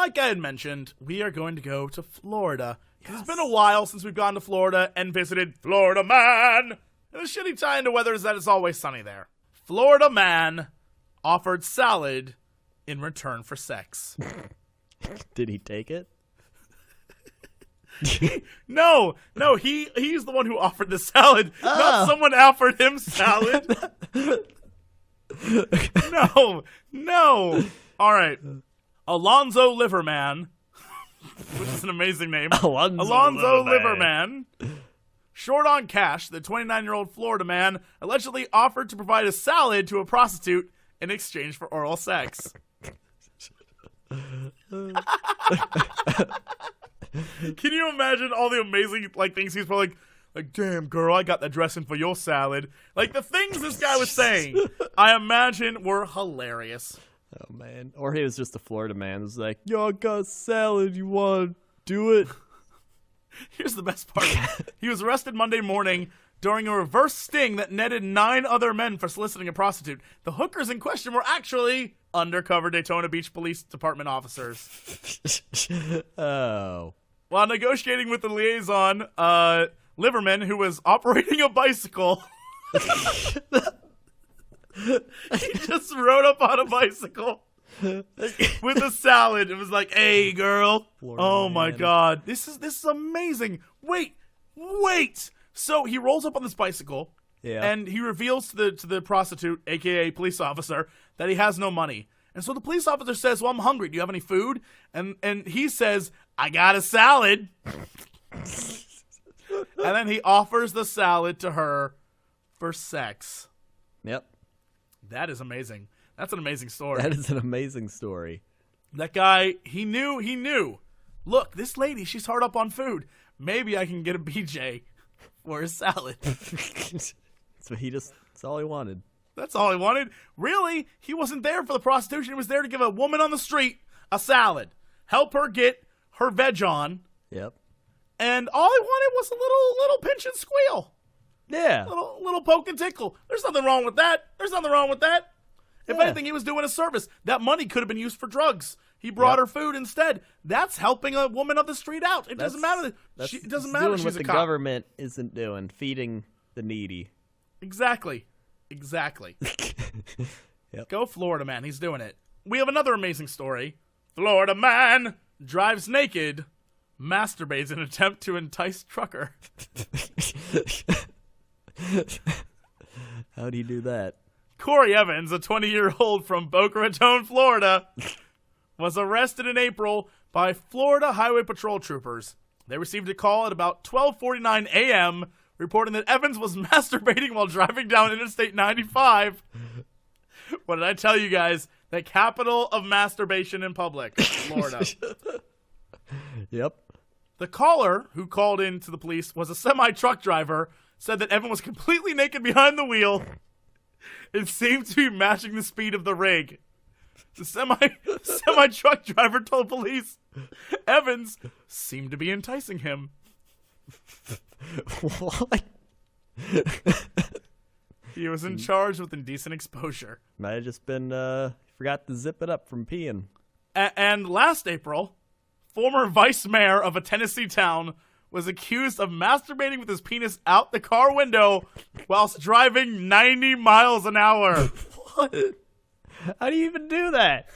like I had mentioned, we are going to go to Florida. Yes. It's been a while since we've gone to Florida and visited Florida Man. And the shitty tie into weather is that it's always sunny there. Florida Man offered salad in return for sex. Did he take it? No, he's the one who offered the salad. Not someone offered him salad. No. All right. Alonzo Liverman, which is an amazing name. Alonzo Liverman. Short on cash, the 29-year-old Florida man allegedly offered to provide a salad to a prostitute in exchange for oral sex. Can you imagine all the amazing things he's probably like, damn girl, I got that dressing for your salad. Like the things this guy was saying, I imagine were hilarious. Oh man. Or he was just a Florida man. It was like, yo, I got salad, you wanna do it? Here's the best part. He was arrested Monday morning during a reverse sting that netted 9 other men for soliciting a prostitute. The hookers in question were actually undercover Daytona Beach Police Department officers. Oh. While negotiating with the liaison, Liverman, who was operating a bicycle, he just rode up on a bicycle with a salad. It was like, hey, girl. Florida my God. This is amazing. Wait. So he rolls up on this bicycle, and he reveals to the prostitute, a.k.a. police officer, that he has no money. And so the police officer says, well, I'm hungry. Do you have any food? And he says, I got a salad. And then he offers the salad to her for sex. Yep. That is amazing. That's an amazing story. That is an amazing story. That guy, he knew. Look, this lady, she's hard up on food. Maybe I can get a BJ for a salad. So that's all he wanted. That's all he wanted? Really? He wasn't there for the prostitution. He was there to give a woman on the street a salad. Help her get her veg on. Yep. And all he wanted was a little pinch and squeal. Yeah. Little poke and tickle. There's nothing wrong with that. If anything, he was doing a service. That money could have been used for drugs. He brought her food instead. That's helping a woman on the street out. It doesn't matter. It doesn't matter if she's a cop. Doing what the government isn't doing, feeding the needy. Exactly. Yep. Go Florida man. He's doing it. We have another amazing story. Florida man drives naked, masturbates in an attempt to entice trucker. How do you do that? Corey Evans, a 20-year-old from Boca Raton, Florida, was arrested in April by Florida Highway Patrol troopers. They received a call at about 12:49 a.m. reporting that Evans was masturbating while driving down Interstate 95. What did I tell you guys? The capital of masturbation in public, Florida. Yep. The caller, who called in to the police, was a semi-truck driver, said that Evan was completely naked behind the wheel. It seemed to be matching the speed of the rig. The semi-truck driver told police Evans seemed to be enticing him. What? He was in charge with indecent exposure. Might have just been, forgot to zip it up from peeing. And last April, former vice mayor of a Tennessee town was accused of masturbating with his penis out the car window whilst driving 90 miles an hour. What? How do you even do that?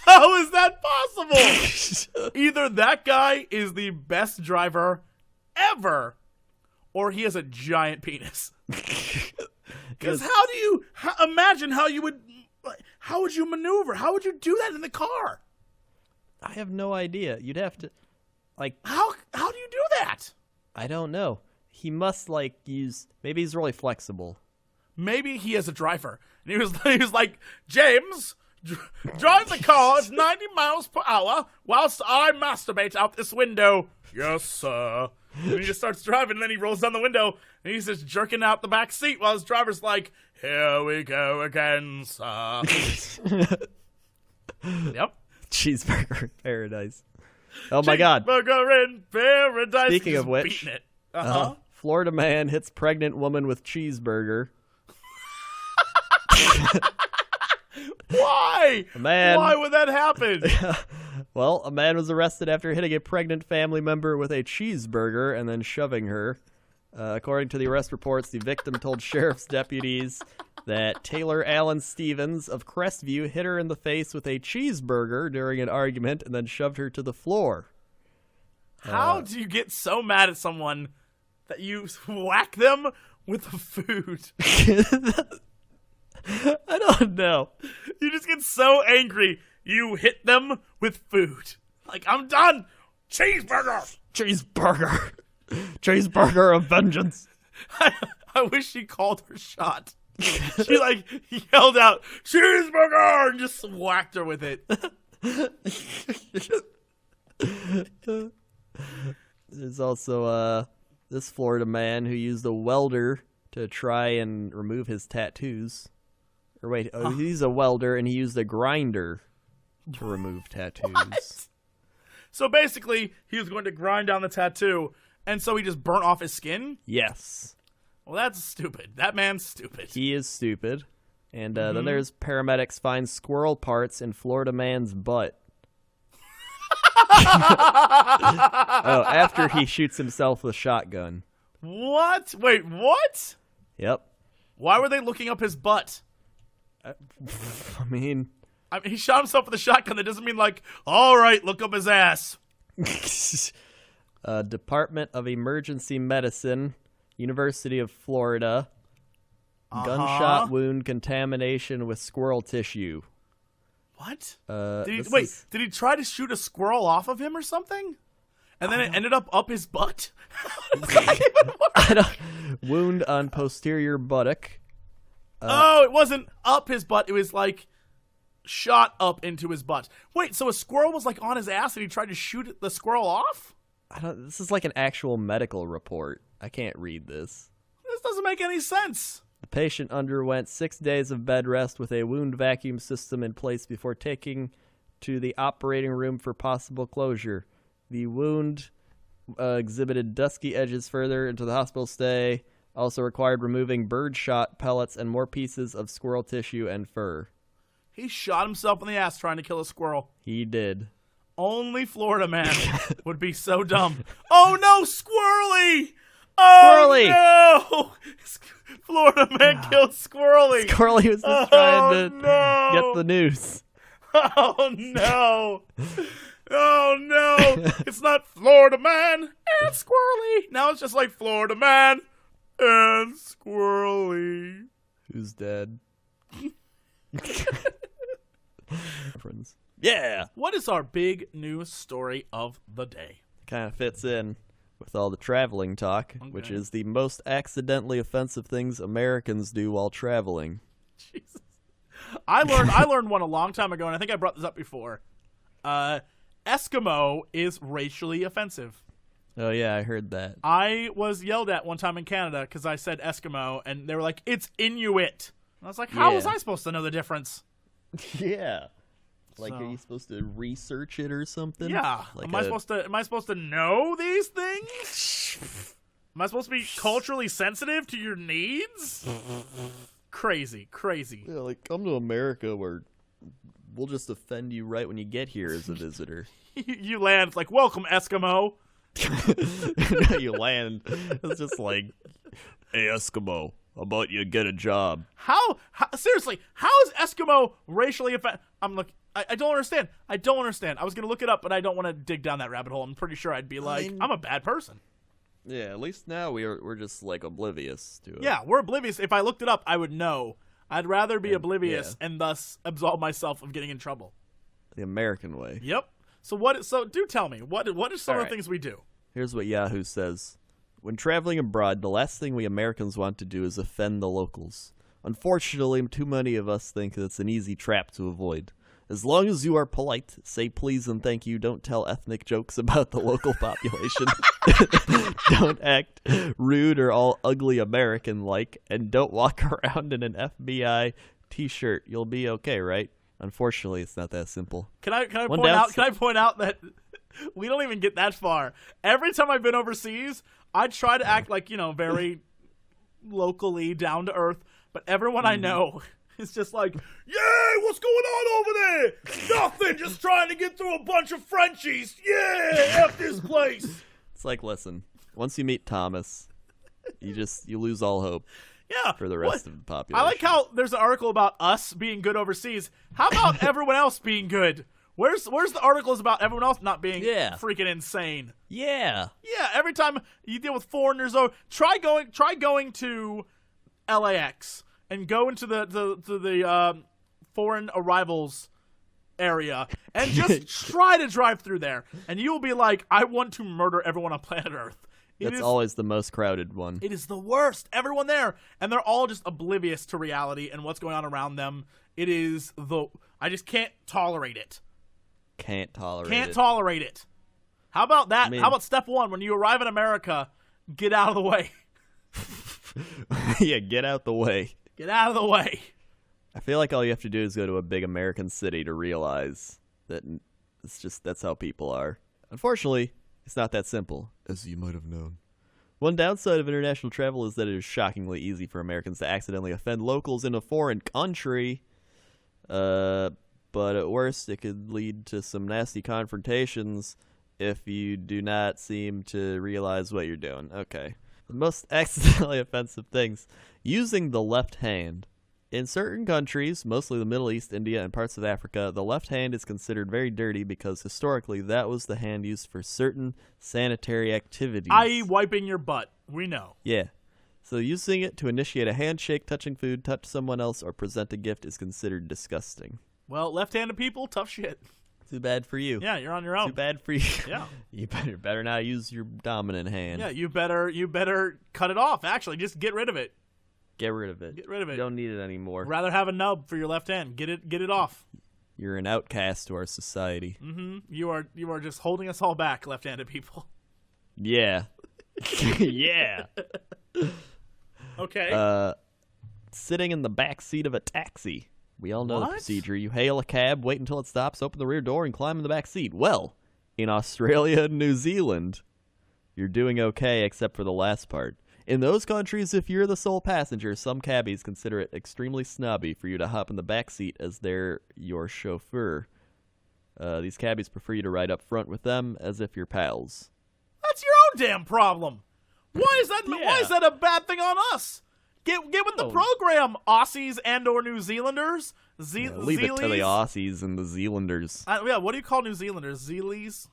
How is that possible? Either that guy is the best driver ever, or he has a giant penis. Because imagine how would you maneuver? How would you do that in the car? I have no idea. You'd have to, how do you do that? I don't know. He must use. Maybe he's really flexible. Maybe he has a driver, and he was like, James, drive the car at 90 miles per hour whilst I masturbate out this window. Yes, sir. And he just starts driving, and then he rolls down the window, and he's just jerking out the back seat while his driver's like, here we go again, sir. Yep. Cheeseburger in paradise. Oh my God. Cheeseburger in paradise. Speaking of which, Florida man hits pregnant woman with cheeseburger. Why? Man, why would that happen? Well, a man was arrested after hitting a pregnant family member with a cheeseburger and then shoving her. According to the arrest reports, the victim told sheriff's deputies that Taylor Allen Stevens of Crestview hit her in the face with a cheeseburger during an argument and then shoved her to the floor. How do you get so mad at someone that you whack them with the food? I don't know. You just get so angry, you hit them with food. Like, I'm done. Cheeseburger. Cheeseburger. Cheeseburger of vengeance. I wish she called her shot. She, like, yelled out, cheeseburger, and just whacked her with it. There's also this Florida man who used a welder to try and remove his tattoos. Or wait, he's a welder, and he used a grinder to remove tattoos. What? So basically, he was going to grind down the tattoo, and so he just burnt off his skin? Yes. Well, that's stupid. That man's stupid. He is stupid. And then there's paramedics find squirrel parts in Florida man's butt. After he shoots himself with a shotgun. What? Wait, what? Yep. Why were they looking up his butt? I mean, he shot himself with a shotgun. That doesn't mean, like, all right, look up his ass. Department of Emergency Medicine, University of Florida. Gunshot wound contamination with squirrel tissue. What? Did he try to shoot a squirrel off of him or something? And then it ended up his butt? Wound on posterior buttock. It wasn't up his butt. It was, like, shot up into his butt. Wait, so a squirrel was, like, on his ass and he tried to shoot the squirrel off? This is like an actual medical report. I can't read this. This doesn't make any sense. The patient underwent 6 days of bed rest with a wound vacuum system in place before taking to the operating room for possible closure. The wound exhibited dusky edges further into the hospital stay. Also required removing birdshot pellets and more pieces of squirrel tissue and fur. He shot himself in the ass trying to kill a squirrel. He did. Only Florida man would be so dumb. Oh no, Squirrely! Oh Squirrely! No! Florida man killed Squirrely. Squirrely was just trying to get the news. Oh no! Oh no! It's not Florida man and Squirrely. Now it's just like Florida man and Squirrely. Who's dead? Friends. Yeah. What is our big news story of the day? Kind of fits in with all the traveling talk, which is the most accidentally offensive things Americans do while traveling. Jesus. I learned one a long time ago, and I think I brought this up before. Eskimo is racially offensive. Oh, yeah, I heard that. I was yelled at one time in Canada because I said Eskimo, and they were like, it's Inuit. And I was like, how was I supposed to know the difference? Yeah. Like, are you supposed to research it or something? Yeah. Like am I supposed to know these things? Am I supposed to be culturally sensitive to your needs? Crazy. Yeah, like, come to America where we'll just offend you right when you get here as a visitor. You land, it's like, welcome, Eskimo. You land. It's just like, hey, Eskimo, how about you get a job? How seriously, how is Eskimo racially offensive? I don't understand. I was going to look it up, but I don't want to dig down that rabbit hole. I'm pretty sure I'd be like, I'm a bad person. Yeah, at least now we're just, like, oblivious to it. Yeah, we're oblivious. If I looked it up, I would know. I'd rather be oblivious and thus absolve myself of getting in trouble. The American way. Yep. So do tell me, what are some of the things we do? Here's what Yahoo says. When traveling abroad, the last thing we Americans want to do is offend the locals. Unfortunately, too many of us think that's an easy trap to avoid. As long as you are polite, say please and thank you, don't tell ethnic jokes about the local population, don't act rude or all ugly American-like, and don't walk around in an FBI t-shirt. You'll be okay, right? Unfortunately, it's not that simple. Can I point out that we don't even get that far. Every time I've been overseas, I try to act like, very locally down to earth, but everyone I know It's just like, yay, what's going on over there? Nothing, just trying to get through a bunch of Frenchies. Yeah, F this place. It's like, listen, once you meet Thomas, you lose all hope. Yeah. For the rest of the population. I like how there's an article about us being good overseas. How about everyone else being good? Where's the articles about everyone else not being freaking insane? Yeah. Yeah, every time you deal with foreigners, try going to LAX and go into the foreign arrivals area and just try to drive through there, and you will be like, I want to murder everyone on planet Earth. That's always the most crowded one. It is the worst. Everyone there, and they're all just oblivious to reality and what's going on around them. I just can't tolerate it. Can't tolerate it. How about that? How about step one? When you arrive in America, get out of the way. Yeah, get out the way. Get out of the way. I feel like all you have to do is go to a big American city to realize that that's how people are. Unfortunately, it's not that simple, as you might have known. One downside of international travel is that it is shockingly easy for Americans to accidentally offend locals in a foreign country. But at worst, it could lead to some nasty confrontations if you do not seem to realize what you're doing. Okay. The most accidentally offensive things. Using the left hand. In certain countries, mostly the Middle East, India, and parts of Africa, the left hand is considered very dirty because historically that was the hand used for certain sanitary activities. I.e. wiping your butt. We know. Yeah. So using it to initiate a handshake, touching food, touch someone else, or present a gift is considered disgusting. Well, left-handed people, tough shit. Too bad for you. Yeah, you're on your own. Too bad for you. Yeah. You better not use your dominant hand. Yeah, you better cut it off, actually. Just get rid of it. Get rid of it. Get rid of it. You don't need it anymore. Rather have a nub for your left hand. Get it off. You're an outcast to our society. Mm-hmm. You are just holding us all back, left-handed people. Yeah. Yeah. Okay. Sitting in the back seat of a taxi. We all know What? the procedure. You hail a cab, wait until it stops, open the rear door, and climb in the back seat. Well, in Australia and New Zealand, you're doing okay except for the last part. In those countries, if you're the sole passenger, some cabbies consider it extremely snobby for you to hop in the back seat as they're your chauffeur. These cabbies prefer you to ride up front with them as if you're pals. That's your own damn problem. Why is that? Yeah. Why is that a bad thing on us? Get with the program, Aussies and/or New Zealanders. Leave it to the Aussies and the Zealanders. Yeah, what do you call New Zealanders? Zealies?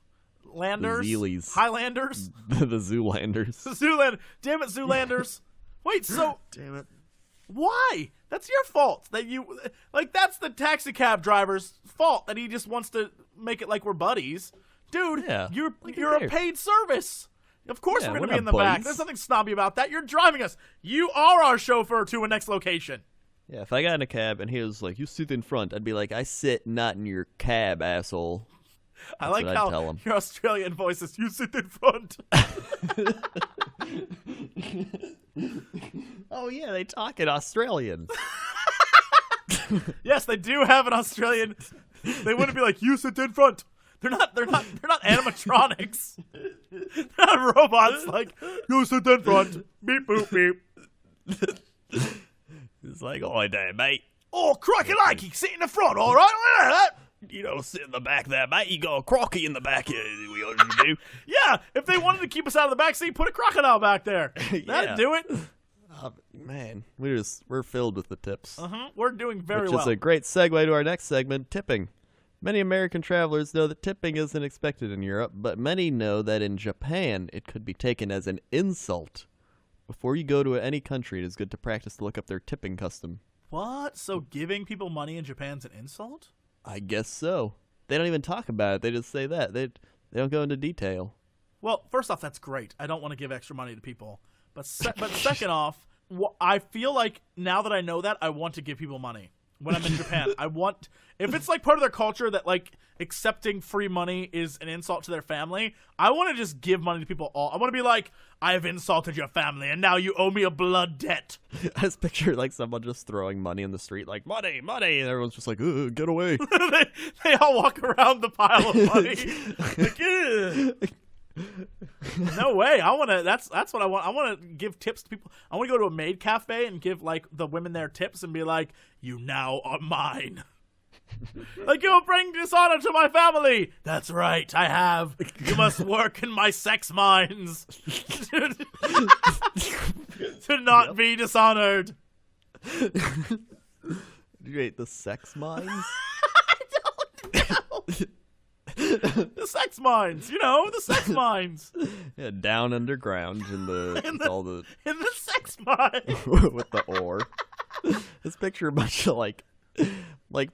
Landers? The Zealies. Highlanders? The Zoolanders. Zooland. Damn it, Zoolanders. Wait, so Damn it. why? That's your fault. That's the taxi cab driver's fault that he just wants to make it like we're buddies. Dude, Yeah, you're a paid service. Of course Yeah, we're going we're to be in not the back. buddies. There's nothing snobby about that. You're driving us. You are our chauffeur to a next location. Yeah, if I got in a cab and he was like, you sit in front, I'd be like, I sit not in your cab, asshole. I like what I'd tell how him. your Australian voice is, you sit in front. Oh, yeah, they talk in Australian. Yes, they do have an Australian. They wouldn't be like, you sit in front. They're not animatronics. They're not robots like, you sit in front. Beep, boop, beep. It's like, oh, there, mate. Oh, crocky likey, sit in the front, all right? You don't sit in the back there, mate. You got a crocky in the back. We ought to do. Yeah, if they wanted to keep us out of the back seat, put a crocodile back there. That'd do it. Man, we're filled with the tips. We're doing very Which well. is a great segue to our next segment, tipping. Many American travelers know that tipping isn't expected in Europe, but many know that in Japan it could be taken as an insult. Before you go to any country, it is good to practice to look up their tipping custom. What? So giving people money in Japan's an insult? I guess so. They don't even talk about it. They just say that. They don't go into detail. Well, first off, that's great. I don't want to give extra money to people. But second off, I feel like now that I know that, I want to give people money when I'm in Japan. If it's like part of their culture that like accepting free money is an insult to their family, I want to just give money to people all. I want to be like, I have insulted your family and now you owe me a blood debt. I just picture like someone just throwing money in the street, like money, money, and everyone's just like, get away. they all walk around the pile of money. Like, No way. I want to. That's what I want. I want to give tips to people. I want to go to a maid cafe and give like the women there tips and be like, "You now are mine." Like, you'll bring dishonor to my family. That's right, I have. You must work in my sex mines to not be dishonored. Wait, the sex mines? The sex mines, the sex mines. Yeah, down underground in the sex mine with the ore. Let's picture a bunch of like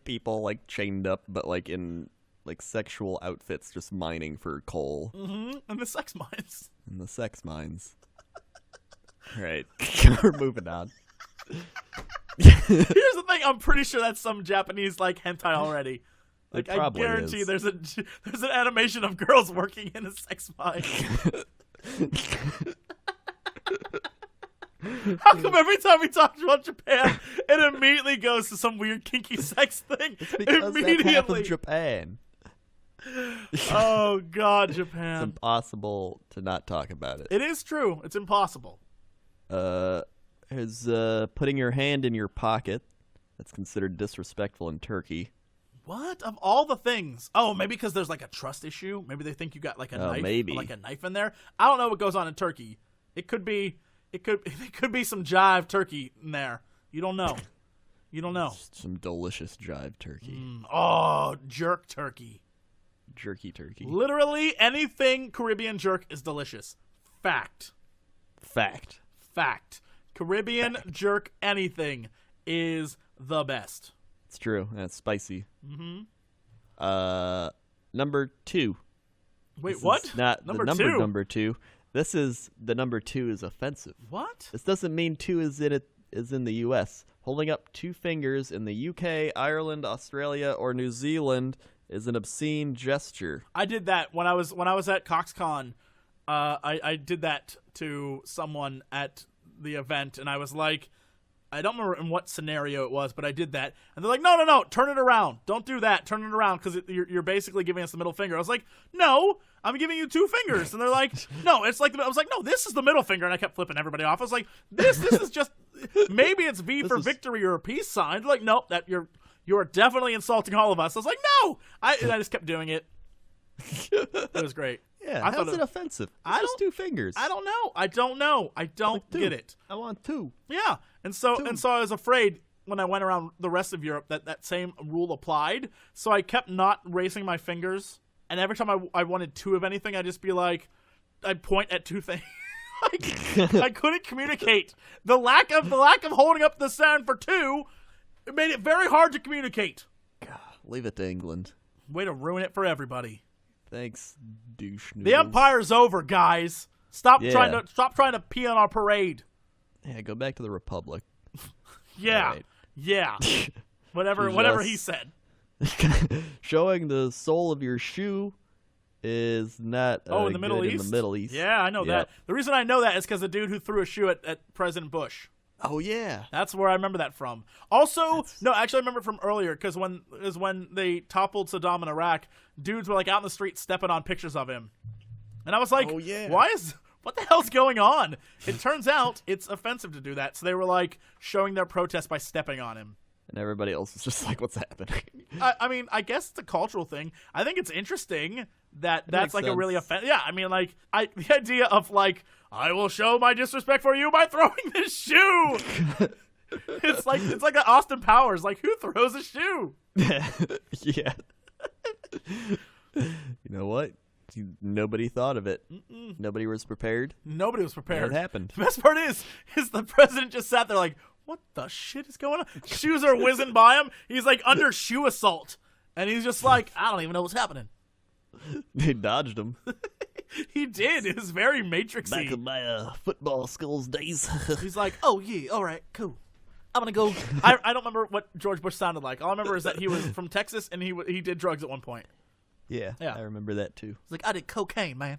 people like chained up, but like in like sexual outfits, just mining for coal. Mm-hmm. And the sex mines. In the sex mines. All right, we're moving on. Here's the thing: I'm pretty sure that's some Japanese like hentai already. Like, I guarantee is. there's an animation of girls working in a sex mine. How come every time we talk about Japan, it immediately goes to some weird kinky sex thing? It's because that's half of Japan. Oh God, It's Japan! impossible to not talk about it. It is true. It's impossible. Is putting your hand in your pocket. That's considered disrespectful in Turkey. What? Of all the things? Oh, maybe because there's like a trust issue. Maybe they think you got like a knife, maybe. like a knife in there. I don't know what goes on in Turkey. It could be some jive turkey in there. You don't know. You don't know. Some delicious jive turkey. Oh, jerk turkey. Jerky turkey. Literally anything Caribbean jerk is delicious. Fact. Caribbean jerk anything is the best. It's true. That's spicy. Mm-hmm. Number 2. Wait, what? Not number the number two? number 2. This is the number 2 is offensive. What? This doesn't mean 2 is in the U.S. Holding up 2 fingers in the U.K., Ireland, Australia, or New Zealand is an obscene gesture. I did that when I was at CoxCon. I did that to someone at the event, and I was like, I don't remember in what scenario it was, but I did that. And they're like, no, turn it around. Don't do that. Turn it around because you're basically giving us the middle finger. I was like, no, I'm giving you 2 fingers. And they're like, no, it's like, I was like, no, this is the middle finger. And I kept flipping everybody off. I was like, this is just, maybe it's V for victory or a peace sign. They're like, nope, that you're definitely insulting all of us. I was like, no. I just kept doing it. It was great. Yeah, how's it offensive? It's just 2 fingers. I don't know. I don't get it. I want 2. Yeah, and so I was afraid when I went around the rest of Europe that same rule applied. So I kept not raising my fingers, and every time I wanted 2 of anything, I'd just be like, I'd point at 2 things. I couldn't communicate. The lack of holding up the sign for 2, it made it very hard to communicate. God, leave it to England. Way to ruin it for everybody. Thanks, douche noodles. The empire's over, guys. Stop trying to pee on our parade. Yeah, go back to the Republic. Yeah, right. Yeah. Whatever he said. Showing the sole of your shoe is not in the Middle East? In the Middle East. Yeah, I know that. The reason I know that is because the dude who threw a shoe at President Bush. Oh yeah, that's where I remember that from. Also, no, actually, I remember it from earlier because when they toppled Saddam in Iraq, dudes were like out in the street stepping on pictures of him, and I was like, what the hell's going on? It turns out it's offensive to do that, so they were like showing their protest by stepping on him. And everybody else was just like, what's happening? I mean, I guess it's a cultural thing. I think it's interesting that's like a really offensive. Yeah, I mean, like the idea of like, I will show my disrespect for you by throwing this shoe. It's like an Austin Powers. Like, who throws a shoe? Yeah. You know what? Nobody thought of it. Mm-mm. Nobody was prepared. Nobody was prepared. It happened. The best part is the president just sat there like, what the shit is going on? Shoes are whizzing by him. He's like under shoe assault. And he's just like, I don't even know what's happening. They dodged him. He did. It was very Matrixy. Back in my football skills days. He's like, oh yeah, all right, cool. I'm gonna go. I don't remember what George Bush sounded like. All I remember is that he was from Texas and he did drugs at one point. Yeah, I remember that too. He's like, I did cocaine, man.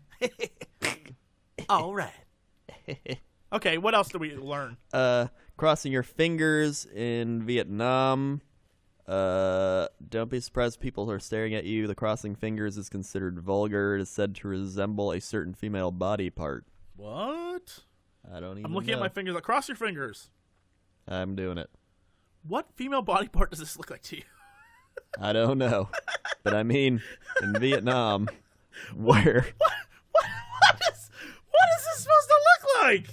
All right. Okay, what else do we learn? Crossing your fingers in Vietnam. Don't be surprised people are staring at you. The crossing fingers is considered vulgar. It is said to resemble a certain female body part. What? I don't even I'm looking know. at my fingers. Cross your fingers. I'm doing it. What female body part does this look like to you? I don't know. But I mean, in Vietnam, where... What is this supposed to look like?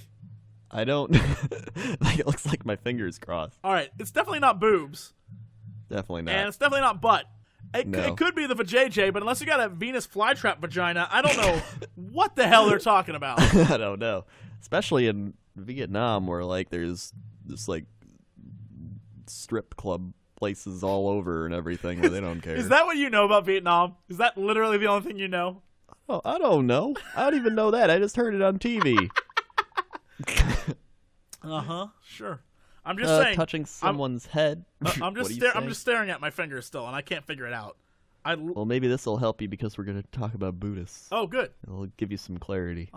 I don't... like, it looks like my fingers crossed. All right, it's definitely not boobs. Definitely not. And it's definitely not butt. No. It could be the vajayjay, but unless you got a Venus flytrap vagina, I don't know what the hell they're talking about. I don't know. Especially in Vietnam, where, like, there's just, like, strip club places all over and everything where they don't care. Is that what you know about Vietnam? Is that literally the only thing you know? Oh, I don't know. I don't even know that. I just heard it on TV. Sure. I'm just saying. Touching someone's head. I'm just staring at my fingers still, and I can't figure it out. Well, maybe this will help you because we're going to talk about Buddhists. Oh, good. It'll give you some clarity.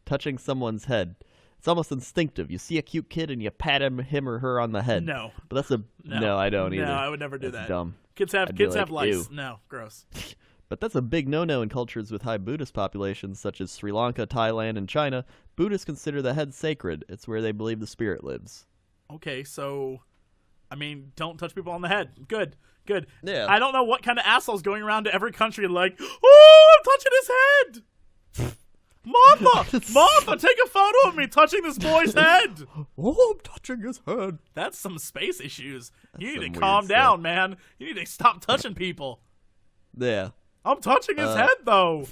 Touching someone's head. It's almost instinctive. You see a cute kid and you pat him or her on the head. No. But that's no, I don't either. No, I would never do that's that. Dumb. Kids have lice. Ew. No, gross. But that's a big no-no in cultures with high Buddhist populations such as Sri Lanka, Thailand, and China. Buddhists consider the head sacred. It's where they believe the spirit lives. Okay, so, I mean, don't touch people on the head. Good. Yeah. I don't know what kind of asshole's going around to every country like, oh, I'm touching his head. Mama, take a photo of me touching this boy's head. Oh, I'm touching his head. That's some space issues. You need to some calm weird down, stuff. man. You need to stop touching people. Yeah. I'm touching his head, though.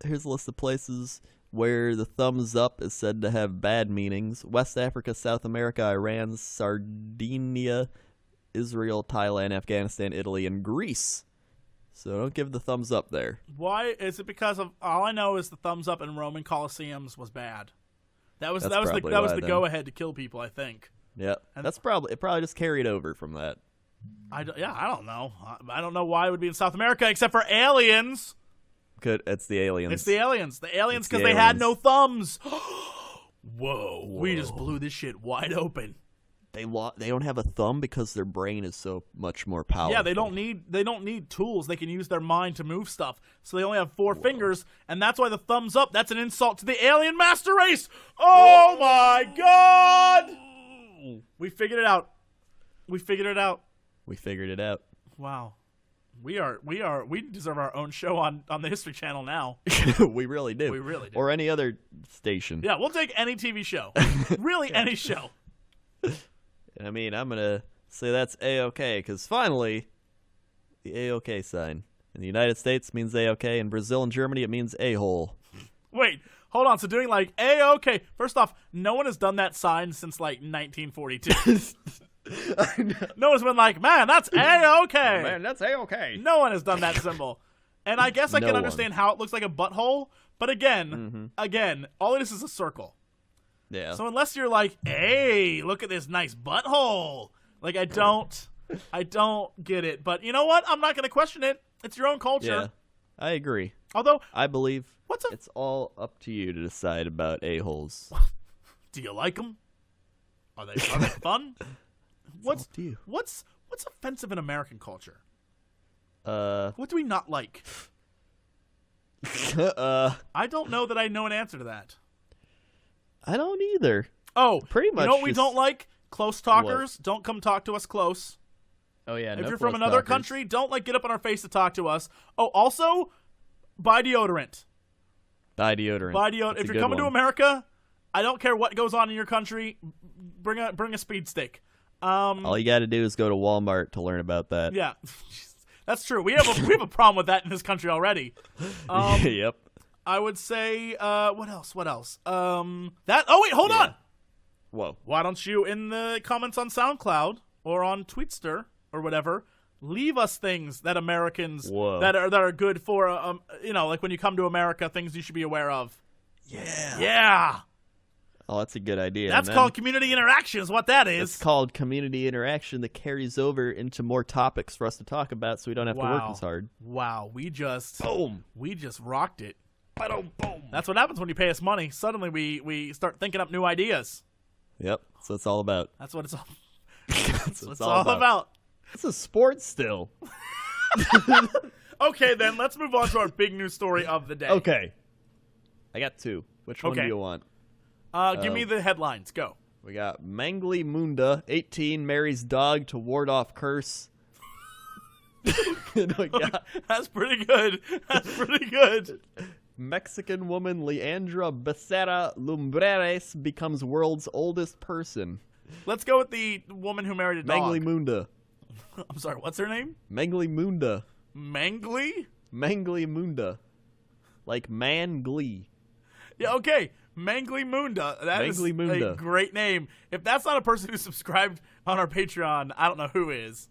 Here's a list of places where the thumbs up is said to have bad meanings. West Africa, South America, Iran, Sardinia, Israel, Thailand, Afghanistan, Italy, and Greece. So don't give the thumbs up there. Why? Is it because of, all I know is the thumbs up in Roman Colosseums was bad. That was the go ahead to kill people, I think. Yeah. It probably just carried over from that. I don't know. I don't know why it would be in South America except for aliens. It's the aliens. It's the aliens. The aliens because they had no thumbs. Whoa. We just blew this shit wide open. They don't have a thumb because their brain is so much more powerful. Yeah, they don't need tools. They can use their mind to move stuff. So they only have 4 fingers, and that's why the thumbs up, that's an insult to the alien master race. Oh my god! We figured it out. We figured it out. Wow. We deserve our own show on the History Channel now. We really do. We really do. Or any other station. Yeah, we'll take any TV show. Really, any show. I mean, I'm going to say that's A-OK, because finally, the A-OK sign. In the United States, it means A-OK. In Brazil and Germany, it means a-hole. Wait, hold on. So doing like A-OK. First off, no one has done that sign since like 1942. No one's been like, man, that's A-OK. Man, that's A-OK. No one has done that symbol. And I guess I can understand how it looks like a butthole, but again, all it is a circle. Yeah. So unless you're like, hey, look at this nice butthole. Like, I don't get it. But you know what? I'm not going to question it. It's your own culture. Yeah, I agree. Although, I believe it's all up to you to decide about a-holes. Do you like them? Are they fun? What's offensive in American culture? What do we not like? I don't know that I know an answer to that. I don't either. Oh, pretty much. You know what we don't like? Close talkers. What? Don't come talk to us close. Oh yeah. If you're from another country, don't get up on our face to talk to us. Oh, also, buy deodorant. Buy deodorant. If you're coming to America, I don't care what goes on in your country. Bring a speed stick. All you got to do is go to Walmart to learn about that. Yeah, that's true. We have a problem with that in this country already. Yep. I would say, what else? Oh, wait, hold on. Whoa. Why don't you, in the comments on SoundCloud or on Tweetster or whatever, leave us things that Americans that are good for, like when you come to America, things you should be aware of. Yeah. Yeah. Oh, that's a good idea. That's called community interaction is what that is. It's called community interaction that carries over into more topics for us to talk about so we don't have to work as hard. Wow. We just rocked it. Boom. That's what happens when you pay us money. Suddenly we start thinking up new ideas. Yep, that's what it's all about. That's what it's all. That's what it's all about. It's a sport still. Okay, then let's move on to our big news story of the day. Okay. I got two. Which one do you want? Give me the headlines. Go. We got Mangli Munda, 18, marries dog to ward off curse. And we got That's pretty good. That's pretty good. Mexican woman Leandra Becerra Lumbreras becomes world's oldest person. Let's go with the woman who married a dog. Mangli Munda. I'm sorry, what's her name? Mangli Munda. Mangli? Mangli Munda. Like man-glee. Yeah, okay. Mangli Munda. That is Mangli Munda. a great name. If that's not a person who subscribed on our Patreon, I don't know who is.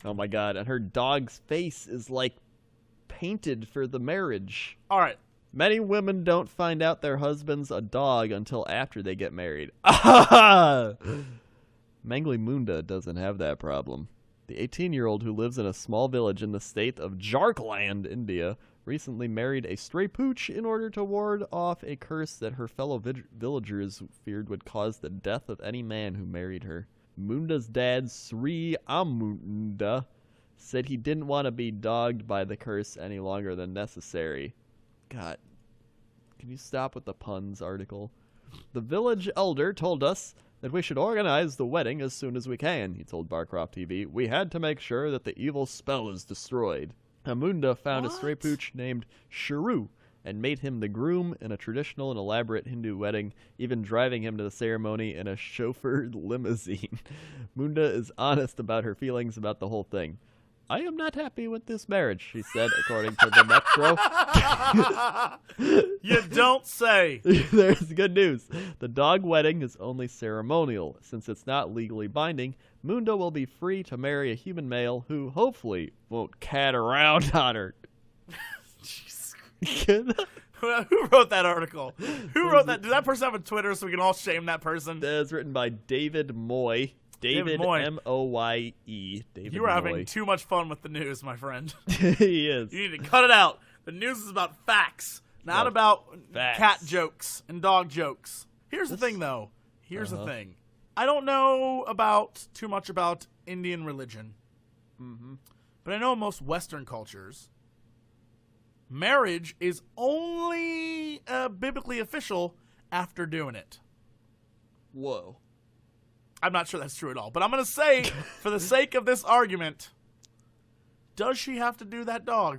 Oh my god, and her dog's face is like painted for the marriage. All right. Many women don't find out their husband's a dog until after they get married. Mangli Munda doesn't have that problem. The 18-year-old who lives in a small village in the state of Jharkhand, India, recently married a stray pooch in order to ward off a curse that her fellow villagers feared would cause the death of any man who married her. Munda's dad, Sri Amunda, said he didn't want to be dogged by the curse any longer than necessary. God, can you stop with the puns, article? The village elder told us that we should organize the wedding as soon as we can, he told Barcroft TV. We had to make sure that the evil spell is destroyed. Amunda found a stray pooch named Shiru and made him the groom in a traditional and elaborate Hindu wedding, even driving him to the ceremony in a chauffeured limousine. Munda is honest about her feelings about the whole thing. I am not happy with this marriage, she said, according to the Metro. You don't say. There's good news. The dog wedding is only ceremonial. Since it's not legally binding, Munda will be free to marry a human male who, hopefully, won't cat around on her. Who wrote that article? Who wrote that? Did that person have a Twitter so we can all shame that person? That's written by David Moy. David Moye. M-O-Y-E. David You are having Moy. too much fun with the news, my friend. He is. You need to cut it out. The news is about facts, not about cat jokes and dog jokes. Here's the thing, though. Here's the thing. I don't know too much about Indian religion, but I know in most Western cultures, marriage is only biblically official after doing it. Whoa. I'm not sure that's true at all, but I'm going to say, for the sake of this argument, does she have to do that dog?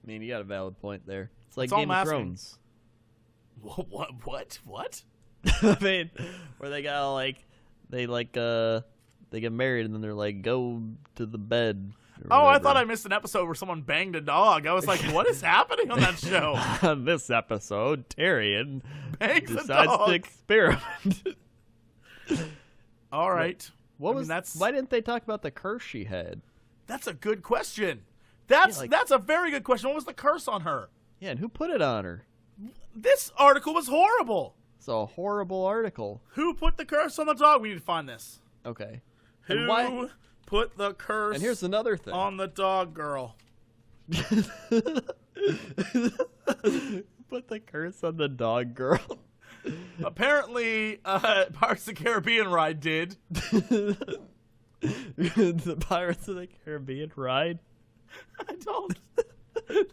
I mean, you got a valid point there. It's like That's all Game I'm of asking. Thrones. What? I mean, where they got like, they get married and then they're like, go to the bed. Oh, I thought I missed an episode where someone banged a dog. I was like, what is happening on that show? On this episode, Tyrion Bangs a decides dog. to experiment. All right. Why didn't they talk about the curse she had? That's a good question. That's a very good question. What was the curse on her? Yeah, and who put it on her? This article was horrible. It's a horrible article. Who put the curse on the dog? We need to find this. Okay. Who put the curse And here's another thing. on the dog girl? Put the curse on the dog girl. Apparently, Pirates of the Caribbean ride did. The Pirates of the Caribbean ride? I don't.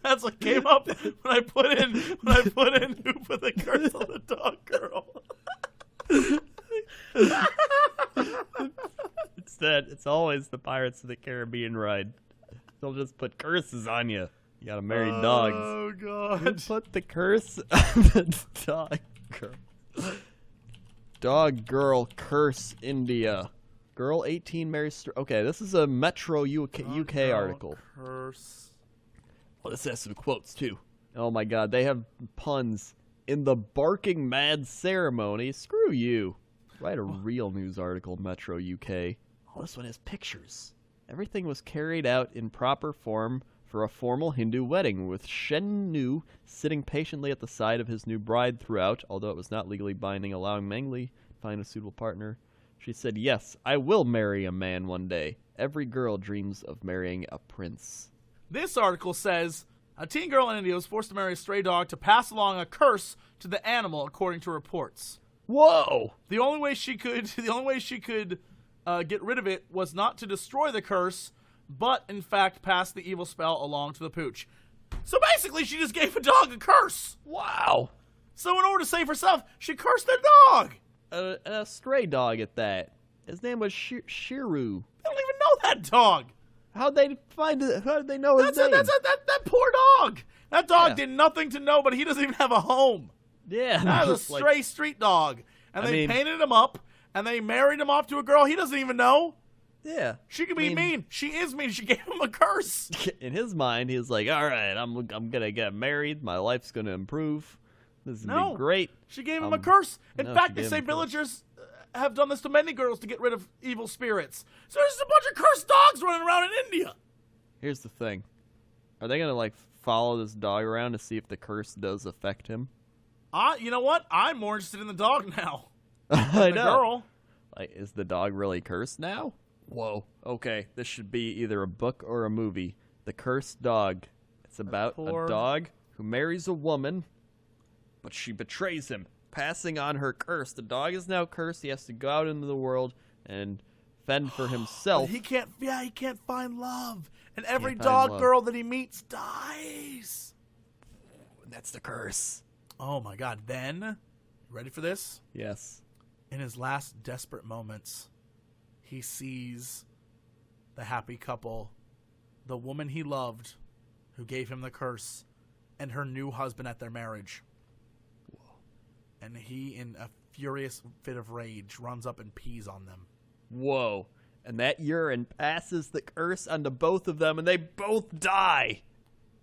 That's what came up when I put in who put the curse on the dog girl. It's always the Pirates of the Caribbean ride. They'll just put curses on you. You gotta marry dogs. Oh God! Who put the curse on the dog girl? Dog girl curse India. Girl 18 marries. Okay, this is a Metro UK article. Curse. Well, this has some quotes too. Oh my God, they have puns. In the barking mad ceremony. Screw you. Write a real news article, Metro UK. Oh, this one has pictures. Everything was carried out in proper form for a formal Hindu wedding, with Shen Nu sitting patiently at the side of his new bride throughout, although it was not legally binding, allowing Mangli to find a suitable partner. She said, yes, I will marry a man one day. Every girl dreams of marrying a prince. This article says, a teen girl in India was forced to marry a stray dog to pass along a curse to the animal, according to reports. Whoa! The only way she could get rid of it was not to destroy the curse, but in fact pass the evil spell along to the pooch. So basically, she just gave a dog a curse. Wow! So in order to save herself, she cursed the dog. A stray dog at that. His name was Shiru. They don't even know that dog. How'd they find it? How did they know his name? That poor dog. That dog did nothing to know, but he doesn't even have a home. Yeah. That was a stray street dog. And they painted him up, and they married him off to a girl he doesn't even know. Yeah. She can be mean. She is mean. She gave him a curse. In his mind, he was like, all right, I'm going to get married. My life's going to improve. This is going to be great. She gave him a curse. In fact, they say villagers have done this to many girls to get rid of evil spirits. So there's a bunch of cursed dogs running around in India. Here's the thing. Are they going to, follow this dog around to see if the curse does affect him? You know what? I'm more interested in the dog now. I know. The girl. Is the dog really cursed now? Whoa. Okay, this should be either a book or a movie. The Cursed Dog. It's about a dog who marries a woman, but she betrays him, passing on her curse. The dog is now cursed. He has to go out into the world and fend for himself. But he can't find love. And every dog girl that he meets dies. That's the curse. Oh my God. Then, you ready for this? Yes. In his last desperate moments, he sees the happy couple, the woman he loved, who gave him the curse, and her new husband at their marriage. Whoa. And he, in a furious fit of rage, runs up and pees on them. Whoa. And that urine passes the curse onto both of them, and they both die.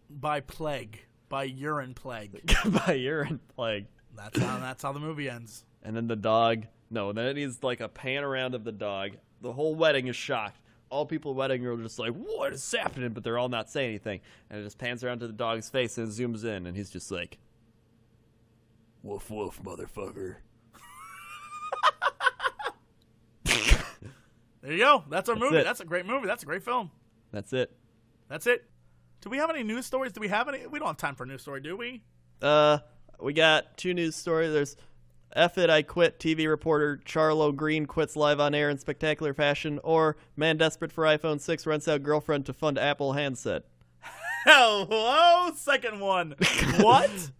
By plague. By urine plague. By urine plague. That's how the movie ends. And then the dog... No, then it is like a pan around of the dog. The whole wedding is shocked. All people at the wedding are just like, what is happening? But they're all not saying anything. And it just pans around to the dog's face and it zooms in. And he's just like, woof woof, motherfucker. There you go. That's our movie. That's a great movie. That's a great film. That's it. That's it. Do we have any news stories? Do we have any? We don't have time for a news story, do we? We got 2 news stories. There's F It, I Quit TV reporter Charlo Green quits live on air in spectacular fashion, or man desperate for iPhone 6 rents out girlfriend to fund Apple handset. Hello, second one. What?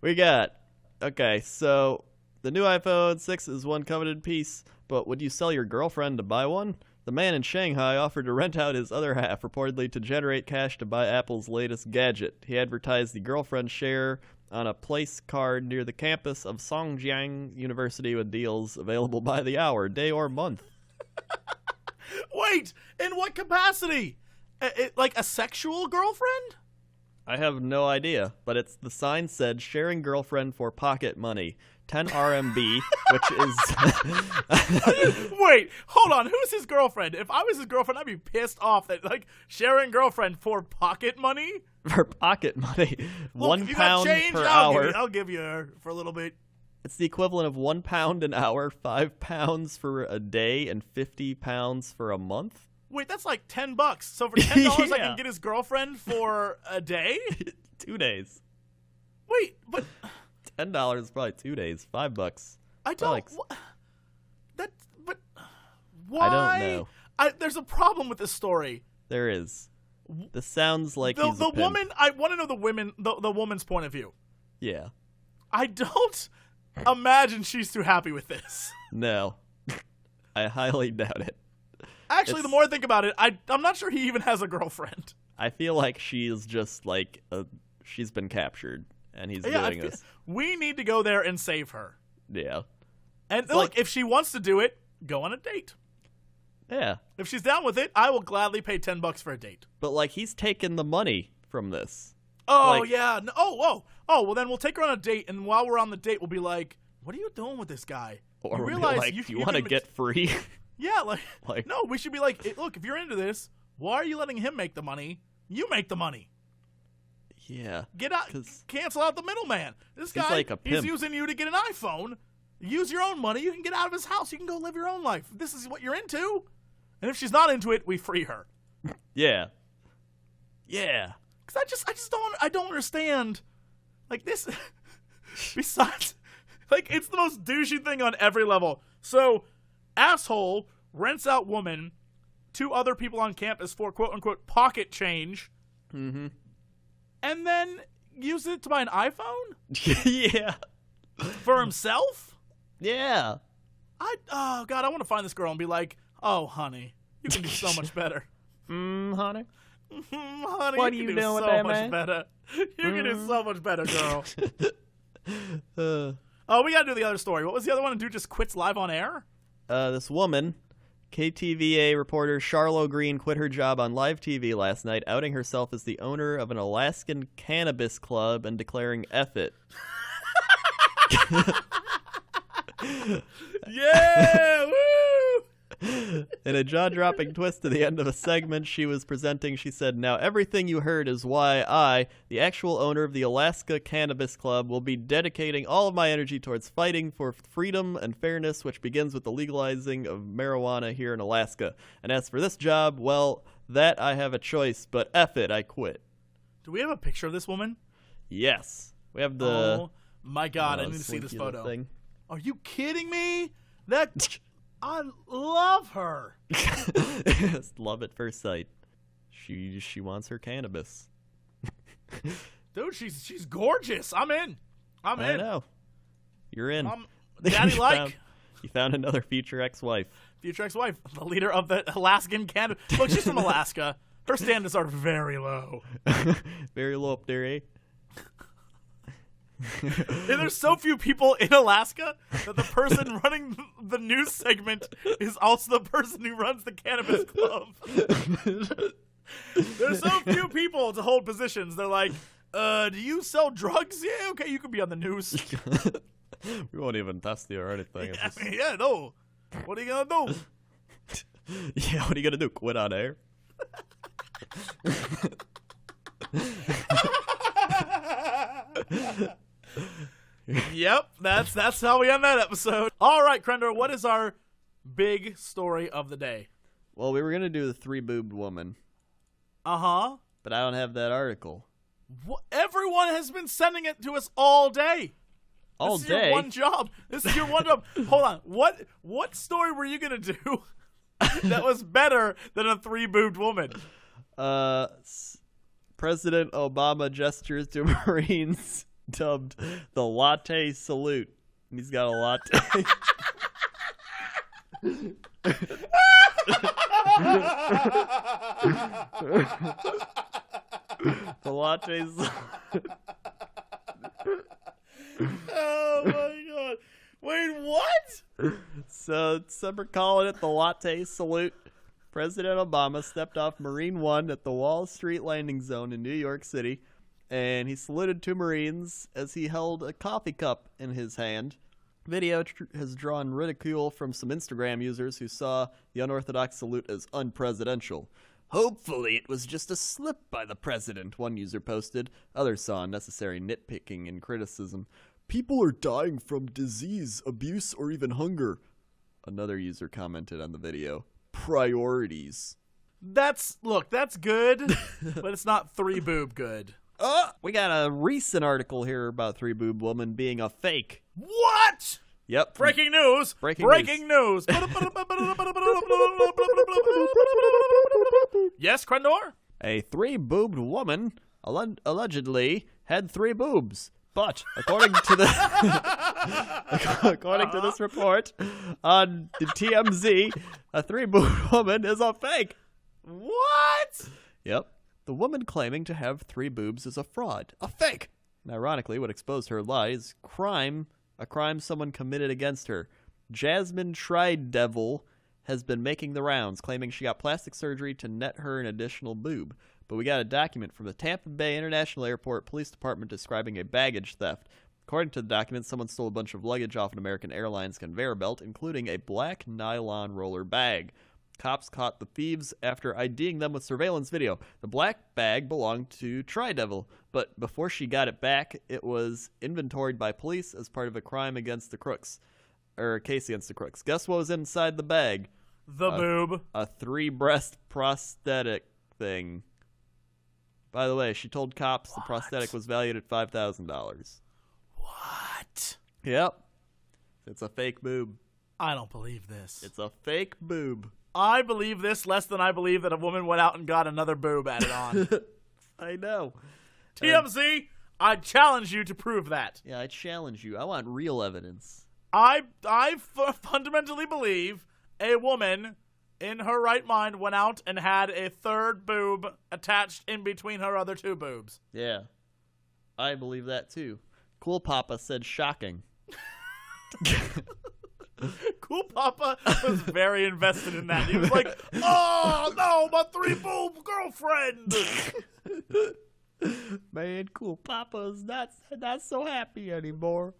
We got, okay, so the new iPhone 6 is one coveted piece, but would you sell your girlfriend to buy one? The man in Shanghai offered to rent out his other half, reportedly to generate cash to buy Apple's latest gadget. He advertised the girlfriend share on a place card near the campus of Songjiang University with deals available by the hour, day, or month. Wait, in what capacity? Like a sexual girlfriend? I have no idea, but the sign said sharing girlfriend for pocket money. 10 RMB, which is... Wait, hold on. Who's his girlfriend? If I was his girlfriend, I'd be pissed off that, sharing girlfriend for pocket money? For pocket money. Look, £1 per hour. I'll give you her for a little bit. It's the equivalent of £1 an hour, £5 for a day, and £50 for a month. Wait, that's like $10. So for $10, yeah. I can get his girlfriend for a day? 2 days. Wait, but... $10 is probably 2 days. $5. I don't... But why? I don't know. There's a problem with this story. There is. This sounds like the he's a pimp. woman. I want to know the woman's point of view. Yeah. I don't imagine she's too happy with this. No. I highly doubt it. Actually, the more I think about it, I'm not sure he even has a girlfriend. I feel like she is just she's been captured, and he's doing this. We need to go there and save her. Yeah. And look, if she wants to do it, go on a date. Yeah. If she's down with it, I will gladly pay $10 for a date. But he's taking the money from this. Oh yeah. No, oh. Well, then we'll take her on a date, and while we're on the date, we'll be like, "What are you doing with this guy?" Or you realize you want to get free. Yeah. No, we should be like, look, if you're into this, why are you letting him make the money? You make the money. Yeah. Get out. Cancel out the middleman. This guy, like a pimp. He's using you to get an iPhone. Use your own money. You can get out of his house. You can go live your own life. This is what you're into. And if she's not into it, we free her. Yeah. Yeah. Because I just don't understand. This. Besides, Like, it's the most douchey thing on every level. So, asshole rents out woman to other people on campus for quote-unquote pocket change. Mm-hmm. And then use it to buy an iPhone? Yeah. For himself? Yeah. Oh, God, I want to find this girl and be like, oh, honey, you can do so much better. Honey? Honey, What you are you can do doing so there, much man? better. You can do so much better, girl. Uh, Oh, we got to do the other story. What was the other one? A dude just quits live on air? this woman, KTVA reporter Charlo Green, quit her job on live TV last night, outing herself as the owner of an Alaskan cannabis club and declaring F it. Yeah! Woo! In a jaw-dropping twist to the end of a segment she was presenting, she said, "Now everything you heard is why I, the actual owner of the Alaska Cannabis Club, will be dedicating all of my energy towards fighting for freedom and fairness, which begins with the legalizing of marijuana here in Alaska. And as for this job, well, that I have a choice, but F it, I quit." Do we have a picture of this woman? Yes. We have the... Oh, my God. I need to see this slinky little photo. thing. Are you kidding me? That... I love her. Love at first sight. She wants her cannabis. Dude, she's gorgeous. I'm in. I'm in. I know. You're in. Daddy like. You found another future ex-wife. Future ex-wife, the leader of the Alaskan Canada. Look, she's from Alaska. Her standards are very low. Very low up there, eh? And there's so few people in Alaska that the person running the news segment is also the person who runs the cannabis club. There's so few people to hold positions. They're like, do you sell drugs? Yeah, okay, you can be on the news. We won't even test you or anything. Yeah, no. What are you going to do? Yeah, what are you going to do? Quit on air? Yep, that's how we end that episode. All right, Crendor, what is our big story of the day? Well, we were going to do the three-boobed woman. Uh-huh. But I don't have that article. Everyone has been sending it to us all day. All this is day? Your one job. This is your one job. Hold on. What story were you going to do that was better than a three-boobed woman? President Obama gestures to Marines dubbed the latte salute. He's got a latte. The latte salute. Oh my God. Wait, what? So some are calling it the latte salute. President Obama stepped off Marine One at the Wall Street landing zone in New York City, and he saluted two Marines as he held a coffee cup in his hand. Video has drawn ridicule from some Instagram users who saw the unorthodox salute as unpresidential. "Hopefully it was just a slip by the president," one user posted. Others saw unnecessary nitpicking and criticism. "People are dying from disease, abuse, or even hunger," another user commented on the video. "Priorities." That's good, but it's not three-boob good. We got a recent article here about three-boob woman being a fake. What? Yep. Breaking news. Breaking news. Yes, Crendor? A three-boobed woman allegedly had three boobs. But according to this report on the TMZ, a three-boobed woman is a fake. What? Yep. The woman claiming to have three boobs is a fraud, a fake. And ironically, what exposed her lie is a crime someone committed against her. Jasmine Tridevil has been making the rounds, claiming she got plastic surgery to net her an additional boob. But we got a document from the Tampa Bay International Airport Police Department describing a baggage theft. According to the document, someone stole a bunch of luggage off an American Airlines conveyor belt, including a black nylon roller bag. Cops caught the thieves after IDing them with surveillance video. The black bag belonged to Tridevil, but before she got it back, it was inventoried by police as part of a crime against the crooks. Or a case against the crooks. Guess what was inside the bag? The boob. A three-breast prosthetic thing. By the way, she told cops the prosthetic was valued at $5,000. What? Yep. It's a fake boob. I don't believe this. It's a fake boob. I believe this less than I believe that a woman went out and got another boob added on. I know. TMZ, I challenge you to prove that. Yeah, I challenge you. I want real evidence. I fundamentally believe a woman in her right mind went out and had a third boob attached in between her other two boobs. Yeah. I believe that too. Cool Papa said shocking. Cool Papa was very invested in that. He was like, oh, no, my 3-boob girlfriend. Man, Cool Papa's not so happy anymore.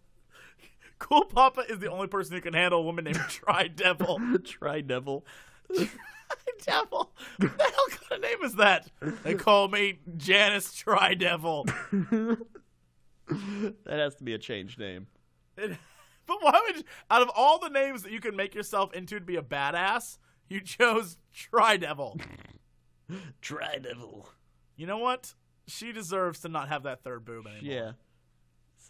Cool Papa is the only person who can handle a woman named Tri-Devil. Tri-Devil. Tri-Devil? What the hell kind of name is that? They call me Janice Tri-Devil. That has to be a changed name. But why would, out of all the names that you can make yourself into to be a badass, you chose Tri-Devil. Tri-Devil. You know what? She deserves to not have that third boob anymore.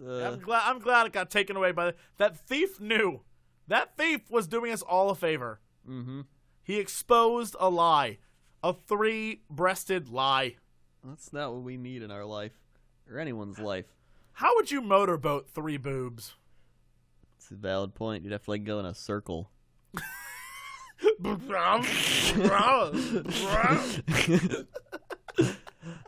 Yeah. I'm glad it got taken away by that thief knew. That thief was doing us all a favor. Mm-hmm. He exposed a lie. A 3-breasted lie. That's not what we need in our life. Or anyone's life. How would you motorboat 3 boobs? It's a valid point. You'd have to like go in a circle.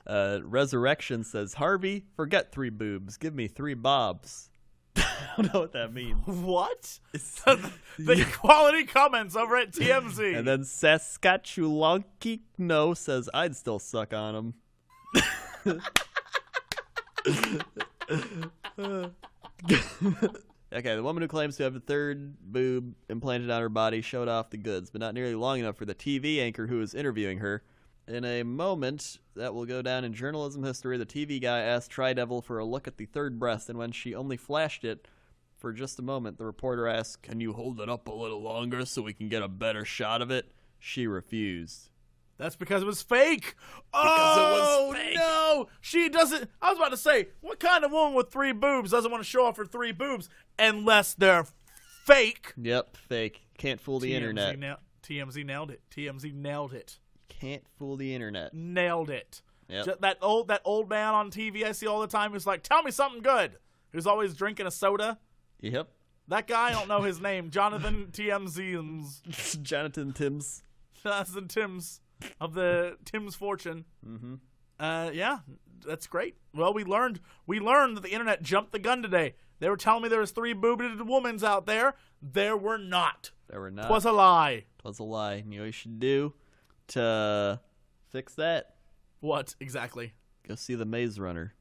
Resurrection says, Harvey, forget 3 boobs. Give me 3 bobs. I don't know what that means. What? The quality comments over at TMZ. And then Saskatchewan says, I'd still suck on him. Okay, the woman who claims to have a third boob implanted on her body showed off the goods, but not nearly long enough for the TV anchor who was interviewing her. In a moment that will go down in journalism history, the TV guy asked Tri-Devil for a look at the third breast, and when she only flashed it for just a moment, the reporter asked, can you hold it up a little longer so we can get a better shot of it? She refused. That's because it was fake. Because it was fake. No, she doesn't. I was about to say, what kind of woman with 3 boobs doesn't want to show off her 3 boobs unless they're fake? Yep, fake. Can't fool the internet. TMZ nailed it. TMZ nailed it. Can't fool the internet. Nailed it. Yep. That old man on TV I see all the time who's like, tell me something good. Who's always drinking a soda. Yep. That guy, I don't know his name. Jonathan TMZ. Jonathan Timms. Jonathan Timms of the Tim's Fortune. Mm-hmm. Yeah, that's great. Well, we learned that the internet jumped the gun today. They were telling me there was 3 boobed womans out there. There were not. There were not. 'Twas a lie. 'Twas a lie. You know what you should do to fix that? What exactly? Go see The Maze Runner.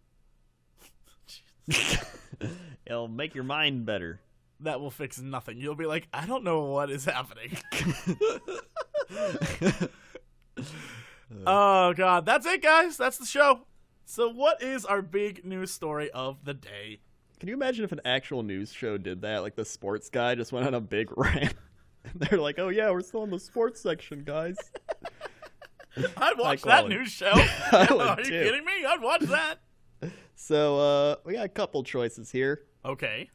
It'll make your mind better. That will fix nothing. You'll be like, I don't know what is happening. Oh, God. That's it, guys. That's the show. So what is our big news story of the day? Can you imagine if an actual news show did that? Like the sports guy just went on a big rant. They're like, oh, yeah, we're still in the sports section, guys. I'd watch that news show. Are you kidding me? I'd watch that. So we got a couple choices here. Okay.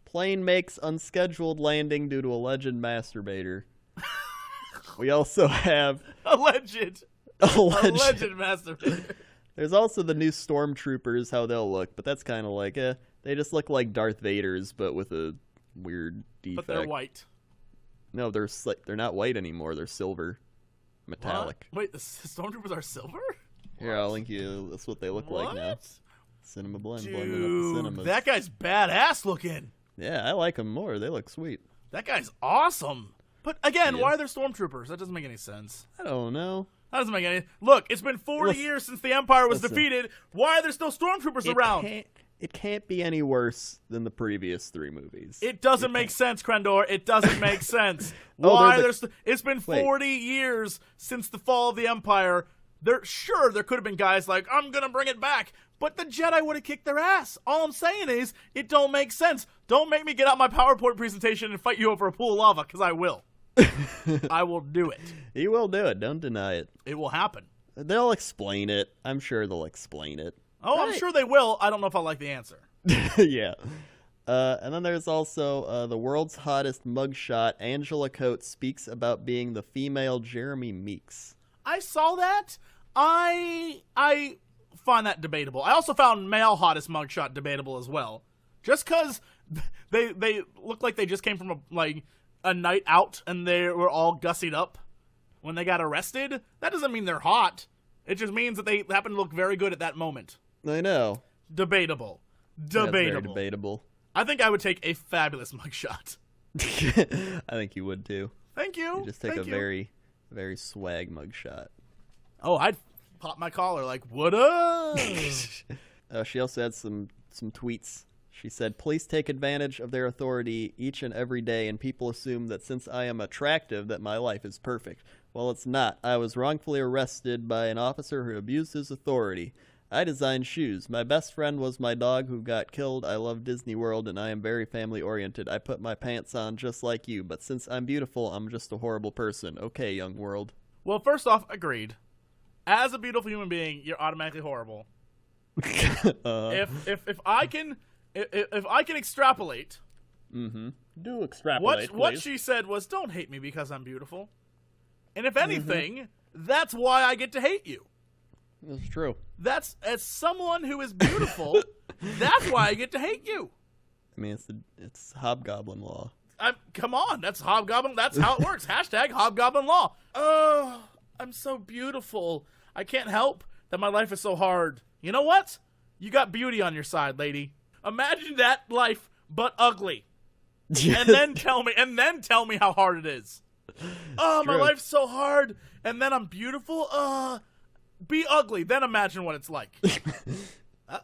Plane makes unscheduled landing due to alleged masturbator. We also have... Alleged masturbator. There's also the new stormtroopers, how they'll look, but that's kind of like, they just look like Darth Vader's, but with a weird defect. But they're white. No, they're not white anymore. They're silver. Metallic. What? Wait, the stormtroopers are silver? Here, I'll link you. That's what they look like now. Cinema blend, blending up the cinemas. That guy's badass looking. Yeah, I like them more. They look sweet. That guy's awesome. But again, why are there stormtroopers? That doesn't make any sense. I don't know. That doesn't make any... Look, it's been 40 years since the Empire was defeated. Why are there still stormtroopers around? It can't be any worse than the previous 3 movies. It doesn't make sense, Crendor. It doesn't make sense. Why it's been 40 years since the fall of the Empire. There could have been guys like, I'm going to bring it back. But the Jedi would have kicked their ass. All I'm saying is, it don't make sense. Don't make me get out my PowerPoint presentation and fight you over a pool of lava, because I will. I will do it. You will do it. Don't deny it. It will happen. They'll explain it. I'm sure they'll explain it. Oh, I'm sure they will. I don't know if I like the answer. Yeah. And then there's also the world's hottest mugshot. Angela Coates speaks about being the female Jeremy Meeks. I saw that. I find that debatable. I also found male hottest mugshot debatable as well. Just because they look like they just came from a night out and they were all gussied up when they got arrested, that doesn't mean they're hot. It just means that they happen to look very good at that moment. I know. Debatable. That's very debatable. I think I would take a fabulous mugshot. I think you would too. Thank you. You just take very, very swag mugshot. Oh, I'd pop my collar like, what up? She also had some tweets. She said, please take advantage of their authority each and every day, and people assume that since I am attractive that my life is perfect. Well, it's not. I was wrongfully arrested by an officer who abused his authority. I designed shoes. My best friend was my dog who got killed. I love Disney World, and I am very family-oriented. I put my pants on just like you, but since I'm beautiful, I'm just a horrible person. Okay, young world. Well, first off, agreed. As a beautiful human being, you're automatically horrible. If I can extrapolate, do extrapolate. What she said was, "Don't hate me because I'm beautiful," and if anything, that's why I get to hate you. That's true. That's as someone who is beautiful, that's why I get to hate you. I mean, it's hobgoblin law. Come on, that's hobgoblin. That's how it works. Hashtag hobgoblin law. Oh, I'm so beautiful. I can't help that my life is so hard. You know what? You got beauty on your side, lady. Imagine that life, but ugly. and then tell me how hard it is. Oh, my life's so hard, and then I'm beautiful. Be ugly, then imagine what it's like.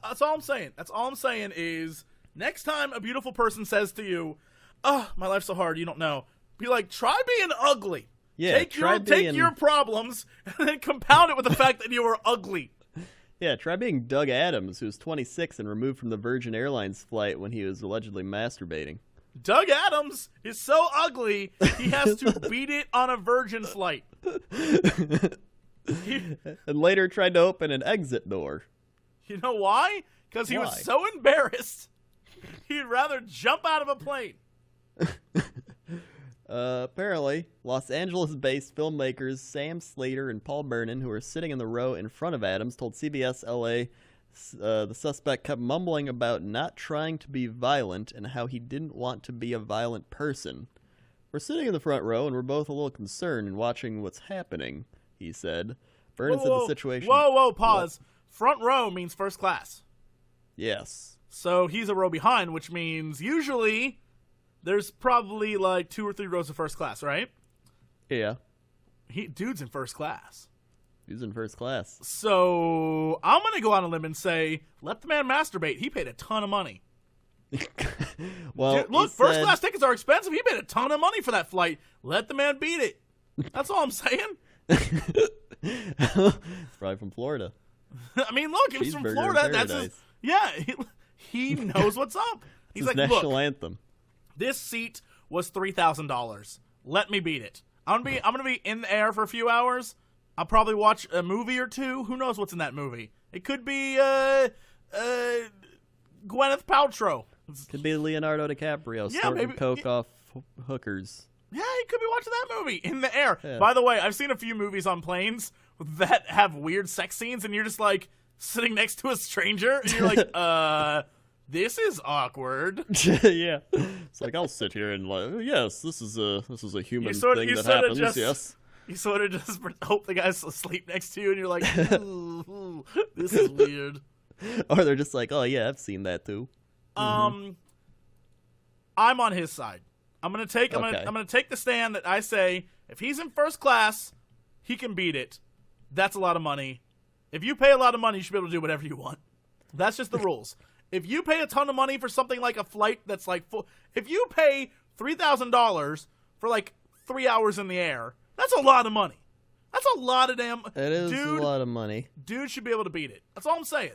That's all I'm saying. That's all I'm saying is, next time a beautiful person says to you, "Oh, my life's so hard, you don't know," be like, try being ugly. Yeah, take your problems and then compound it with the fact that you are ugly. Yeah, try being Doug Adams, who's 26 and removed from the Virgin Airlines flight when he was allegedly masturbating. Doug Adams is so ugly, he has to beat it on a Virgin flight. And later tried to open an exit door. You know why? Because he was so embarrassed, he'd rather jump out of a plane. Apparently, Los Angeles-based filmmakers Sam Slater and Paul Vernon, who were sitting in the row in front of Adams, told CBS LA the suspect kept mumbling about not trying to be violent and how he didn't want to be a violent person. We're sitting in the front row and we're both a little concerned and watching what's happening, he said. Vernon said the situation... Whoa, pause. What? Front row means first class. Yes. So he's a row behind, which means usually... there's probably like 2 or 3 rows of first class, right? Yeah. Dude's in first class. He's in first class. So I'm going to go on a limb and say, let the man masturbate. He paid a ton of money. Well, dude, look, first class tickets are expensive. He paid a ton of money for that flight. Let the man beat it. That's all I'm saying. It's probably from Florida. I mean, look, he was from Florida. That's he knows what's up. He's like, national anthem. This seat was $3,000. Let me beat it. I'm gonna be in the air for a few hours. I'll probably watch a movie or two. Who knows what's in that movie? It could be Gwyneth Paltrow. Could be Leonardo DiCaprio snorting coke off hookers. Yeah, he could be watching that movie in the air. Yeah. By the way, I've seen a few movies on planes that have weird sex scenes, and you're just like sitting next to a stranger, and you're like, this is awkward. Yeah, it's like I'll sit here and like, yes, this is a human thing that happens. Yes, you sort of just hope the guy's asleep next to you, and you're like, ooh, this is weird. Or they're just like, oh yeah, I've seen that too. I'm on his side. I'm gonna take the stand that I say if he's in first class, he can beat it. That's a lot of money. If you pay a lot of money, you should be able to do whatever you want. That's just the rules. If you pay a ton of money for something like a flight that's like full, if you pay $3,000 for like 3 hours in the air, that's a lot of money. That's a lot of damn. It is a lot of money. Dude should be able to beat it. That's all I'm saying.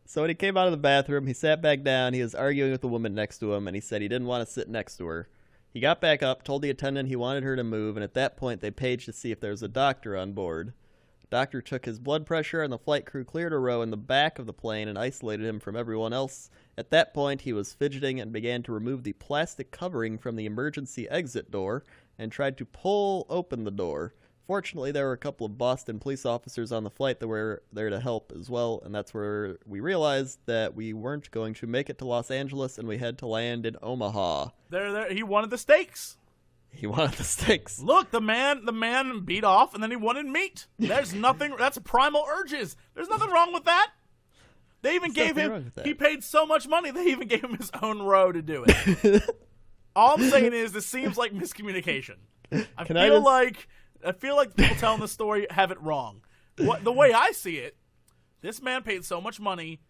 So when he came out of the bathroom, he sat back down. He was arguing with the woman next to him, and he said he didn't want to sit next to her. He got back up, told the attendant he wanted her to move, and at that point they paged to see if there was a doctor on board. Doctor took his blood pressure, and the flight crew cleared a row in the back of the plane and isolated him from everyone else. At that point, he was fidgeting and began to remove the plastic covering from the emergency exit door and tried to pull open the door. Fortunately, there were a couple of Boston police officers on the flight that were there to help as well, and that's where we realized that we weren't going to make it to Los Angeles, and we had to land in Omaha. He wanted the steaks. He wanted the steaks. Look, the man beat off, and then he wanted meat. There's nothing. That's primal urges. There's nothing wrong with that. They even gave him. He paid so much money. They even gave him his own row to do it. All I'm saying is, this seems like miscommunication. I feel like the people telling the story have it wrong. The way I see it, this man paid so much money,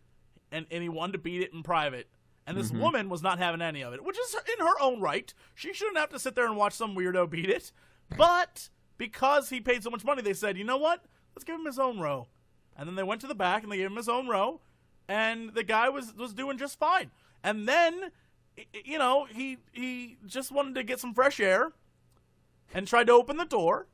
and he wanted to beat it in private. And this woman was not having any of it, which is in her own right. She shouldn't have to sit there and watch some weirdo beat it. But because he paid so much money, they said, you know what? Let's give him his own row. And then they went to the back and they gave him his own row. And the guy was doing just fine. And then, he just wanted to get some fresh air and tried to open the door.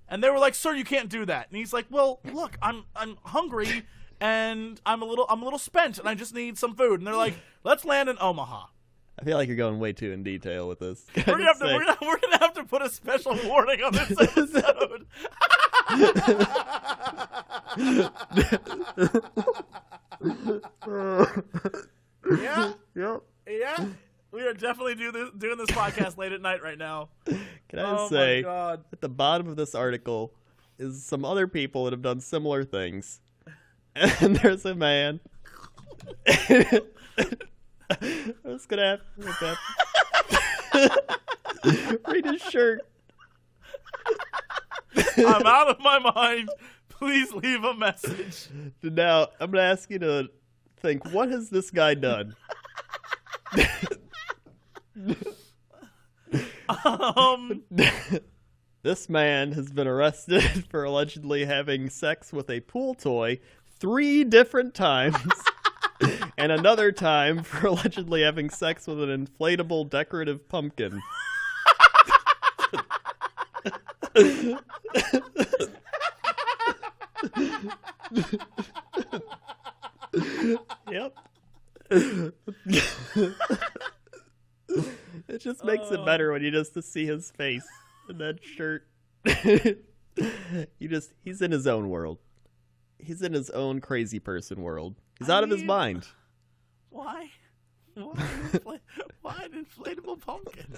And they were like, sir, you can't do that. And he's like, well, look, I'm hungry. And I'm a little spent, and I just need some food. And they're like, "Let's land in Omaha." I feel like you're going way too in detail with this. We're gonna have to put a special warning on this episode. Yeah. Yep. Yeah. We are definitely doing this podcast late at night right now. Can I say at the bottom of this article is some other people that have done similar things. And there's a man. What's gonna happen? Read his shirt. I'm out of my mind. Please leave a message. Now, I'm gonna ask you to think, what has this guy done? This man has been arrested for allegedly having sex with a pool toy 3 different times, and another time for allegedly having sex with an inflatable decorative pumpkin. Yep. It just makes it better when you just see his face in that shirt. He's in his own world. He's in his own crazy person world. He's out of his mind. Why? Why an inflatable pumpkin?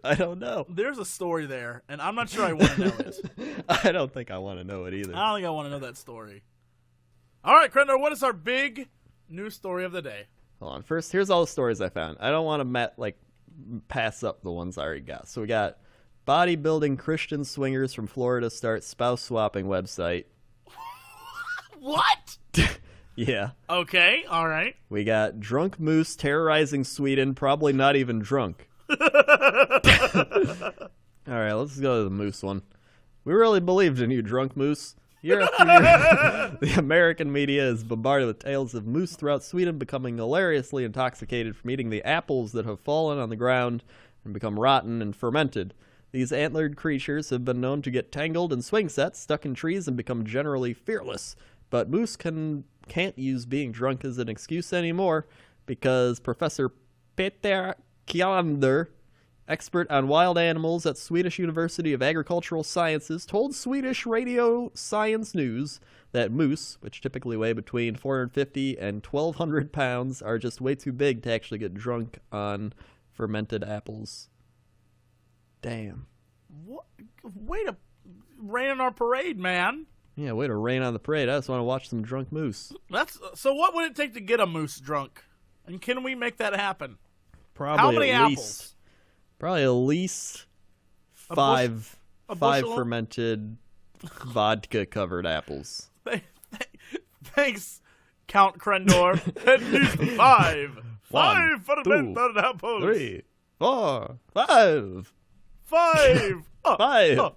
I don't know. There's a story there, and I'm not sure I want to know it. I don't think I want to know it either. I don't think I want to know that story. All right, Crendor, what is our big news story of the day? Hold on. First, here's all the stories I found. I don't want to pass up the ones I already got. So we got bodybuilding Christian swingers from Florida start spouse swapping website. What? Yeah. Okay, all right. We got drunk moose terrorizing Sweden, probably not even drunk. All right, let's go to the moose one. We really believed in you, drunk moose. Year after year, the American media is bombarded with tales of moose throughout Sweden becoming hilariously intoxicated from eating the apples that have fallen on the ground and become rotten and fermented. These antlered creatures have been known to get tangled in swing sets, stuck in trees, and become generally fearless. But moose can't use being drunk as an excuse anymore because Professor Peter Kjallander, expert on wild animals at Swedish University of Agricultural Sciences, told Swedish Radio Science News that moose, which typically weigh between 450 and 1,200 pounds, are just way too big to actually get drunk on fermented apples. Damn. What? Way to rain on our parade, man. Yeah, way to rain on the parade. I just want to watch some drunk moose. So what would it take to get a moose drunk? And can we make that happen? Probably how many apples? Probably at least five fermented vodka-covered apples. Thanks, Count Crendor. At least 5. 5 fermented apples. 3, 4, 5. 5. 5.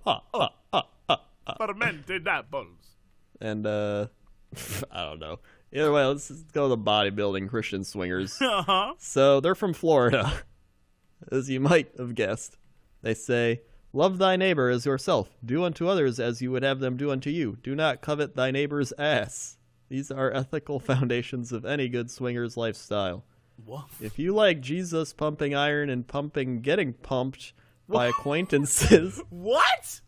Fermented apples. And, I don't know. Either way, let's go to the bodybuilding Christian swingers. Uh-huh. So, they're from Florida, as you might have guessed. They say, Love thy neighbor as yourself. Do unto others as you would have them do unto you. Do not covet thy neighbor's ass. These are ethical foundations of any good swinger's lifestyle. What? If you like Jesus pumping iron and getting pumped by acquaintances... What?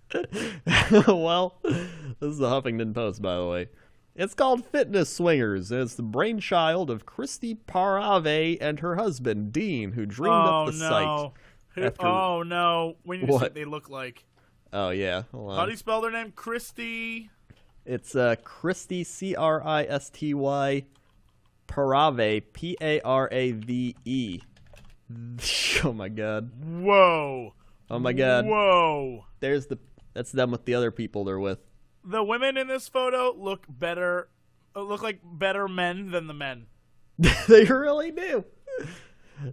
Well, this is the Huffington Post, by the way. It's called Fitness Swingers, and it's the brainchild of Christy Parave and her husband, Dean, who dreamed up the site. Oh, no. We need to see what they look like. Oh, yeah. Hold on. How do you spell their name? Christy? It's Christy, Cristy, Parave, Parave. Oh, my God. Whoa. Oh, my God. Whoa. That's them with the other people they're with. The women in this photo look like better men than the men. They really do.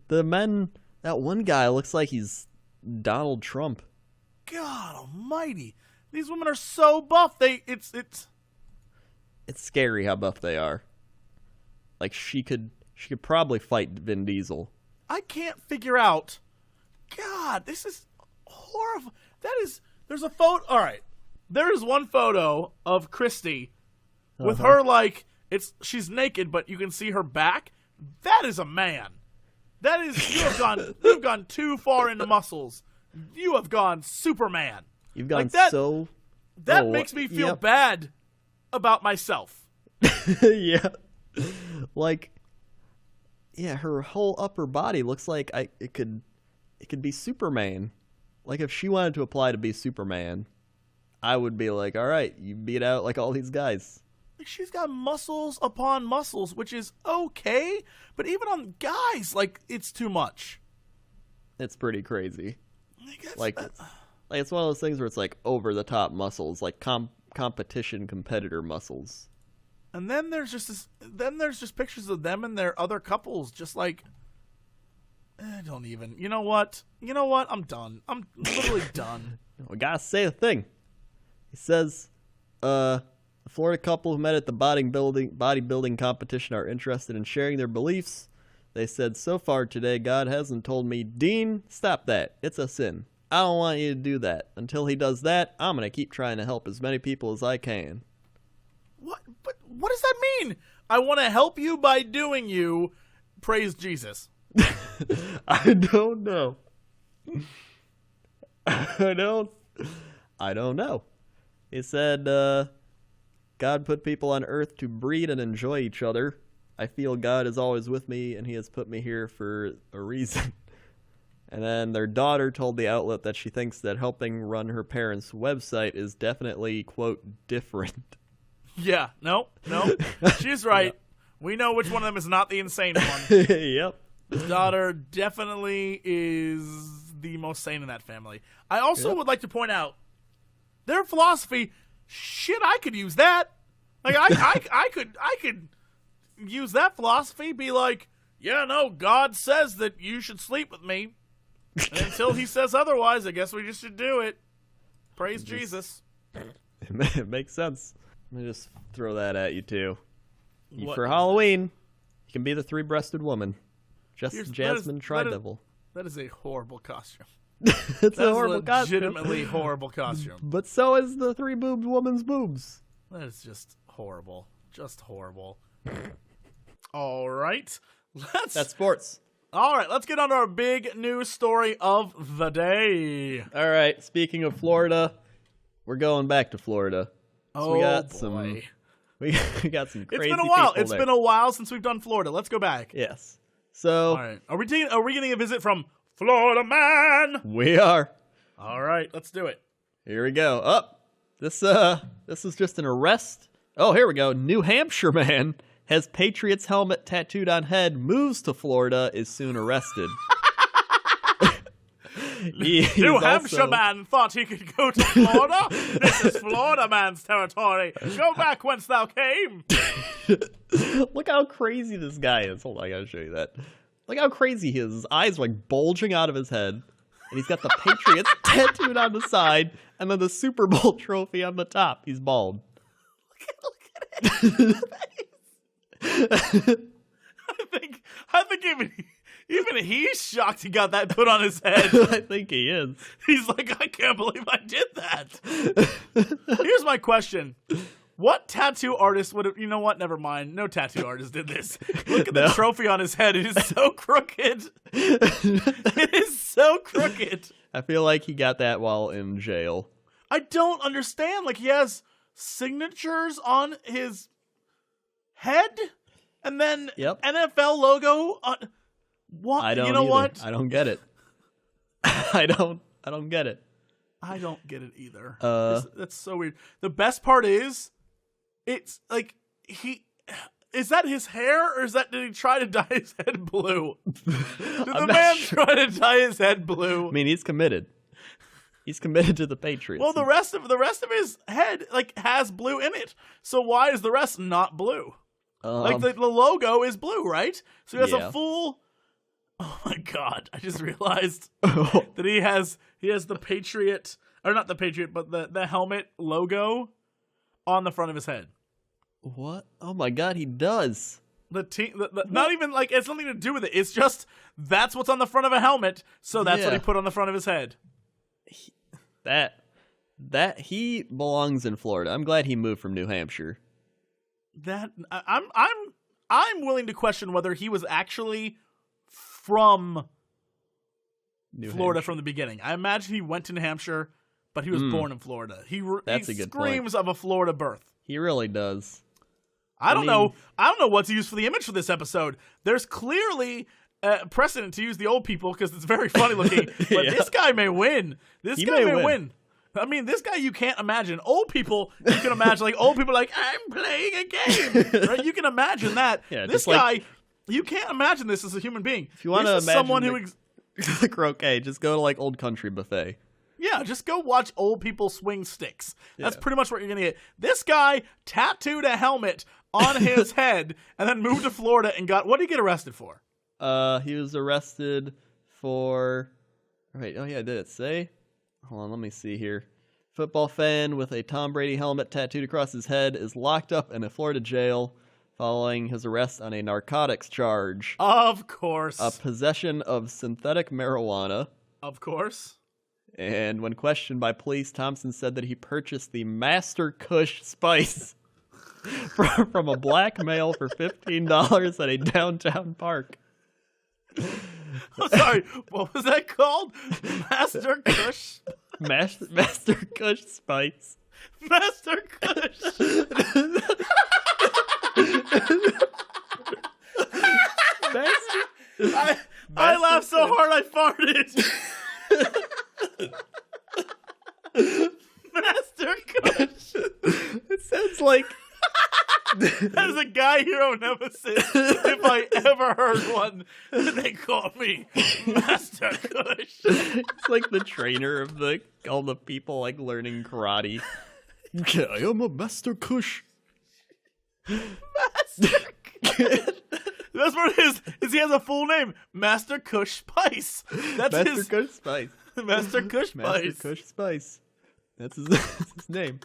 The men, that one guy looks like he's Donald Trump. God almighty. These women are so buff. It's scary how buff they are. Like she could probably fight Vin Diesel. I can't figure out. God, this is horrible. There's a photo. All right. There is one photo of Christy with her she's naked, but you can see her back. That is a man. That is you've gone too far into muscles. You have gone Superman. You've gone That makes me feel bad about myself. Yeah. Her whole upper body looks like it could be Superman. Like if she wanted to apply to be Superman, I would be like, all right, you beat out like all these guys. Like she's got muscles upon muscles, which is okay, but even on guys, like it's too much. It's pretty crazy. Like it's one of those things where it's like over the top muscles, like competitor muscles. And then there's just pictures of them and their other couples, just like. I don't even. You know what? I'm done. I'm literally done. We gotta say a thing. He says, a Florida couple who met at the bodybuilding competition are interested in sharing their beliefs. They said, so far today, God hasn't told me, Dean, stop that. It's a sin. I don't want you to do that. Until he does that, I'm going to keep trying to help as many people as I can. What? But what does that mean? I want to help you by doing you. Praise Jesus. I don't know. I don't know. He said, God put people on earth to breed and enjoy each other. I feel God is always with me, and he has put me here for a reason. And then their daughter told the outlet that she thinks that helping run her parents' website is definitely, quote, different. Yeah, no, she's right. Yep. We know which one of them is not the insane one. Yep. The daughter definitely is the most sane in that family. I also would like to point out their philosophy. Shit, I could use that. Like I could use that philosophy. Be like, yeah, no, God says that you should sleep with me, and until he says otherwise, I guess we just should do it. Praise Jesus. It makes sense. Let me just throw that at you too. For Halloween, you can be the three-breasted woman. Jasmine Tri-Devil. That is a horrible costume. It's a horrible costume. Legitimately horrible costume. But so is the three-boobed woman's boobs. That is just horrible. Just horrible. All right. That's sports. All right, let's get on to our big news story of the day. All right, speaking of Florida, we're going back to Florida. So we got boy. We got some crazy. It's been a while. It's been a while since we've done Florida. Let's go back. Yes. So, all right. Are we getting a visit from Florida Man? We are. All right, let's do it. Here we go. This is just an arrest. Oh, here we go. New Hampshire man has Patriots helmet tattooed on head, moves to Florida, is soon arrested. New Hampshire man thought he could go to Florida. This is Florida man's territory. Go back whence thou came. Look how crazy this guy is. Hold on, I gotta show you that. Look how crazy he is. His eyes are like bulging out of his head. And he's got the Patriots tattooed on the side, and then the Super Bowl trophy on the top. He's bald. Look at it. I think Even he's shocked he got that put on his head. I think he is. He's like, I can't believe I did that. Here's my question. What tattoo artist would have... You know what? Never mind. No tattoo artist did this. Look at the trophy on his head. It is so crooked. It is so crooked. I feel like he got that while in jail. I don't understand. Like, he has signatures on his head, and then NFL logo on... What? I don't you know either. what? I don't get it. I don't get it. I don't get it either. That's so weird. The best part is, it's like is that his hair, or did he try to dye his head blue? Did the man try to dye his head blue? I mean, he's committed. He's committed to the Patriots. Well, the rest of his head has blue in it. So why is the rest not blue? The logo is blue, right? So he has a full. Oh my God! I just realized that he has the Patriot, or not the Patriot, but the helmet logo on the front of his head. What? Oh my God, he does. The team, not even like it's nothing to do with it. It's just that's what's on the front of a helmet, so that's what he put on the front of his head. That he belongs in Florida. I'm glad he moved from New Hampshire. That I'm willing to question whether he was actually from Florida from the beginning. I imagine he went to New Hampshire, but he was born in Florida. He screams of a Florida birth. He really does. I don't know what to use for the image for this episode. There's clearly precedent to use the old people because it's very funny looking. But this guy may win. This guy may win. I mean, this guy you can't imagine. Old people, you can imagine, like, old people are like, I'm playing a game. Right? You can imagine that. Yeah, this guy, you can't imagine this as a human being. If you want to imagine someone the croquet, just go to, like, Old Country Buffet. Yeah, just go watch old people swing sticks. That's pretty much what you're going to get. This guy tattooed a helmet on his head and then moved to Florida and what did he get arrested for? He was arrested for... Wait, oh yeah, did it say? Hold on, let me see here. Football fan with a Tom Brady helmet tattooed across his head is locked up in a Florida jail following his arrest on a narcotics charge. Of course. A possession of synthetic marijuana. Of course. And when questioned by police, Thompson said that he purchased the Master Kush spice from a black male for $15 at a downtown park. I'm sorry, what was that called? Master Kush? Master Kush spice. Master Kush. I laughed so hard I farted. Master Kush. It sounds like that is a guy hero nemesis. If I ever heard one, they call me Master Kush. It's like the trainer of all the people like learning karate. Okay, I am a Master Kush. Master Kush. That's what it is he has a full name. Master Kush Spice. That's Master Kush Spice. Master Kush Spice. Master Kush Spice. That's his name.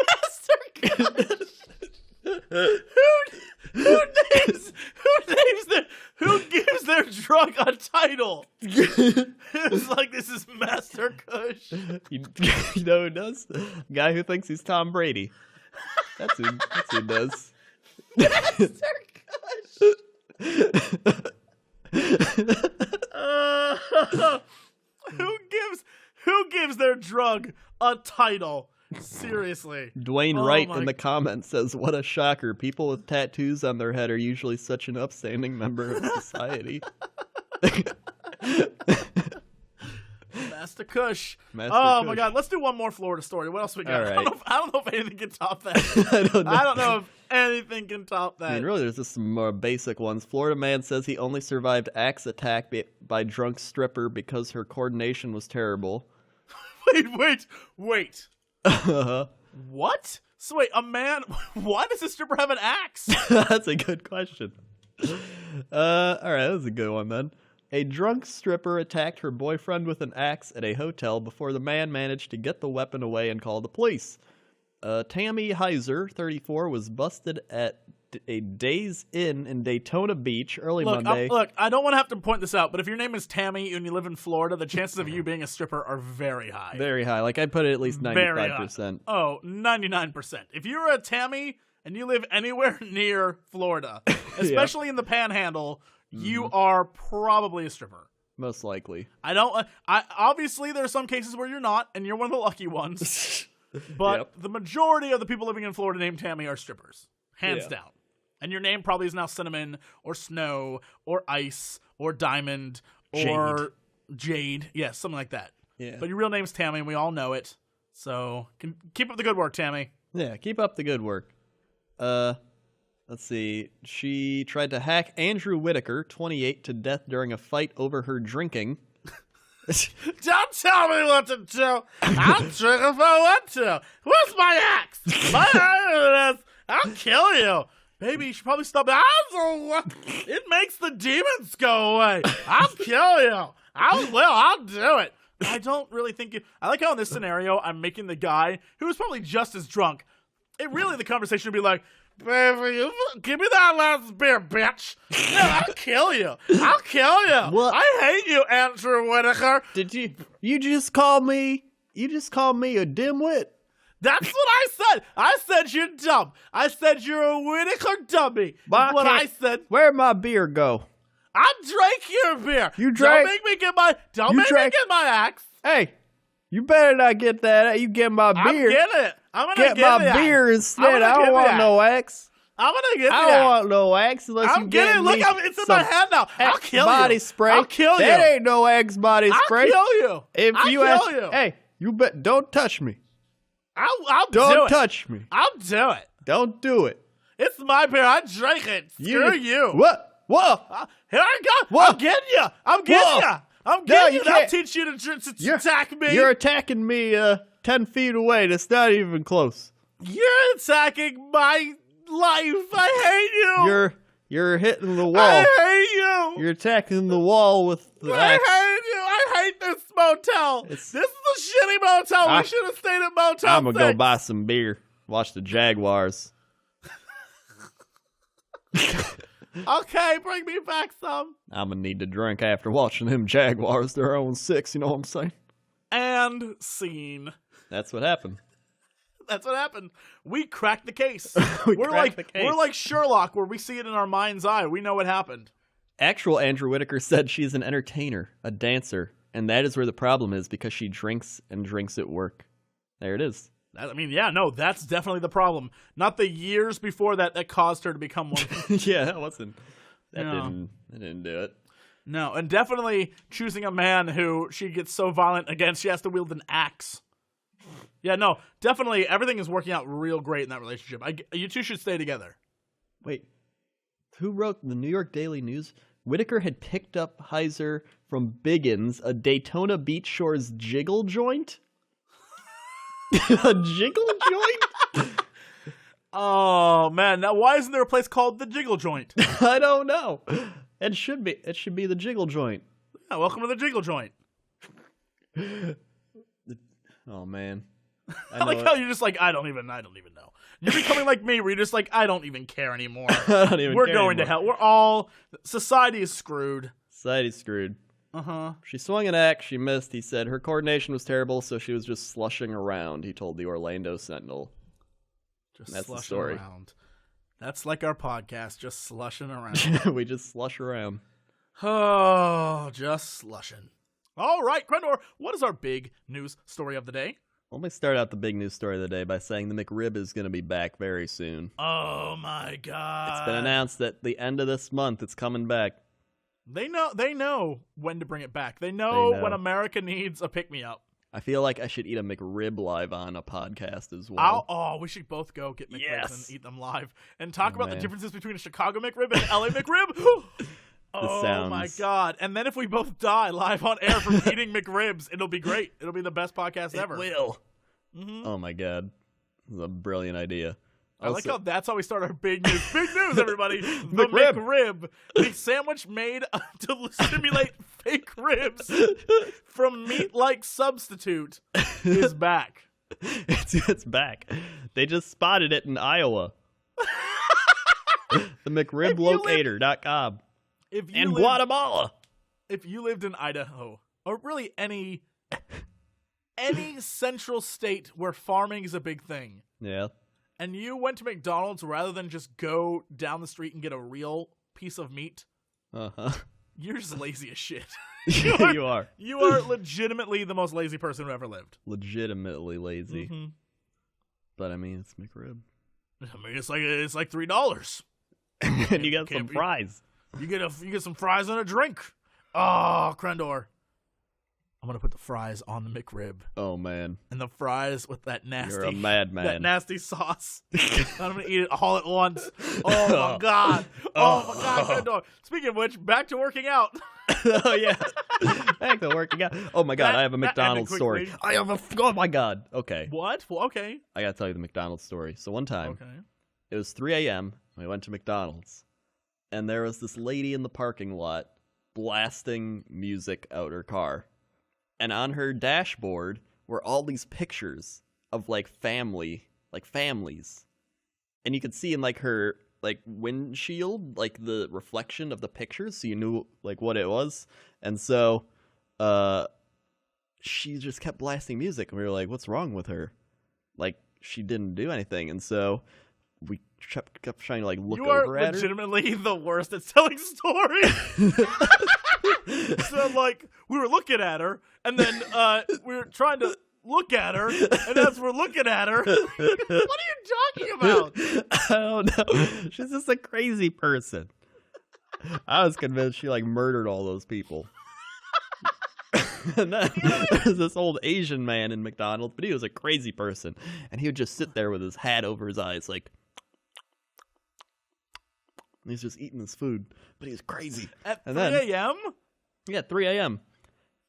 Master Kush. Who gives their drug a title? It's like, this is Master Kush. You know who does? Guy who thinks he's Tom Brady. That's who does. Master Kush. Who gives their drug a title? Seriously. Dwayne Wright in the comments says, what a shocker. People with tattoos on their head are usually such an upstanding member of society. Master Kush. Oh my God. Let's do one more Florida story. What else we got? Right. I don't know if anything can top that. I don't know if anything can top that. I mean, really, there's just some more basic ones. Florida man says he only survived axe attack by drunk stripper because her coordination was terrible. Wait. What? So wait, a man... Why does a stripper have an axe? That's a good question. Alright, that was a good one then. A drunk stripper attacked her boyfriend with an axe at a hotel before the man managed to get the weapon away and call the police. Tammy Heiser, 34, was busted at a Days Inn in Daytona Beach early Monday. Look, I don't want to have to point this out, but if your name is Tammy and you live in Florida, the chances of you being a stripper are very high. Very high. Like, I'd put it at least 95%. Oh, 99%. If you're a Tammy and you live anywhere near Florida, especially in the Panhandle, you are probably a stripper. Most likely. Obviously, there are some cases where you're not, and you're one of the lucky ones. But the majority of the people living in Florida named Tammy are strippers. Hands down. And your name probably is now Cinnamon, or Snow, or Ice, or Diamond, or Jade. Yeah, something like that. Yeah. But your real name's Tammy, and we all know it. So, keep up the good work, Tammy. Yeah, keep up the good work. Let's see. She tried to hack Andrew Whitaker, 28, to death during a fight over her drinking. Don't tell me what to do. I'll drink if I want to. Where's my axe? I'll kill you. Baby, you should probably stop. It makes the demons go away. I'll kill you. I'll do it. I don't really think you... I like how in this scenario, I'm making the guy who was probably just as drunk. The conversation would be like, baby, give me that last beer, bitch. Yeah, I'll kill you. I'll kill you. What? I hate you, Andrew Whitaker. Did you just call me a dimwit? That's what I said. I said you're dumb. I said you're a Whitaker dummy. That's what I said. Where'd my beer go? I drank your beer. You drank? Don't make me get my axe. Hey, you better not get that. You get my beer. I'm getting it. I'm gonna get my beer instead. I don't want no axe. I'm gonna get I don't want no axe unless you get me. Look, it's in my hand now. I'll kill you. Body spray. I'll kill you. That ain't no axe body spray. I'll kill you. I'll kill you. Hey, don't touch me. Don't touch me. I'll do it. Don't do it. It's my beer. I drank it. Screw you. What? Whoa. Here I go. Whoa. I'm getting you. I'm getting you. I'm getting you. I'll teach you to attack me. You're attacking me 10 feet away. That's not even close. You're attacking my life. I hate you. You're hitting the wall. I hate you. You're attacking the wall with the axe. I hate you. I hate this motel. This is a shitty motel. We should have stayed at Motel I'm going to go buy some beer. Watch the Jaguars. Okay, bring me back some. I'm going to need to drink after watching them Jaguars. They're 0-6, you know what I'm saying? And scene. That's what happened. That's what happened. We cracked the case. We're like Sherlock, where we see it in our mind's eye. We know what happened. Actual Andrew Whitaker said she's an entertainer, a dancer, and that is where the problem is because she drinks and drinks at work. There it is. That's definitely the problem. Not the years before that caused her to become one. Yeah, that wasn't. That didn't do it. No, and definitely choosing a man who she gets so violent against, she has to wield an axe. Yeah, no, definitely everything is working out real great in that relationship. You two should stay together. Wait, who wrote the New York Daily News? Whitaker had picked up Heiser from Biggins, a Daytona Beach Shores jiggle joint? A jiggle joint? Oh, man. Now, why isn't there a place called the Jiggle Joint? I don't know. It should be the jiggle joint. Yeah, welcome to the Jiggle Joint. Oh, man. I like how you're just like, I don't even know. You're becoming like me, where you're just like, I don't even care anymore. We're going to hell. Society is screwed. Society's screwed. Uh-huh. She swung an axe, she missed. He said her coordination was terrible, so she was just slushing around, he told the Orlando Sentinel. That's the story. Around. That's like our podcast, just slushing around. We just slush around. Oh, just slushing. All right, Crendor, what is our big news story of the day? Let me start out the big news story of the day by saying the McRib is going to be back very soon. Oh, my God. It's been announced that the end of this month it's coming back. They know when to bring it back. They know when America needs a pick-me-up. I feel like I should eat a McRib live on a podcast as well. We should both go get McRibs and eat them live and talk about the differences between a Chicago McRib and an LA McRib. My God. And then if we both die live on air from eating McRibs, it'll be great. It'll be the best podcast ever. It will. Mm-hmm. Oh, my God. This is a brilliant idea. I like how that's how we start our big news. Big news, everybody. The McRib. The sandwich made to simulate fake ribs from meat-like substitute is back. It's back. They just spotted it in Iowa. The McRibLocator.com. And Guatemala. If you lived in Idaho, or really any central state where farming is a big thing. Yeah. And you went to McDonald's rather than just go down the street and get a real piece of meat. Uh-huh. You're just lazy as shit. You are. You are legitimately the most lazy person who ever lived. Legitimately lazy. Mm-hmm. But I mean, it's McRib. I mean, it's like $3. And you got some fries. You get some fries and a drink. Oh, Crendor. I'm gonna put the fries on the McRib. Oh man. And the fries with that nasty. You're a madman. That nasty sauce. I'm gonna eat it all at once. Oh my god. Oh my god, Crendor. Speaking of which, back to working out. Oh yeah. Back to working out. Oh my god, I have a McDonald's story. Oh my god. Okay. What? Well, okay. I gotta tell you the McDonald's story. So one time, okay. It was 3 a.m. We went to McDonald's, and there was this lady in the parking lot blasting music out her car. And on her dashboard were all these pictures of families. And you could see in her windshield the reflection of the pictures, so you knew what it was. And so she just kept blasting music, and we were like, what's wrong with her? She didn't do anything. And so we kept trying to look over at her. You are legitimately the worst at telling stories. So we were looking at her, and then we were trying to look at her, and as we're looking at her, what are you talking about? I don't know. She's just a crazy person. I was convinced she murdered all those people. And then there's this old Asian man in McDonald's, but he was a crazy person, and he would just sit there with his hat over his eyes, and he's just eating his food, but he's crazy. At 3 a.m.? Yeah, 3 a.m.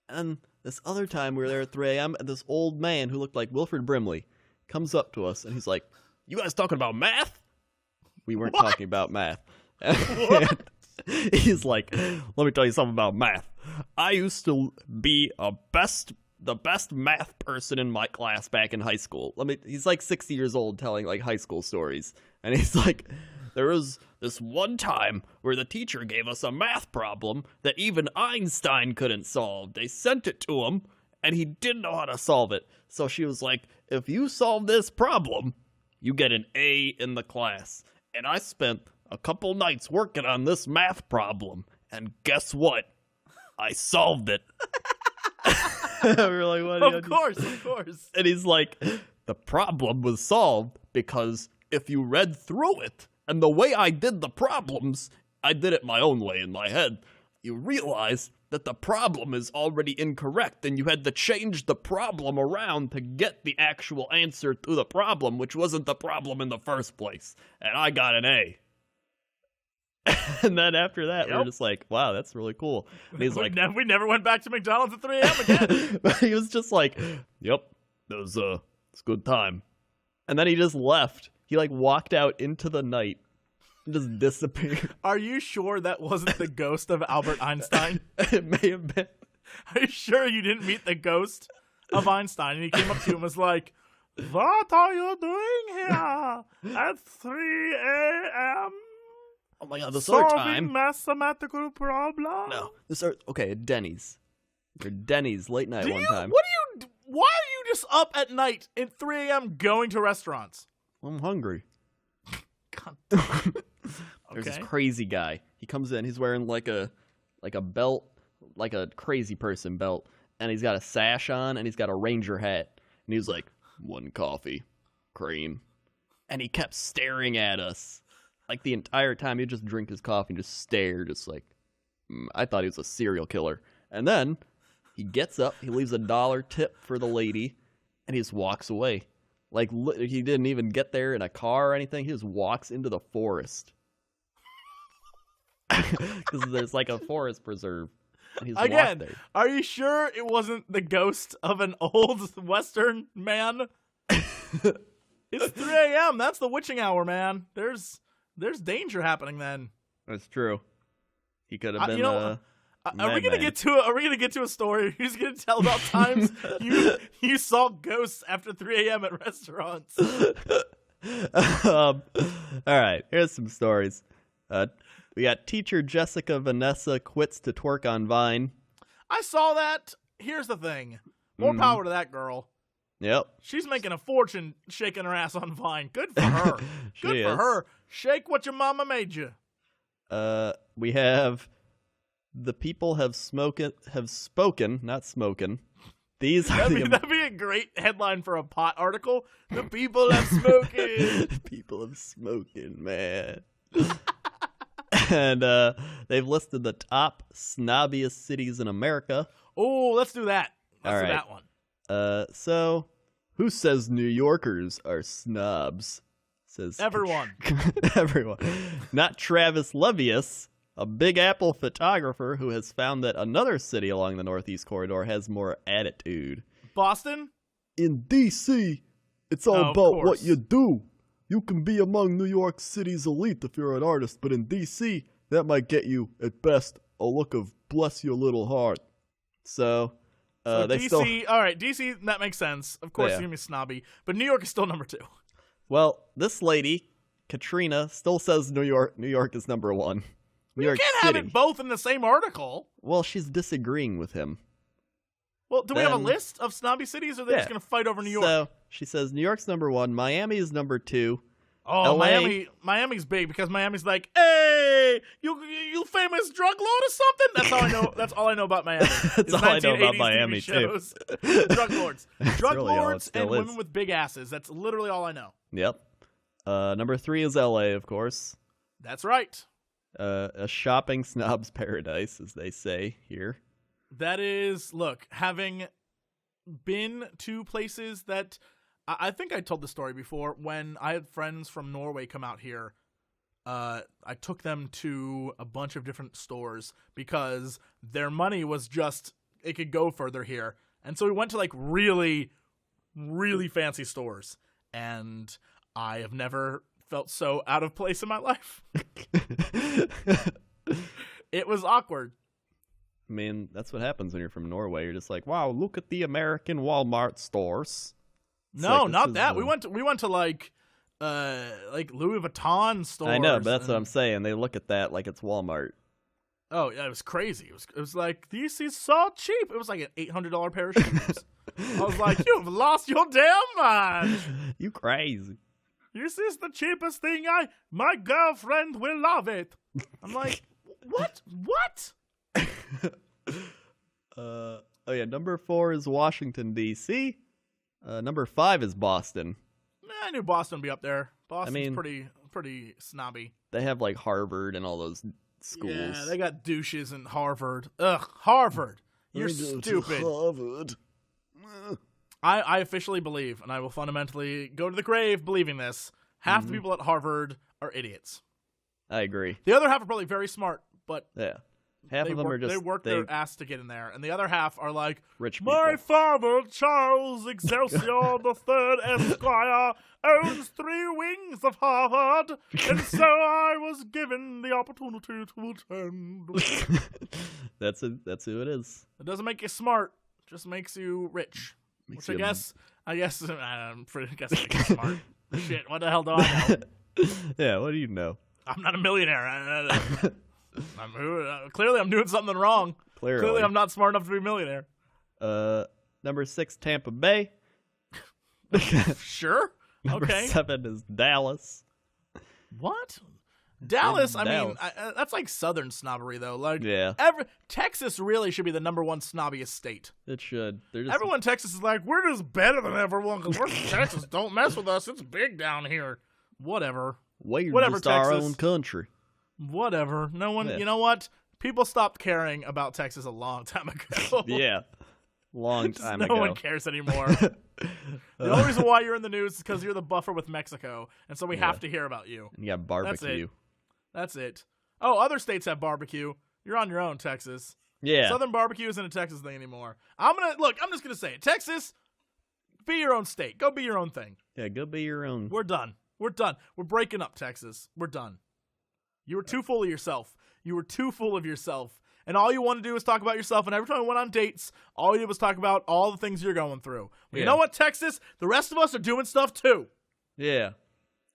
And this other time we were there at 3 a.m., and this old man who looked like Wilford Brimley comes up to us, and he's like, you guys talking about math? We weren't talking about math. He's like, let me tell you something about math. I used to be the best math person in my class back in high school. He's 60 years old telling high school stories. And he's like, there was this one time where the teacher gave us a math problem that even Einstein couldn't solve. They sent it to him, and he didn't know how to solve it. So she was like, if you solve this problem, you get an A in the class. And I spent a couple nights working on this math problem, and guess what? I solved it. We were like, what? Of course. And he's like, the problem was solved because if you read through it, and the way I did the problems, I did it my own way in my head, you realize that the problem is already incorrect, and you had to change the problem around to get the actual answer to the problem, which wasn't the problem in the first place. And I got an A. And then after that, we were just like, wow, that's really cool. And he's like, we never went back to McDonald's at 3 a.m. again. But he was just like, yep, it's a good time. And then he just left. He walked out into the night and just disappeared. Are you sure that wasn't the ghost of Albert Einstein? It may have been. Are you sure you didn't meet the ghost of Einstein? And he came up to you and was like, what are you doing here at 3 a.m.? Oh my god, this other time. Solving mathematical problem? No. Okay, at Denny's. Or Denny's late night one time. Why are you just up at night at 3 a.m. going to restaurants? I'm hungry. God. There's this crazy guy. He comes in, he's wearing a belt, like a crazy person belt, and he's got a sash on, and he's got a ranger hat. And he's like, 1 coffee, cream. And he kept staring at us. The entire time, he'd just drink his coffee and just stare, I thought he was a serial killer. And then, he gets up, he leaves $1 tip for the lady, and he just walks away. He didn't even get there in a car or anything, he just walks into the forest. Because there's a forest preserve. And he's Again, there. Are you sure it wasn't the ghost of an old Western man? It's 3 a.m., that's the witching hour, man. There's danger happening then. That's true. He could have been. Are we gonna get to a story? Who's gonna tell about times you saw ghosts after 3 a.m. at restaurants? All right, here's some stories. We got teacher Jessica Vanessa quits to twerk on Vine. I saw that. Here's the thing. More power to that girl. Yep. She's making a fortune shaking her ass on Vine. Good for her. Good for her. Shake what your mama made you. We have the people have spoken, not smoking. These are that'd be a great headline for a pot article. The people have spoken. The people have spoken, man. And they've listed the top snobbiest cities in America. Oh, let's do that. Let's do that one. So, who says New Yorkers are snobs? Says everyone. Everyone. Not Travis Levius, a Big Apple photographer who has found that another city along the Northeast Corridor has more attitude. Boston? In D.C., it's all about what you do. You can be among New York City's elite if you're an artist, but in D.C., that might get you, at best, a look of bless your little heart. So they DC, still... all right, D.C., that makes sense. Of course, it's going to be snobby, but New York is still number 2. Well, this lady, Katrina, still says New York is number 1. New York can't City. have it both in the same article. Well, she's disagreeing with him. Well, do we have a list of snobby cities, or are they just going to fight over New York? So she says New York's number 1, Miami is number 2. Oh, LA. Miami's big because Miami's like, hey, you famous drug lord or something? That's all I know. That's all I know about Miami. That's all I know about Miami too. Drug lords, drug lords, and is. women with big asses. That's literally all I know. Yep. Number 3 is LA, of course. That's right. A shopping snob's paradise, as they say here. That is, look, having been to places that I think I told the story before. When I had friends from Norway come out here, I took them to a bunch of different stores because their money was just, it could go further here. And so we went to like really, really fancy stores. And I have never felt so out of place in my life. It was awkward. I mean, that's what happens when you're from Norway. You're just like, wow, look at the American Walmart stores. No, not that. We went to like Louis Vuitton stores. I know, but that's what I'm saying. They look at that like it's Walmart. Oh, yeah, it was crazy. It was like, this is so cheap. It was like an $800 pair of shoes. I was like, you've lost your damn mind. You crazy. This is the cheapest thing my girlfriend will love it. I'm like, what? Oh yeah, number 4 is Washington, D.C. Number 5 is Boston. I knew Boston would be up there. Boston's pretty snobby. They have like Harvard and all those schools. Yeah, they got douches in Harvard. Ugh, Harvard. You're stupid. Harvard. I officially believe, and I will fundamentally go to the grave believing this, half the people at Harvard are idiots. I agree. The other half are probably very smart, but yeah. Half of them are just... They work their ass to get in there. And the other half are like, rich people. My father, Charles Excelsior III Esquire, owns 3 wings of Harvard, and so I was given the opportunity to attend. That's who it is. It doesn't make you smart. It just makes you rich. Which I guess it makes you smart. Shit, what the hell do I know? Yeah, what do you know? I'm not a millionaire. Clearly, I'm doing something wrong. Clearly, I'm not smart enough to be a millionaire. Number 6, Tampa Bay. Sure. Number 7 is Dallas. What? Dallas? I Dallas. mean, that's like Southern snobbery, though. Like, yeah. Texas really should be the number 1 snobbiest state. It should. Everyone in Texas is like, we're just better than everyone because we're from Texas. Don't mess with us. It's big down here. Whatever. We're Whatever, just Texas. our own country. Whatever. No one. Yeah. You know what? People stopped caring about Texas a long time ago. Yeah. Long time ago. No one cares anymore. The only reason why you're in the news is because you're the buffer with Mexico, and so we have to hear about you. You got barbecue. That's it. Oh, other states have barbecue. You're on your own, Texas. Yeah. Southern barbecue isn't a Texas thing anymore. I'm just gonna say it. Texas, be your own state. Go be your own thing. Yeah, go be your own. We're done. We're breaking up, Texas. We're done. You were too full of yourself. And all you want to do is talk about yourself. And every time we went on dates, all you did was talk about all the things you're going through. But you know what, Texas? The rest of us are doing stuff too. Yeah.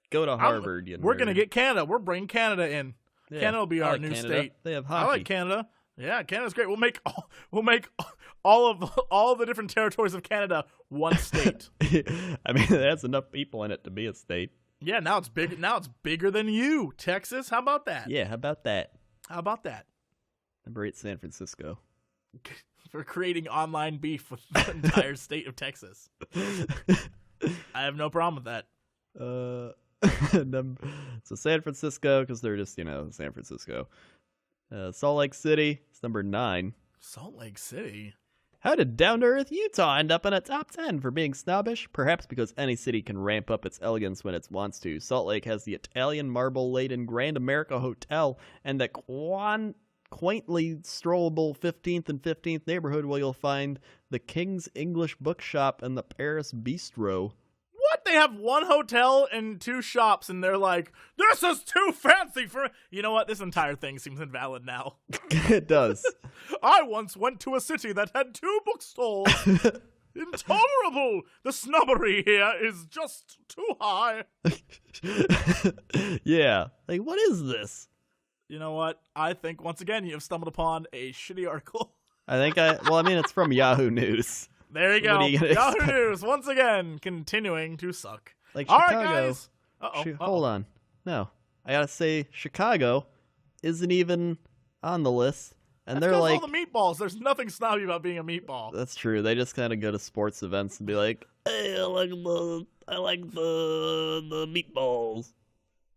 Go to Harvard. We're going to get Canada. We're bringing Canada in. Yeah, Canada will be I our like new Canada. state. They have I hockey. like Canada. Yeah, Canada's great. We'll make all the different territories of Canada one state. I mean, that's enough people in it to be a state. Yeah, now it's big. Now it's bigger than you, Texas. How about that? Yeah, how about that? How about that? Number 8, San Francisco. For creating online beef with the entire state of Texas. I have no problem with that. So San Francisco, because they're just, San Francisco. Salt Lake City is number 9. Salt Lake City? How did down-to-earth Utah end up in a top 10 for being snobbish? Perhaps because any city can ramp up its elegance when it wants to. Salt Lake has the Italian marble-laden Grand America Hotel and the quaintly strollable 15th and 15th neighborhood where you'll find the King's English Bookshop and the Paris Bistro. What? They have one hotel and 2 shops, and they're like, this is too fancy for... You know what? This entire thing seems invalid now. It does. I once went to a city that had 2 bookstores. Intolerable! The snobbery here is just too high. Yeah. Like, what is this? You know what? I think, once again, you have stumbled upon a shitty article. It's from Yahoo News. There you go. Yahoo Yahoo News, once again, continuing to suck. Like All Chicago. right, guys. Hold on. No. I gotta say, Chicago isn't even on the list. And That's they're like, all the meatballs. There's nothing snobby about being a meatball. That's true. They just kind of go to sports events and be like, hey, I like the meatballs.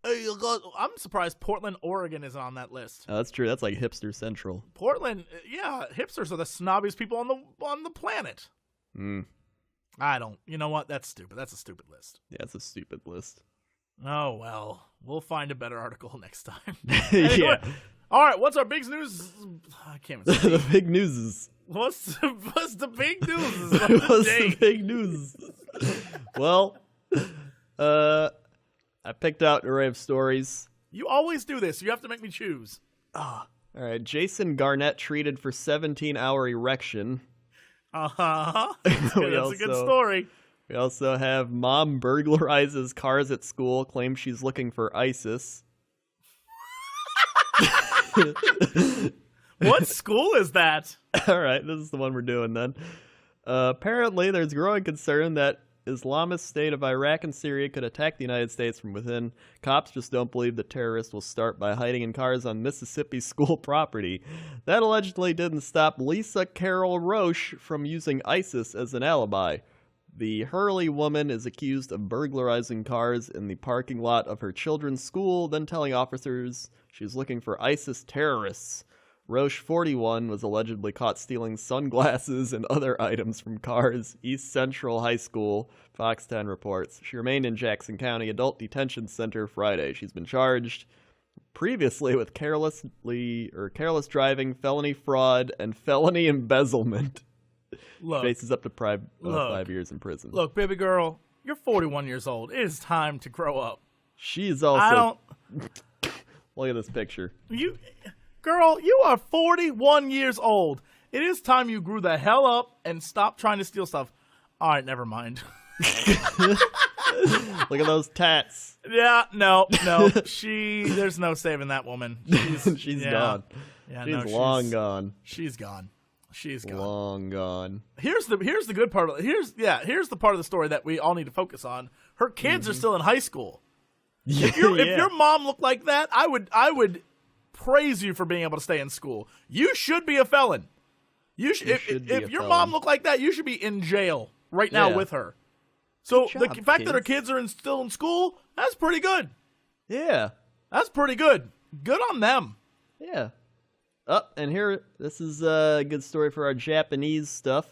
Hey, I'm surprised Portland, Oregon isn't on that list. Oh, that's true. That's like hipster central. Portland, yeah, hipsters are the snobbiest people on the planet. I don't. You know what? That's stupid. That's a stupid list. Yeah, it's a stupid list. Oh, well. We'll find a better article next time. Yeah. All right, what's our big news? I can't even say. The big news is... What's the big news? What's the big news? Well, I picked out an array of stories. You always do this. You have to make me choose. All right, Jason Garnett treated for 17-hour erection. Uh-huh. That's a good story. We also have mom burglarizes cars at school, claims she's looking for ISIS. What school is that? All right, this is the one we're doing then. Apparently, there's growing concern that Islamist state of Iraq and Syria could attack the United States from within. Cops just don't believe the terrorists will start by hiding in cars on Mississippi school property. That allegedly didn't stop Lisa Carol Roche from using ISIS as an alibi. The Hurley woman is accused of burglarizing cars in the parking lot of her children's school, then telling officers she's looking for ISIS terrorists. Roche, 41, was allegedly caught stealing sunglasses and other items from cars. East Central High School, Fox 10 reports. She remained in Jackson County Adult Detention Center Friday. She's been charged previously with careless driving, felony fraud, and felony embezzlement. Look, faces up to 5 years in prison. Look, baby girl, you're 41 years old. It is time to grow up. She's also... Look at this picture. Girl, you are 41 years old. It is time you grew the hell up and stopped trying to steal stuff. All right, never mind. Look at those tats. Yeah, no. There's no saving that woman. She's gone. Yeah, she's long gone. She's gone. She's gone. Long gone. Here's the good part of it. Here's the part of the story that we all need to focus on. Her kids are still in high school. If your mom looked like that, I would praise you for being able to stay in school. You should be a felon. If your mom looked like that, you should be in jail right now with her. So the fact that her kids are still in school, that's pretty good. Yeah. That's pretty good. Good on them. Yeah. And here, this is a good story for our Japanese stuff.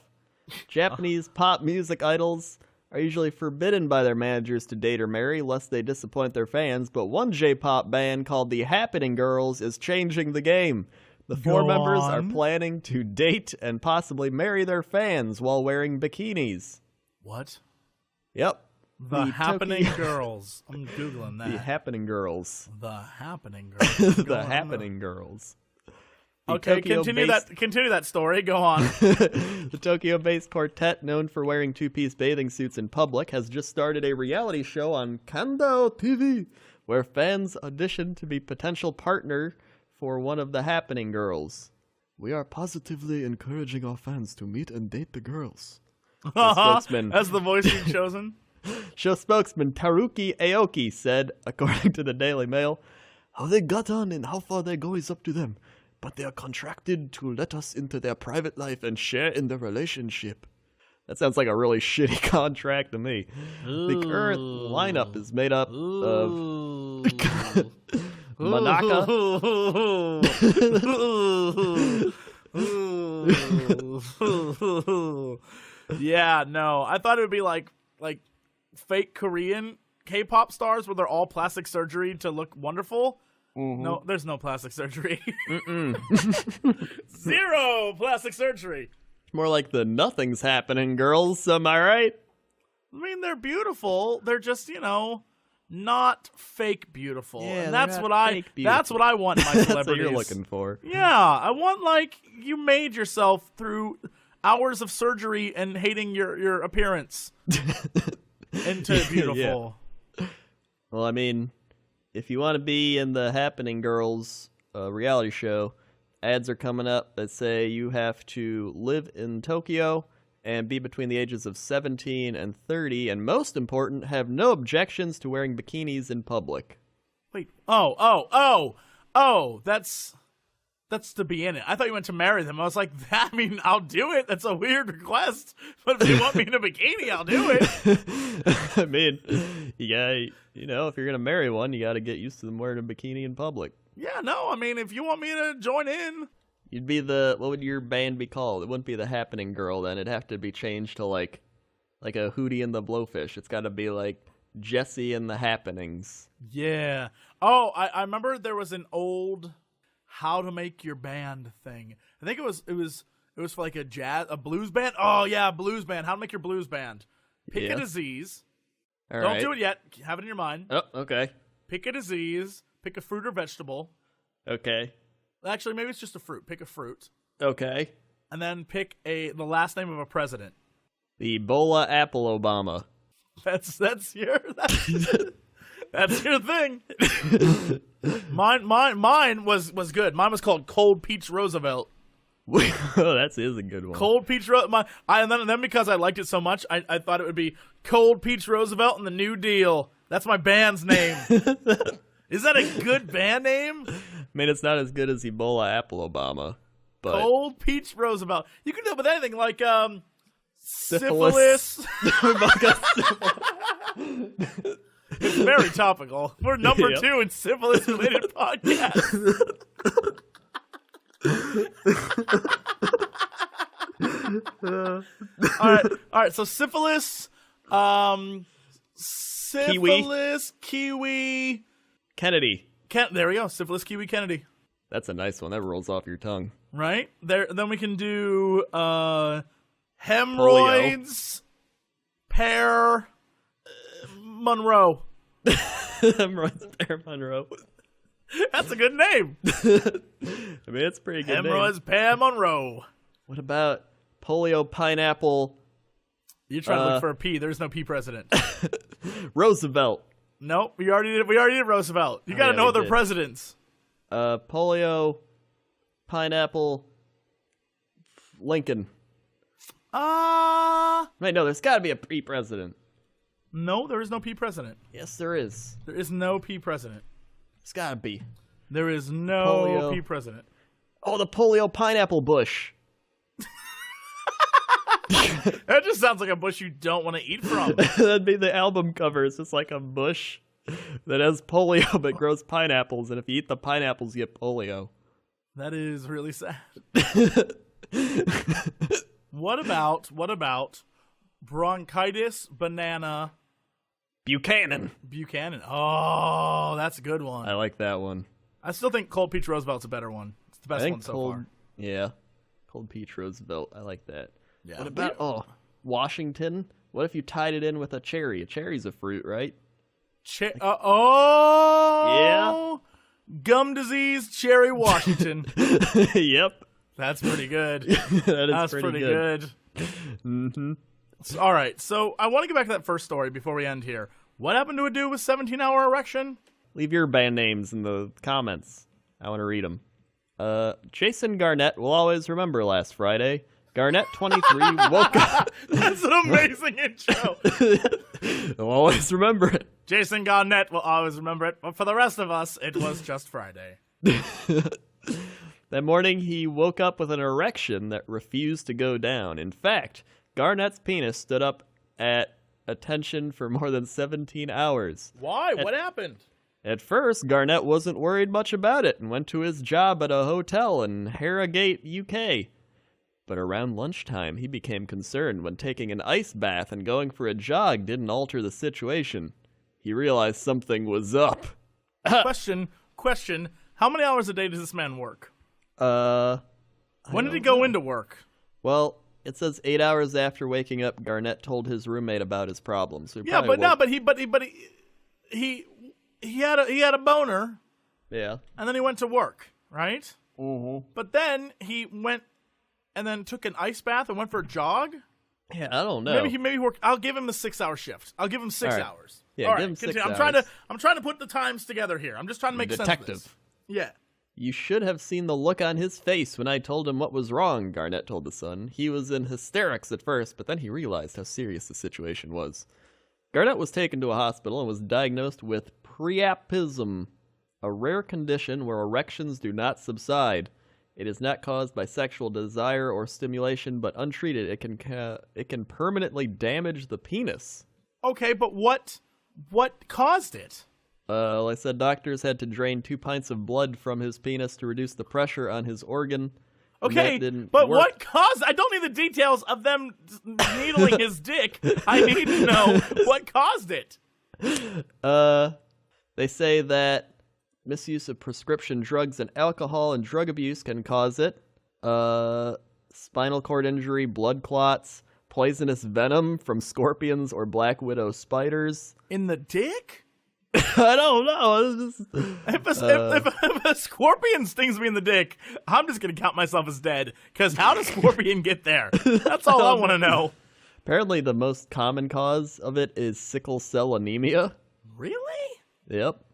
Japanese pop music idols are usually forbidden by their managers to date or marry, lest they disappoint their fans, but one J-pop band called the Happening Girls is changing the game. The 4 members are planning to date and possibly marry their fans while wearing bikinis. What? Yep. The Happening Girls. I'm Googling that. The Happening Girls. The Happening Girls. The Happening Girls. Okay, continue that story. Go on. The Tokyo-based quartet, known for wearing 2-piece bathing suits in public, has just started a reality show on Kando TV where fans audition to be potential partner for one of the happening girls. We are positively encouraging our fans to meet and date the girls. The spokesman, that's the voice you've chosen. Show spokesman Taruki Aoki said, according to the Daily Mail, how they got on and how far they go is up to them, but they are contracted to let us into their private life and share in the relationship. That sounds like a really shitty contract to me. Ooh. The current lineup is made up of Manaka. Yeah, no. I thought it would be like fake Korean K-pop stars where they're all plastic surgery to look wonderful. Mm-hmm. No, there's no plastic surgery. Zero plastic surgery. More like the nothing's happening girls, am I right? I mean, they're beautiful. They're just, not fake beautiful. Yeah, and that's what I want in my celebrities. That's what you're looking for. Yeah, I want you made yourself through hours of surgery and hating your appearance into beautiful. Yeah. Well, I mean, if you want to be in the Happening Girls reality show, ads are coming up that say you have to live in Tokyo and be between the ages of 17 and 30, and most important, have no objections to wearing bikinis in public. Wait, that's to be in it. I thought you went to marry them. I was like, I'll do it. That's a weird request, but if you want me in a bikini, I'll do it. I mean, if you're going to marry one, you got to get used to them wearing a bikini in public. Yeah, no, if you want me to join in. You'd be what would your band be called? It wouldn't be the Happening Girl then. It'd have to be changed to like a Hootie and the Blowfish. It's got to be like Jesse and the Happenings. Yeah. Oh, I remember there was an old how to make your band thing. I think it was for like a blues band. Oh yeah, blues band. How to make your blues band. Pick a disease. All Don't right. do it yet. Have it in your mind. Oh, okay. Pick a disease. Pick a fruit or vegetable. Okay. Actually, maybe it's just a fruit. Pick a fruit. Okay. And then pick the last name of a president. The Ebola Apple Obama. That's your thing. Mine was good. Mine was called Cold Peach Roosevelt. Oh, that is a good one. Cold Peach Roosevelt. And then because I liked it so much, I thought it would be Cold Peach Roosevelt and the New Deal. That's my band's name. Is that a good band name? I mean, it's not as good as Ebola Apple Obama, but Cold Peach Roosevelt. You can do it with anything like syphilis. It's very topical. We're number 2 in syphilis-related podcasts. All right. So syphilis, kiwi, Kennedy. There we go. Syphilis, kiwi, Kennedy. That's a nice one. That rolls off your tongue. Right there. Then we can do hemorrhoids, pear, Monroe. Hemorrhoids, pear, Monroe. That's a good name. I mean, it's a pretty good. Hemorrhoids, pear, Monroe. What about polio, pineapple? You're trying to look for a P. There's no P president. Roosevelt. Nope, we already did Roosevelt. You got to know other presidents. Polio, pineapple, Lincoln. Wait, no, there's got to be a P president. No, there is no P president. Yes, there is. There is no P president. It's got to be. There is no P president. Oh, the polio pineapple bush. That just sounds like a bush you don't want to eat from. That'd be the album cover. It's just like a bush that has polio but grows pineapples, and if you eat the pineapples, you get polio. That is really sad. What about bronchitis, banana, Buchanan? Oh, that's a good one. I like that one. I still think Cold Peach Roosevelt's a better one. It's the best one so far. Yeah, Cold Peach Roosevelt. I like that. Yeah. What about Washington? What if you tied it in with a cherry? A cherry's a fruit, right? Yeah. Gum disease, cherry Washington. Yep. That's pretty good. That's pretty good. Mm-hmm. All right, so I want to get back to that first story before we end here. What happened to a dude with 17-hour erection? Leave your band names in the comments. I want to read them. Jason Garnett will always remember last Friday. Garnett, 23, woke up. That's an amazing intro. He'll always remember it. Jason Garnett will always remember it, but for the rest of us, it was just Friday. That morning, he woke up with an erection that refused to go down. In fact, Garnett's penis stood up at attention for more than 17 hours. Why? What happened? At first, Garnett wasn't worried much about it and went to his job at a hotel in Harrogate, UK. But around lunchtime, he became concerned when taking an ice bath and going for a jog didn't alter the situation. He realized something was up. Question. How many hours a day does this man work? When did he go into work? Well, it says 8 hours after waking up, Garnett told his roommate about his problems. So he had a boner. Yeah. And then he went to work, right? Mm-hmm. But then he went and then took an ice bath and went for a jog. Yeah, I don't know. Maybe he worked. I'll give him a 6-hour shift. I'll give him 6 hours. Yeah, all give right, him 6 continue. hours. I'm trying to put the times together here. I'm just trying to make sense of Detective. this. Yeah. You should have seen the look on his face when I told him what was wrong, Garnett told the Sun. He was in hysterics at first, but then he realized how serious the situation was. Garnett was taken to a hospital and was diagnosed with priapism, a rare condition where erections do not subside. It is not caused by sexual desire or stimulation, but untreated, it can permanently damage the penis. Okay, but what caused it? I said doctors had to drain 2 pints of blood from his penis to reduce the pressure on his organ. Okay, but what caused? I don't need the details of them needling his dick. I need to know what caused it. They say that misuse of prescription drugs and alcohol and drug abuse can cause it. Spinal cord injury, blood clots, poisonous venom from scorpions or black widow spiders. In the dick? I don't know. If a scorpion stings me in the dick, I'm just going to count myself as dead. Because how does scorpion get there? That's all I want to know. Apparently the most common cause of it is sickle cell anemia. Really? Yep.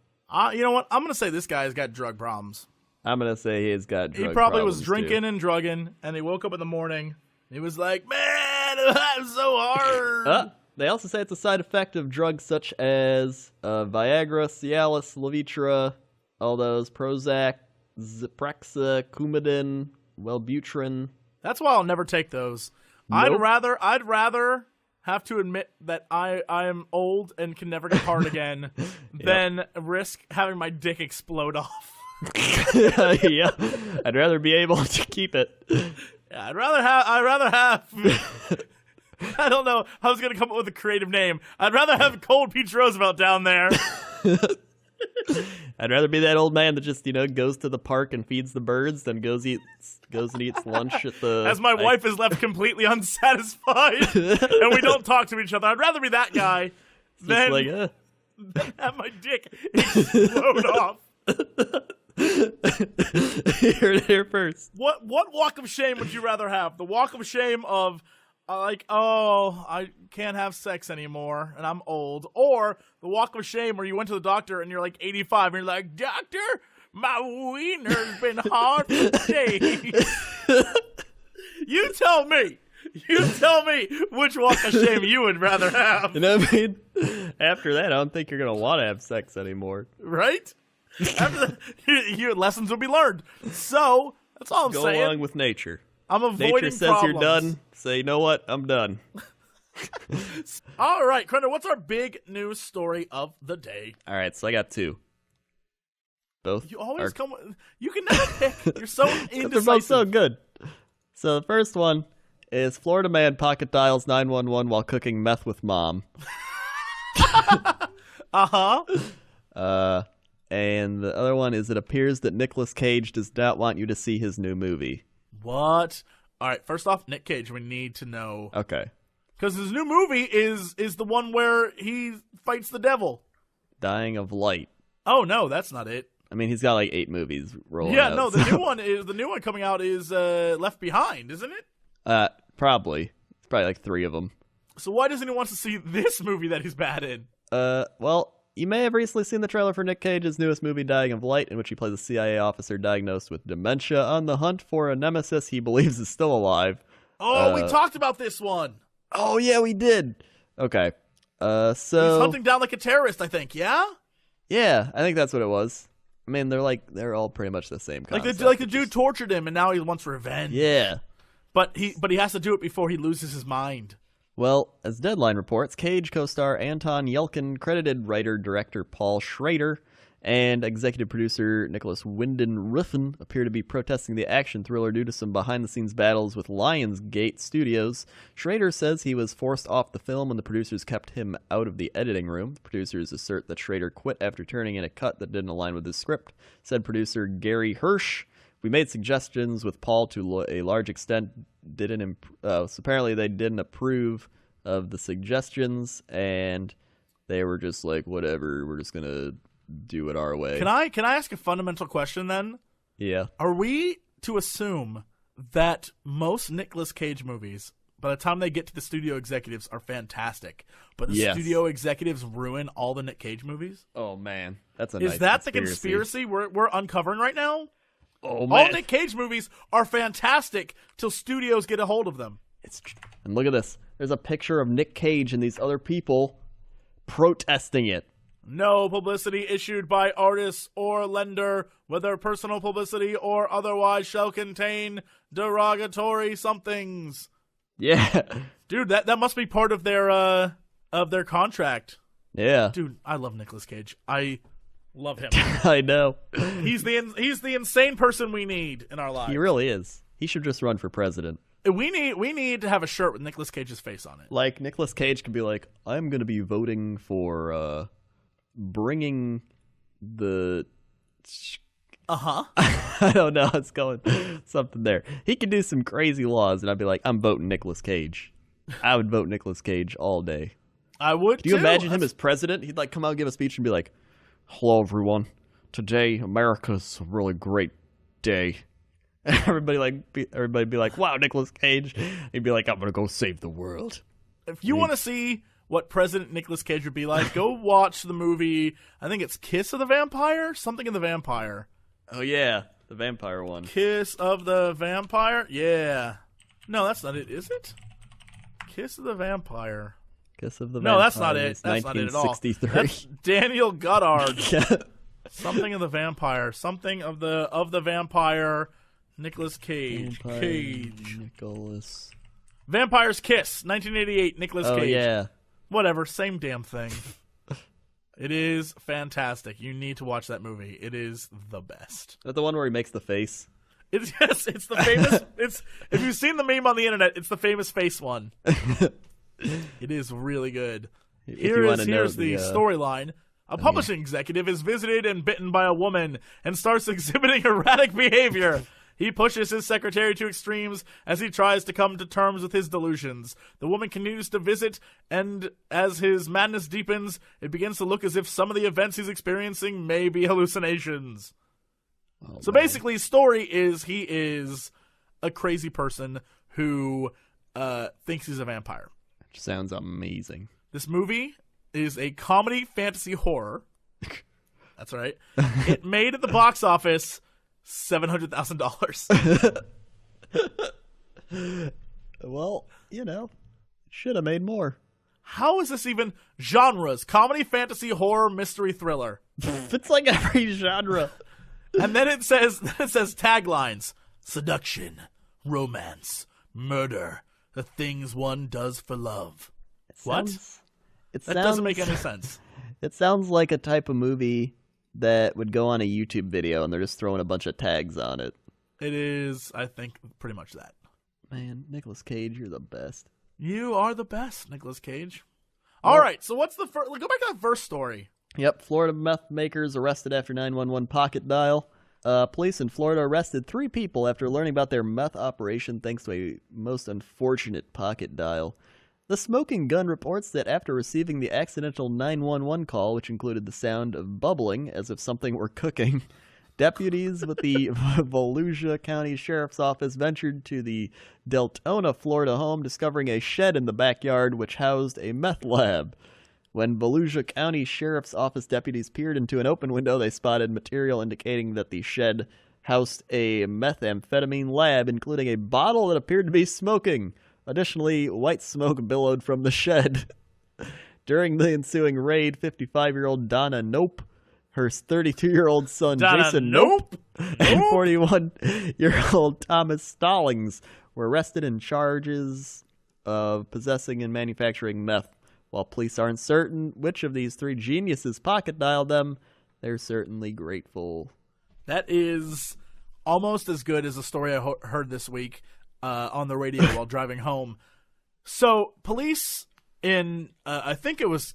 You know what? I'm going to say this guy's got drug problems. I'm going to say he's got drug problems. He probably was drinking too. and drugging, and he woke up in the morning. He was like, man, I'm so hard. They also say it's a side effect of drugs such as Viagra, Cialis, Levitra, all those, Prozac, Zyprexa, Coumadin, Wellbutrin. That's why I'll never take those. Nope. I'd rather have to admit that I am old and can never get hard again than risk having my dick explode off. Yeah, I'd rather be able to keep it. Yeah, I'd rather have. I don't know. I was going to come up with a creative name. I'd rather have Cold Peach Roosevelt down there. I'd rather be that old man that just, goes to the park and feeds the birds than goes and eats lunch at the... As my wife is left completely unsatisfied and we don't talk to each other. I'd rather be that guy than have my dick explode off. Here first. What walk of shame would you rather have? The walk of shame of... I can't have sex anymore, and I'm old. Or the walk of shame where you went to the doctor and you're like 85, and you're like, doctor, my wiener's been hard for days. You tell me which walk of shame you would rather have. After that, I don't think you're going to want to have sex anymore. Right? After your lessons will be learned. So, that's all I'm saying. Go along with nature. I'm avoiding Nature says problems. you're done. Say, you know what? I'm done. All right, Crendor, what's our big news story of the day? All right, so I got 2. Both. You always come with... You can never pick. You're so indecisive. They're both so good. So the first one is Florida man pocket dials 911 while cooking meth with mom. Uh-huh. And the other one is it appears that Nicolas Cage does not want you to see his new movie. What? All right, first off, Nick Cage, we need to know. Okay. Because his new movie is the one where he fights the devil. Dying of Light. Oh, no, that's not it. I mean, he's got like 8 movies rolling Yeah, out. no, the new one coming out is Left Behind, isn't it? Probably. It's probably like 3 of them. So why doesn't he want to see this movie that he's bad in? Well, you may have recently seen the trailer for Nick Cage's newest movie, Dying of Light, in which he plays a CIA officer diagnosed with dementia on the hunt for a nemesis he believes is still alive. Oh, we talked about this one. Oh, yeah, we did. Okay. So... He's hunting down like a terrorist, I think, yeah? Yeah, I think that's what it was. I mean, they're all pretty much the same concept. Like the dude tortured him, and now he wants revenge. Yeah. But he has to do it before he loses his mind. Well, as Deadline reports, Cage co-star Anton Yelkin, credited writer-director Paul Schrader, and executive producer Nicholas Winden Ruffin appear to be protesting the action thriller due to some behind-the-scenes battles with Lionsgate Studios. Schrader says he was forced off the film when the producers kept him out of the editing room. The producers assert that Schrader quit after turning in a cut that didn't align with his script. Said producer Gary Hirsch, "We made suggestions with Paul to a large extent. So apparently they didn't approve of the suggestions, and they were just like, whatever, we're just gonna do it our way." Can I ask a fundamental question then? Yeah. Are we to assume that most Nicolas Cage movies, by the time they get to the studio executives, are fantastic, but the studio executives ruin all the Nick Cage movies? Oh man, that's Is that the conspiracy we're uncovering right now? Oh man, all Nick Cage movies are fantastic till studios get a hold of them. And look at this. There's a picture of Nick Cage and these other people protesting it. No publicity issued by artist or lender, whether personal publicity or otherwise, shall contain derogatory somethings. Yeah. Dude, that must be part of their contract. Yeah. Dude, I love Nicolas Cage. I love him. I know. He's the insane person we need in our lives. He really is. He should just run for president. We need to have a shirt with Nicolas Cage's face on it. Like, Nicolas Cage could be like, I'm going to be voting for bringing the... I don't know. It's going something there. He could do some crazy laws, and I'd be like, I'm voting Nicolas Cage. I would vote Nicolas Cage all day. I would, Do you imagine him as president? He'd, like, come out and give a speech and be like, hello, everyone. Today, America's a really great day. Everybody be like, wow, Nicolas Cage. He'd be like, I'm going to go save the world. If you want to see what President Nicolas Cage would be like, go watch the movie, I think it's Kiss of the Vampire? Something of the Vampire. Oh, yeah. The vampire one. Kiss of the Vampire? Yeah. No, that's not it, is it? Kiss of the Vampire. Kiss of the Vampire. No, that's not it. That's not it at all. That's Daniel Goddard. Something of the Vampire. Something of the Vampire. Nicolas Cage. Nicholas. Vampire's Kiss, 1988, Nicolas Cage. Oh, yeah. Whatever, same damn thing. It is fantastic. You need to watch that movie. It is the best. Is that the one where he makes the face? It's the famous. If you've seen the meme on the internet, it's the famous face one. It is really good. Here's the storyline. A publishing executive is visited and bitten by a woman and starts exhibiting erratic behavior. He pushes his secretary to extremes as he tries to come to terms with his delusions. The woman continues to visit, and as his madness deepens, it begins to look as if some of the events he's experiencing may be hallucinations. So basically, his story is he is a crazy person who thinks he's a vampire. Which sounds amazing. This movie is a comedy fantasy horror. That's right. It made at the box office $700,000. Well, should have made more. How is this even genres? Comedy, fantasy, horror, mystery, thriller. It's like every genre. And then it says taglines: seduction, romance, murder, the things one does for love. That doesn't make any sense. It sounds like a type of movie that would go on a YouTube video and they're just throwing a bunch of tags on it. It is, I think, pretty much that. Man, Nicolas Cage, you're the best. You are the best, Nicolas Cage. All right, so what's the first? Go back to that first story. Yep, Florida meth makers arrested after 911 pocket dial. Police in Florida arrested 3 people after learning about their meth operation thanks to a most unfortunate pocket dial. The Smoking Gun reports that after receiving the accidental 911 call, which included the sound of bubbling as if something were cooking, deputies with the Volusia County Sheriff's Office ventured to the Deltona, Florida home, discovering a shed in the backyard which housed a meth lab. When Volusia County Sheriff's Office deputies peered into an open window, they spotted material indicating that the shed housed a methamphetamine lab, including a bottle that appeared to be smoking. Additionally, white smoke billowed from the shed. During the ensuing raid, 55-year-old Donna Nope, her 32-year-old son Jason Nope, and 41-year-old Thomas Stallings were arrested in charges of possessing and manufacturing meth. While police aren't certain which of these three geniuses pocket dialed them, they're certainly grateful. That is almost as good as a story I heard this week on the radio while driving home. So police in, I think it was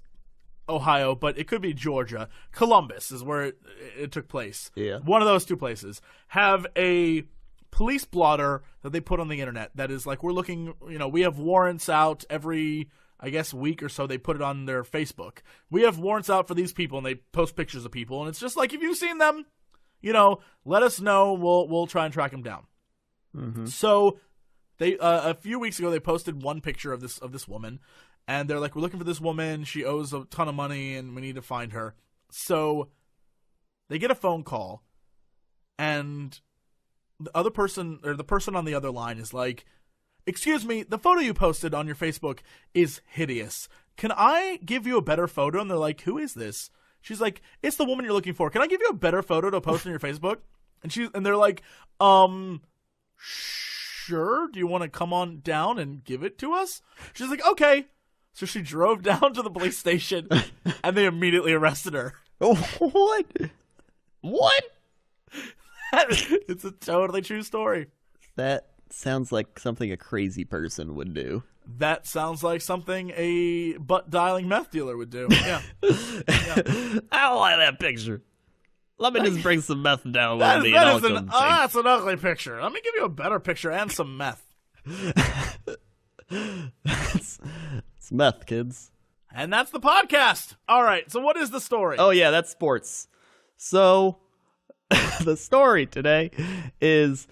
Ohio, but it could be Georgia. Columbus is where it took place. Yeah. One of those two places. Have a police blotter that they put on the internet that is like, we're looking, we have warrants out every, I guess, week or so. They put it on their Facebook. We have warrants out for these people, and they post pictures of people. And it's just like, if you've seen them, let us know. We'll try and track them down. Mm-hmm. So they a few weeks ago they posted one picture of this woman, and they're like, we're looking for this woman. She owes a ton of money, and we need to find her. So they get a phone call, and the other person, or the person on the other line, is like, excuse me, the photo you posted on your Facebook is hideous. Can I give you a better photo? And they're like, who is this? She's like, it's the woman you're looking for. Can I give you a better photo to post on your Facebook? And they're like, sure. Do you want to come on down and give it to us? She's like, okay. So she drove down to the police station, and they immediately arrested her. What? What? It's a totally true story. That sounds like something a crazy person would do. That sounds like something a butt-dialing meth dealer would do. Yeah. I don't like that picture. Let me just bring some meth down with me. That's an ugly picture. Let me give you a better picture and some meth. It's meth, kids. And that's the podcast. All right, so what is the story? Oh, yeah, that's sports. So, the story today is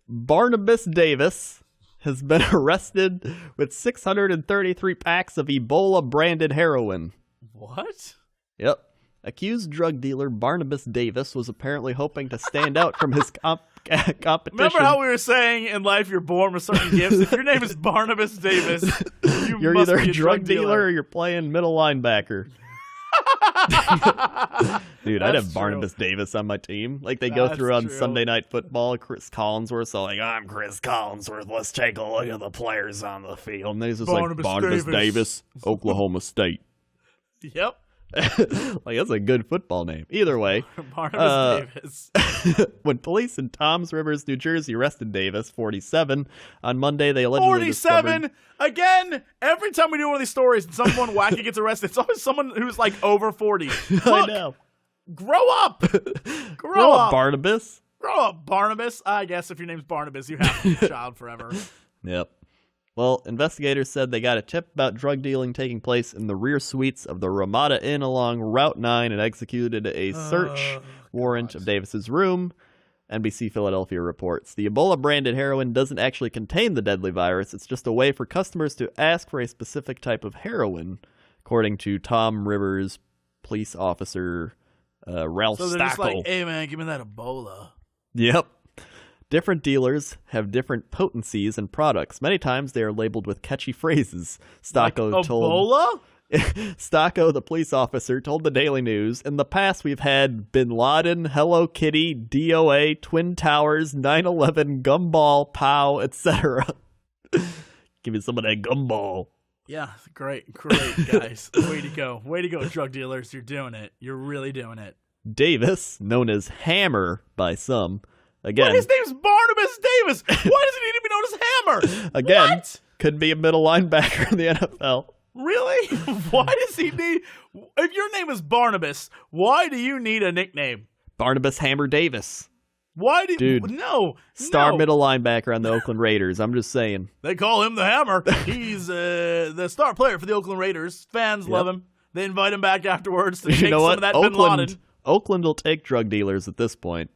Barnabas Davis has been arrested with 633 packs of Ebola-branded heroin. What? Yep. Accused drug dealer Barnabas Davis was apparently hoping to stand out from his competition. Remember how we were saying in life you're born with certain gifts? If your name is Barnabas Davis, you're must either be a drug dealer or you're playing middle linebacker. Dude, I'd have Barnabas Davis on my team. Like they go through on Sunday Night Football, Chris Collinsworth, so like, I'm Chris Collinsworth, let's take a look at the players on the field. And he's just like, Barnabas Davis, Oklahoma State. Yep. Like, that's a good football name. Either way. Barnabas Davis. When police in Toms Rivers, New Jersey arrested Davis, 47, on Monday, they allegedly 47? discovered... Again, every time we do one of these stories and someone wacky gets arrested, it's always someone who's like over 40. Look, I know. Grow up. Grow up, Barnabas. Grow up, Barnabas. I guess if your name's Barnabas, you have to be a child forever. Yep. Well, investigators said they got a tip about drug dealing taking place in the rear suites of the Ramada Inn along Route 9 and executed a search warrant of Davis's room. NBC Philadelphia reports. The Ebola-branded heroin doesn't actually contain the deadly virus. It's just a way for customers to ask for a specific type of heroin, according to Tom Rivers police officer Ralph So they're just Stackel. like, hey, man, give me that Ebola. Yep. Different dealers have different potencies and products. Many times they are labeled with catchy phrases. Stacco like told Ebola? Stacco, the police officer, told the Daily News, in the past we've had Bin Laden, Hello Kitty, DOA, Twin Towers, 9/11, Gumball, Pow, etc. Give me some of that gumball. Yeah, great, guys. Way to go, drug dealers. You're doing it. You're really doing it. Davis, known as Hammer by some, again. What? His name's Barnabas Davis. Why does he need to be known as Hammer? Again, what? Could be a middle linebacker in the NFL. Really? Why does he need... If your name is Barnabas, why do you need a nickname? Barnabas Hammer Davis. Why do... Dude, no. middle linebacker on the Oakland Raiders. I'm just saying. They call him the Hammer. He's the star player for the Oakland Raiders. Fans love him. They invite him back afterwards to take some of that Bin Laden. Oakland will take drug dealers at this point.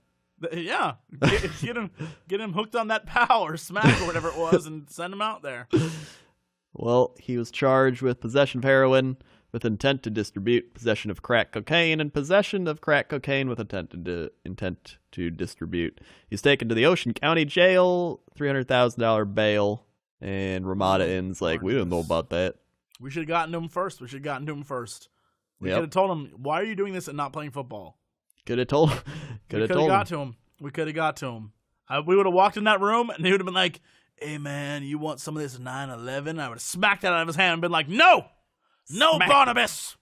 Yeah. Get him hooked on that POW or smack or whatever it was and send him out there. Well, he was charged with possession of heroin, with intent to distribute, possession of crack cocaine, and possession of crack cocaine with intent to distribute. He's taken to the Ocean County Jail, $300,000 bail, and Ramada Inn's like, we didn't know about that. We should have gotten to him first. We could have told him, why are you doing this and not playing football? Could have told him. We could have got to him. We would have walked in that room, and he would have been like, hey, man, you want some of this 9/11? I would have smacked that out of his hand and been like, no! No, Barnabas!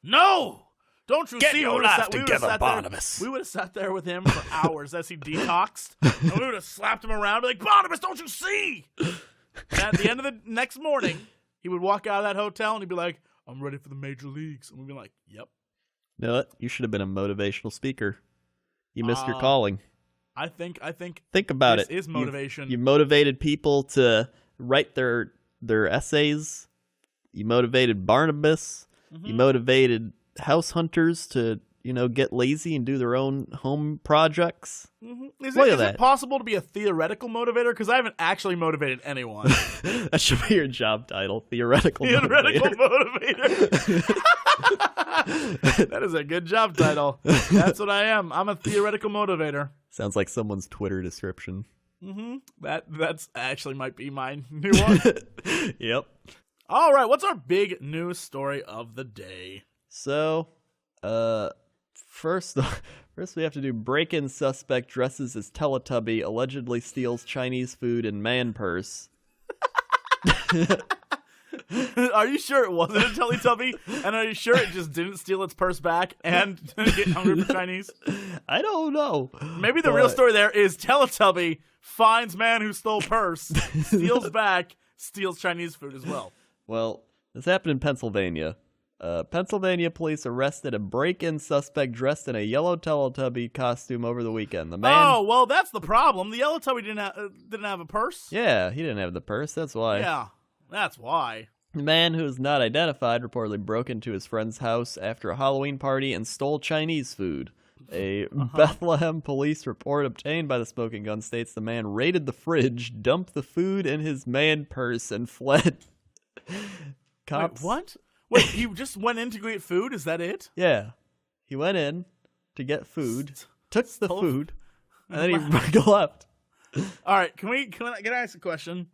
No! Don't you see? Your life together, Barnabas. We would have sat there with him for hours as he detoxed, and we would have slapped him around and be like, Barnabas, don't you see? And at the end of the next morning, he would walk out of that hotel, and he'd be like, I'm ready for the major leagues. And we'd be like, yep. You know what? You should have been a motivational speaker. You missed your calling. I think about it. This is motivation. You motivated people to write their essays. You motivated Barnabas. Mm-hmm. You motivated house hunters to, get lazy and do their own home projects. Mm-hmm. Is it possible to be a theoretical motivator? Because I haven't actually motivated anyone. That should be your job title, theoretical motivator. motivator. That is a good job title. That's what I am. I'm a theoretical motivator. Sounds like someone's Twitter description. Mm-hmm. That's actually might be my new one. Yep. All right, what's our big news story of the day? So, first we have to do break-in suspect dresses as Teletubby, allegedly steals Chinese food and man purse. Are you sure it wasn't a Teletubby? And are you sure it just didn't steal its purse back and get hungry for Chinese? I don't know. Maybe the real story there is Teletubby finds man who stole purse, steals back, steals Chinese food as well. Well, this happened in Pennsylvania. Pennsylvania police arrested a break-in suspect dressed in a yellow Teletubby costume over the weekend. The man. Oh, well, that's the problem. The yellow Tubby didn't have a purse. Yeah, he didn't have the purse. That's why. Yeah, that's why. The man, who is not identified, reportedly broke into his friend's house after a Halloween party and stole Chinese food. A Bethlehem police report obtained by the Smoking Gun states the man raided the fridge, dumped the food in his man purse, and fled. Cops. Wait, what? Wait, he just went in to get food? Is that it? Yeah. He went in to get food, took the food, and then he left. All right, can I ask a question?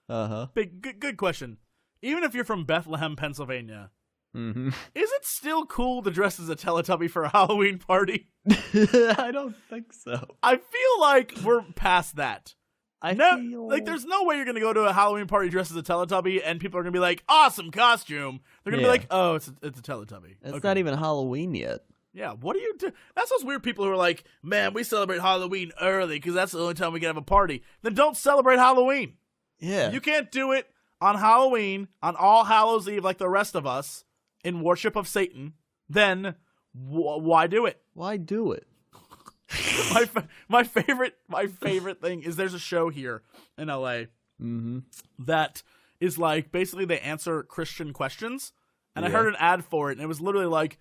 Uh-huh. Good question. Even if you're from Bethlehem, Pennsylvania, is it still cool to dress as a Teletubby for a Halloween party? I don't think so. I feel like we're past that. There's no way you're going to go to a Halloween party dressed as a Teletubby and people are going to be like, awesome costume. They're going to be like, oh, it's a Teletubby. It's not even Halloween yet. Yeah, what do you do? That's those weird people who are like, man, we celebrate Halloween early because that's the only time we can have a party. Then don't celebrate Halloween. Yeah. You can't do it on Halloween, on All Hallows Eve like the rest of us in worship of Satan. Then why do it? Why do it? My favorite thing is there's a show here in LA that is like basically they answer Christian questions, and I heard an ad for it, and it was literally like,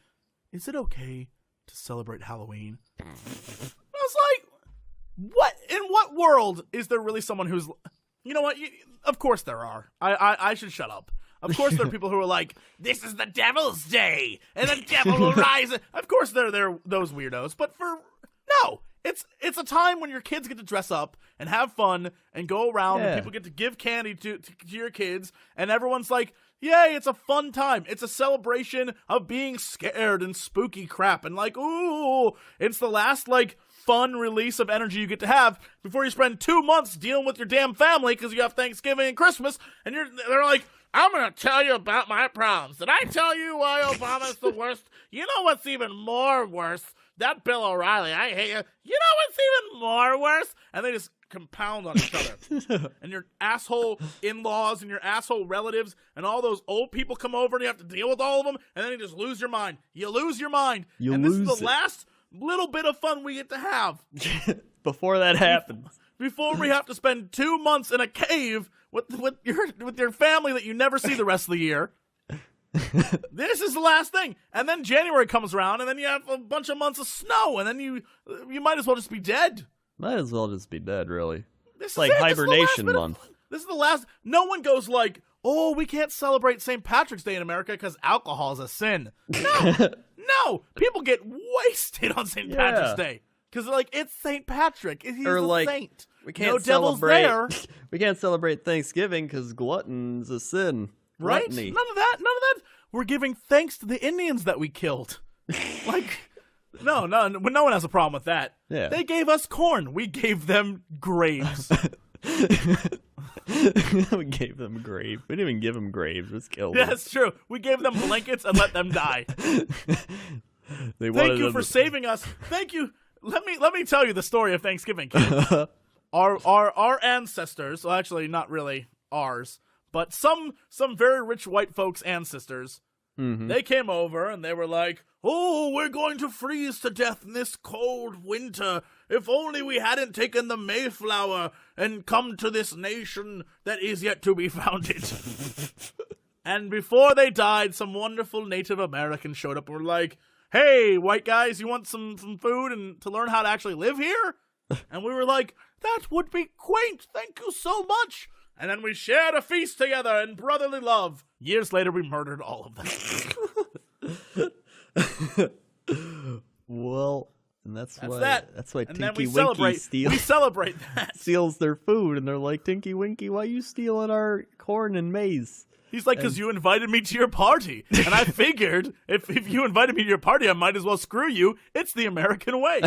"Is it okay to celebrate Halloween?" I was like, "What? In what world is there really someone who's, you know what? Of course there are. I should shut up. Of course there are people who are like, this is the devil's day, and the devil will rise. Of course there are those weirdos, but no, it's a time when your kids get to dress up and have fun and go around and people get to give candy to your kids and everyone's like, yay, it's a fun time. It's a celebration of being scared and spooky crap and like, ooh, it's the last like fun release of energy you get to have before you spend 2 months dealing with your damn family because you have Thanksgiving and Christmas and they're like, I'm going to tell you about my problems. Did I tell you why Obama's the worst? You know what's even more worse? That Bill O'Reilly, I hate you. You know what's even more worse? And they just compound on each other. And your asshole in-laws and your asshole relatives and all those old people come over and you have to deal with all of them. And then you just lose your mind. You lose your mind. And this is the last little bit of fun we get to have. Before that happens. Before we have to spend 2 months in a cave with your family that you never see the rest of the year. This is the last thing, and then January comes around, and then you have a bunch of months of snow, and then you might as well just be dead. Might as well just be dead, really. This is like hibernation month. This is the last. No one goes like, oh, we can't celebrate St. Patrick's Day in America because alcohol is a sin. No, no, people get wasted on St. Patrick's Day because like it's St. Patrick. He's Or, a like, saint. We can't No devils celebrate. there. We can't celebrate Thanksgiving because glutton's a sin. Right? Gluttony. None of that. We're giving thanks to the Indians that we killed. Like, no one has a problem with that. Yeah. They gave us corn. We gave them graves. We gave them graves. We didn't even give them graves. Just killed Yeah, them. that's true. We gave them blankets and let them die. They Thank you for saving us. Thank you. Let me tell you the story of Thanksgiving, kids. Our ancestors, well, actually not really ours, but some very rich white folks' ancestors, they came over and they were like, oh, we're going to freeze to death in this cold winter. If only we hadn't taken the Mayflower and come to this nation that is yet to be founded. And before they died, some wonderful Native Americans showed up and were like, hey, white guys, you want some food and to learn how to actually live here? And we were like, that would be quaint. Thank you so much. And then we shared a feast together in brotherly love. Years later, we murdered all of them. Well, and that's why that. that's why And then Tinky we Winky celebrate that. steals their food, and they're like, Tinky Winky, why you stealing our corn and maize? He's like, because you invited me to your party. And I figured, if you invited me to your party, I might as well screw you. It's the American way.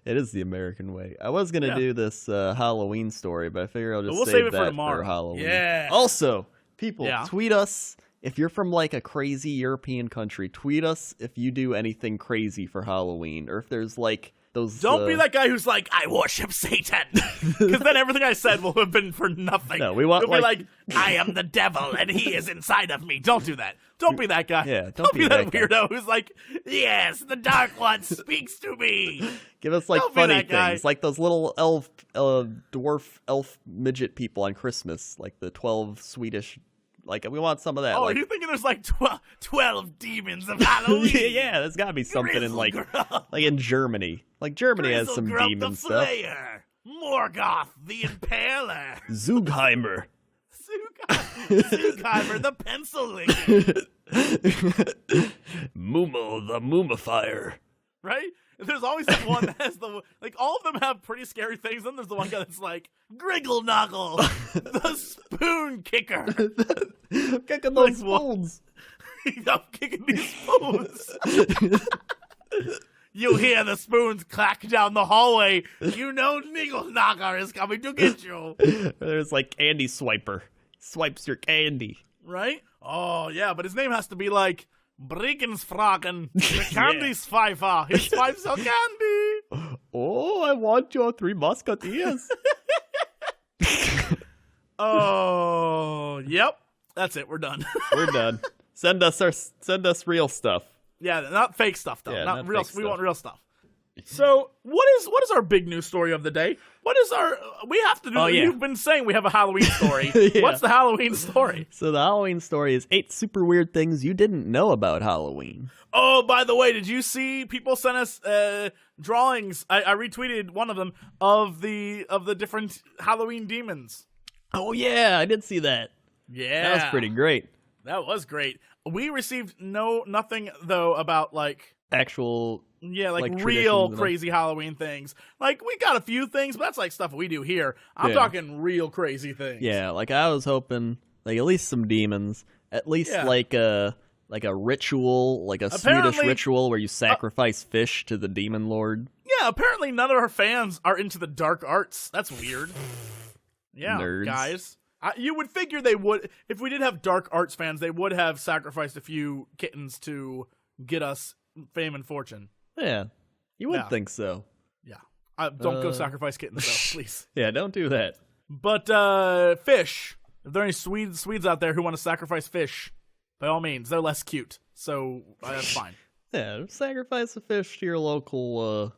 It is the American way. I was gonna do this Halloween story, but I figure I'll just We'll save save it that for tomorrow. Halloween. Yeah. Also, people, Yeah. tweet us if you're from like a crazy European country. Tweet us if you do anything crazy for Halloween, or if there's like those. Don't be that guy who's like, I worship Satan. Because then everything I said will have been for nothing. No, we want You'll be like, I am the devil and he is inside of me. Don't do that. Don't be that guy. Yeah, don't be that guy. weirdo who's like, yes, the Dark One speaks to me. Give us like Don't be funny that guy. things, like those little dwarf elf midget people on Christmas, like the 12 Swedish. Like we want some of that. Oh, like, are you thinking there's like 12 demons of Halloween? yeah, there's got to be something in like Grizzlegrump. like in Germany. Like Germany has some Grizzlegrump demon the stuff. Slayer. Morgoth the Impaler. Zugheimer. Zugheimer the Pencil Licker. Mumo the Mumifier. Right? There's always that one that has the, like, all of them have pretty scary things. Then there's the one guy that's like, Griggle Knuckle, the Spoon Kicker. Kicking those spoons. I'm kicking these spoons. You hear the spoons clack down the hallway. You know Niggle Knocker is coming to get you. There's like Candy Swiper. Swipes your candy. Right? Oh, yeah, but his name has to be like, Brickensfragen, the Candy Pfeifer. He swipes your candy. Oh, I want your 3 Musketeers. Oh, yep. That's it. We're done. We're done. Send us real stuff. Yeah, not fake stuff though. Yeah, not not real. fake We stuff. want real stuff. So, what is our big news story of the day? What is our? We have to do. Oh, yeah. You've been saying we have a Halloween story. Yeah. What's the Halloween story? So the Halloween story is 8 super weird things you didn't know about Halloween. Oh, by the way, did you see people sent us drawings? I retweeted one of them of the different Halloween demons. Oh yeah, I did see that. Yeah, That was pretty great. That was great. We received nothing though about like. Actual Yeah, like traditions real and crazy Halloween things. Like, we got a few things, but that's like stuff we do here. I'm Yeah. talking real crazy things. Yeah, like I was hoping like at least some demons, at least Yeah. like a ritual, like a Apparently- Swedish ritual where you sacrifice fish to the demon lord. Yeah, apparently none of our fans are into the dark arts. That's weird. Yeah, Nerds. guys. You would figure they would, if we did have dark arts fans, they would have sacrificed a few kittens to get us fame and fortune. Yeah. You would Yeah. think so. Yeah. Don't go sacrifice kittens, though, please. Yeah, don't do that. But fish. If there are any Swedes out there who want to sacrifice fish, by all means, they're less cute, so that's fine. Yeah, sacrifice a fish to your local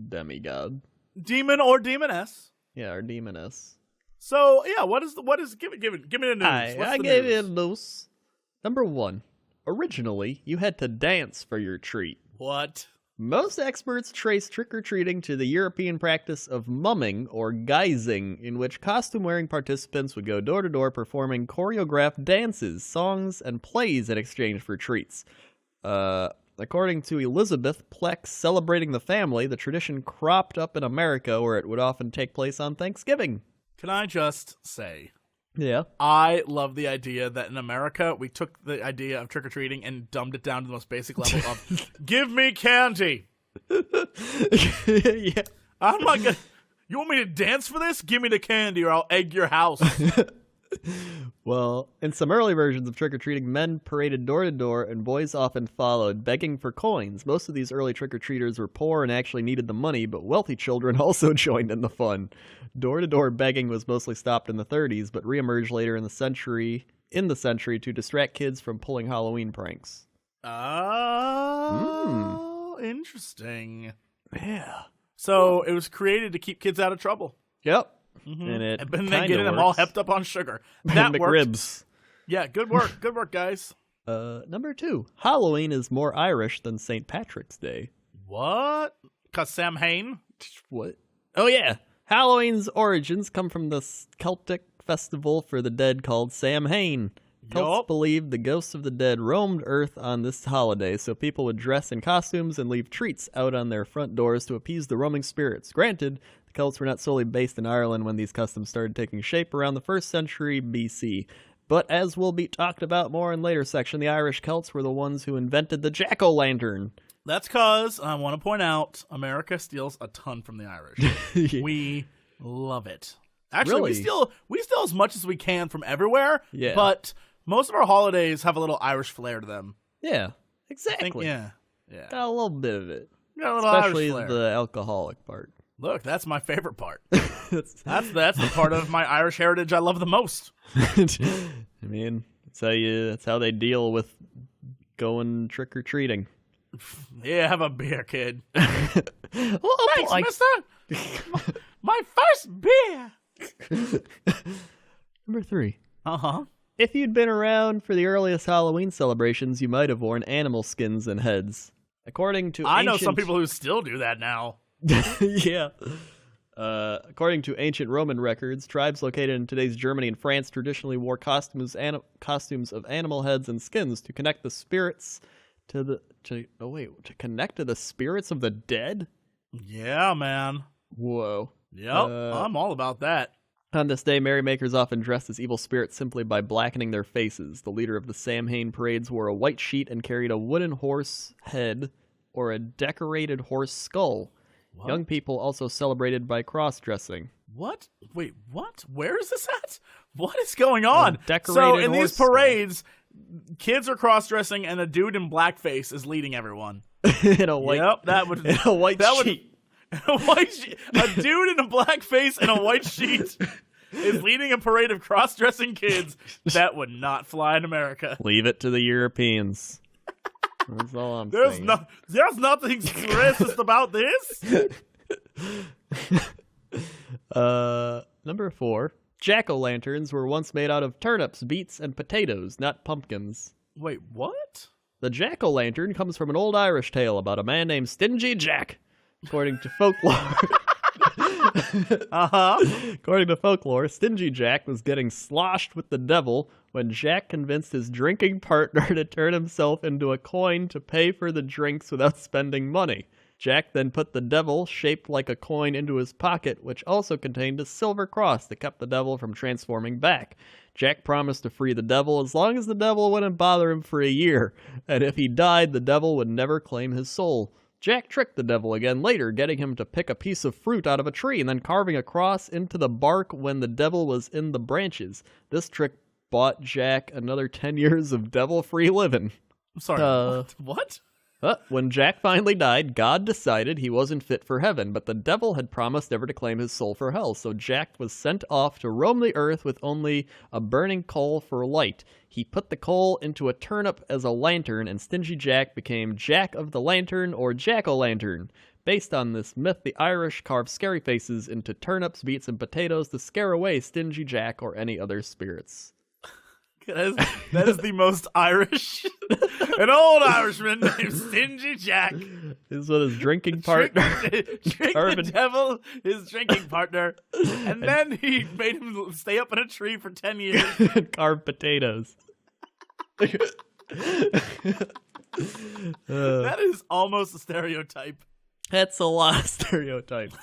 demigod. Demon or demoness. Yeah, our demoness. So yeah, what is give me the news. What's I the gave you a news? news. Number 1. Originally, you had to dance for your treat. What? Most experts trace trick-or-treating to the European practice of mumming, or guising, in which costume-wearing participants would go door-to-door performing choreographed dances, songs, and plays in exchange for treats. According to Elizabeth Plex, Celebrating the Family, the tradition cropped up in America where it would often take place on Thanksgiving. Can I just say, Yeah. I love the idea that in America, we took the idea of trick-or-treating and dumbed it down to the most basic level of, give me candy. Yeah. I'm not gonna... You want me to dance for this? Give me the candy or I'll egg your house. Well, in some early versions of trick-or-treating, men paraded door-to-door and boys often followed, begging for coins. Most of these early trick-or-treaters were poor and actually needed the money, but wealthy children also joined in the fun. Door-to-door begging was mostly stopped in the 30s, but reemerged later in the century to distract kids from pulling Halloween pranks. Oh, interesting. Yeah. So it was created to keep kids out of trouble. Yep. Mm-hmm. And it and then they get them all hepped up on sugar. That worked. McRibs. Yeah, good work. Good work, guys. Number 2. Halloween is more Irish than St. Patrick's Day. What? Because Sam Hain? What? Oh, yeah. Halloween's origins come from the Celtic festival for the dead called Samhain. Celts believed the ghosts of the dead roamed Earth on this holiday, so people would dress in costumes and leave treats out on their front doors to appease the roaming spirits. Granted, the Celts were not solely based in Ireland when these customs started taking shape around the 1st century BC. But as will be talked about more in later section, the Irish Celts were the ones who invented the jack-o'-lantern. That's because, I want to point out, America steals a ton from the Irish. We love it. Actually, Really? we steal as much as we can from everywhere, Yeah. but most of our holidays have a little Irish flair to them. Yeah, I exactly. think, yeah. Got a little bit of it. Got a little Especially Irish flair. the alcoholic part. Look, that's my favorite part. That's- That's the part of my Irish heritage I love the most. I mean, that's how they deal with going trick-or-treating. Yeah, have a beer, kid. Well, Thanks, like- mister. My first beer. Number 3. Uh-huh. If you'd been around for the earliest Halloween celebrations, you might have worn animal skins and heads. According to I know some people who still do that now. Yeah. According to ancient Roman records, tribes located in today's Germany and France traditionally wore costumes of animal heads and skins to connect the spirits to connect to the spirits of the dead? Yeah, man. Whoa. Yep, I'm all about that. On this day, merrymakers often dressed as evil spirits simply by blackening their faces. The leader of the Samhain parades wore a white sheet and carried a wooden horse head or a decorated horse skull. What? Young people also celebrated by cross-dressing. What? Wait, what? Where is this at? What is going on? Decorated So in these horse parades, kids are cross-dressing and a dude in blackface is leading everyone. In a white, Yep, that would in a white that would- sheet. a white sheet. A dude in a black face and a white sheet is leading a parade of cross-dressing kids. That would not fly in America. Leave it to the Europeans. That's all I'm There's saying. there's nothing racist about this. Number 4. Jack-o'-lanterns were once made out of turnips, beets, and potatoes, not pumpkins. Wait, what? The jack-o'-lantern comes from an old Irish tale about a man named Stingy Jack. According to folklore, According to folklore, Stingy Jack was getting sloshed with the devil when Jack convinced his drinking partner to turn himself into a coin to pay for the drinks without spending money. Jack then put the devil, shaped like a coin, into his pocket, which also contained a silver cross that kept the devil from transforming back. Jack promised to free the devil as long as the devil wouldn't bother him for a year, and if he died, the devil would never claim his soul. Jack tricked the devil again later, getting him to pick a piece of fruit out of a tree and then carving a cross into the bark when the devil was in the branches. This trick bought Jack another 10 years of devil-free living. I'm sorry. What? When Jack finally died, God decided he wasn't fit for heaven, but the devil had promised never to claim his soul for hell, so Jack was sent off to roam the earth with only a burning coal for light. He put the coal into a turnip as a lantern, and Stingy Jack became Jack of the Lantern or Jack-o'-lantern. Based on this myth, the Irish carved scary faces into turnips, beets, and potatoes to scare away Stingy Jack or any other spirits. That is the most Irish. An old Irishman named Stingy Jack. Is what his drinking partner. Drink the devil, his drinking partner. And then he made him stay up in a tree for 10 years. Carve potatoes. That is almost a stereotype. That's a lot of stereotypes.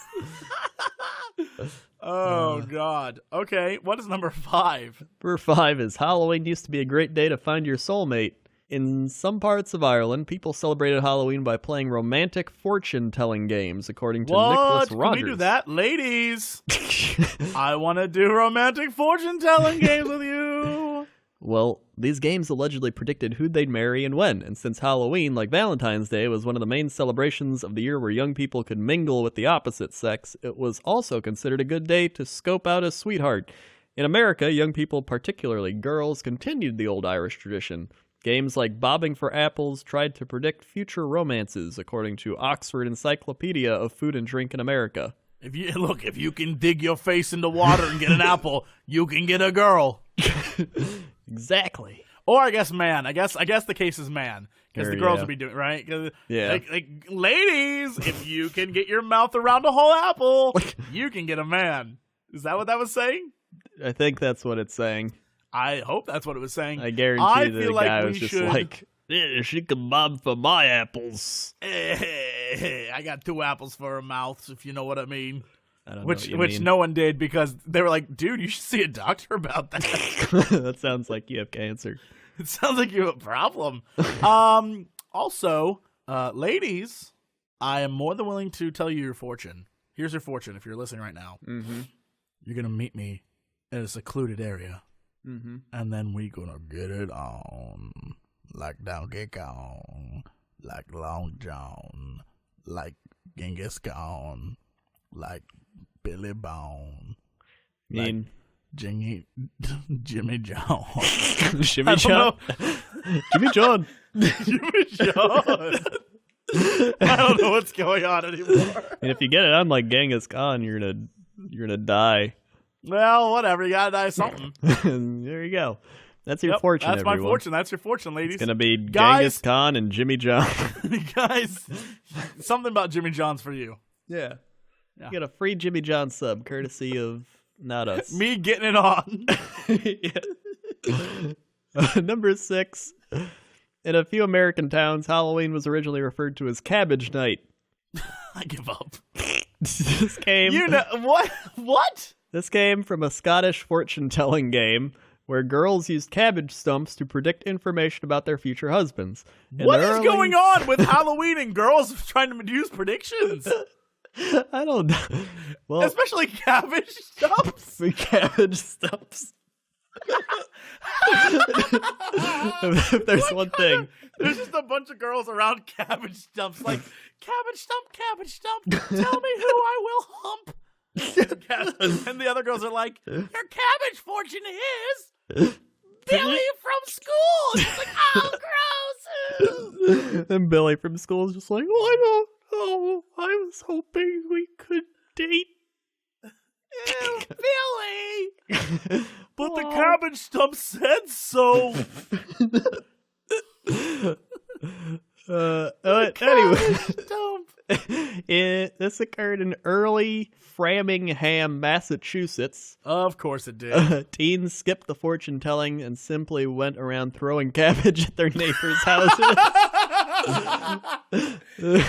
Oh, God. Okay, what is number 5? Number 5 is Halloween used to be a great day to find your soulmate. In some parts of Ireland, people celebrated Halloween by playing romantic fortune-telling games, according to Nicholas Rogers. Can we do that? Ladies, I want to do romantic fortune-telling games with you. Well, these games allegedly predicted who they'd marry and when, and since Halloween, like Valentine's Day, was one of the main celebrations of the year where young people could mingle with the opposite sex, it was also considered a good day to scope out a sweetheart. In America, young people, particularly girls, continued the old Irish tradition. Games like Bobbing for Apples tried to predict future romances, according to Oxford Encyclopedia of Food and Drink in America. If you can dig your face into water and get an apple, you can get a girl. Exactly. Or I guess man. I guess the case is man. Because the girls would be doing right. Yeah. Like, ladies, if you can get your mouth around a whole apple, you can get a man. Is that what that was saying? I think that's what it's saying. I hope that's what it was saying. I guarantee the guy was just like, yeah, she can bob for my apples. I got 2 apples for her mouth, if you know what I mean. I don't know which what you mean. No one did because they were like, dude, you should see a doctor about that. That sounds like you have cancer. It sounds like you have a problem. Also, ladies, I am more than willing to tell you your fortune. Here's your fortune if you're listening right now. Mm-hmm. You're going to meet me in a secluded area. Mm-hmm. And then we gonna get it on. Like Donkey Kong. Like Long John. Like Genghis Khan. Like Billy Bone. Mean Jimmy John. Jimmy John. Jimmy John. Jimmy John. I don't know what's going on anymore. And if you get it on like Genghis Khan, you're gonna die. Well, whatever. You gotta die something. There you go. That's your fortune, That's everyone. my fortune. That's your fortune, ladies. It's gonna be Genghis Khan and Jimmy John. Guys, something about Jimmy John's for you. Yeah. You get a free Jimmy John sub, courtesy of not us. Me getting it on. Number 6. In a few American towns, Halloween was originally referred to as Cabbage Night. I give up. This came. You know what? What? This came from a Scottish fortune-telling game where girls used cabbage stumps to predict information about their future husbands. What is going on with Halloween and girls trying to use predictions? I don't know. Well, especially cabbage stumps. Cabbage stumps. If there's one thing. There's just a bunch of girls around cabbage stumps like, cabbage stump, tell me who I will hump. And the other girls are like, your cabbage fortune is Billy from school. It's like, oh, gross. And Billy from school is just like, oh, I don't know. I was hoping we could date. Ew, Billy. But the cabbage stump said so. Anyway, this occurred in early Framingham, Massachusetts. Of course it did. Teens skipped the fortune telling and simply went around throwing cabbage at their neighbors' houses.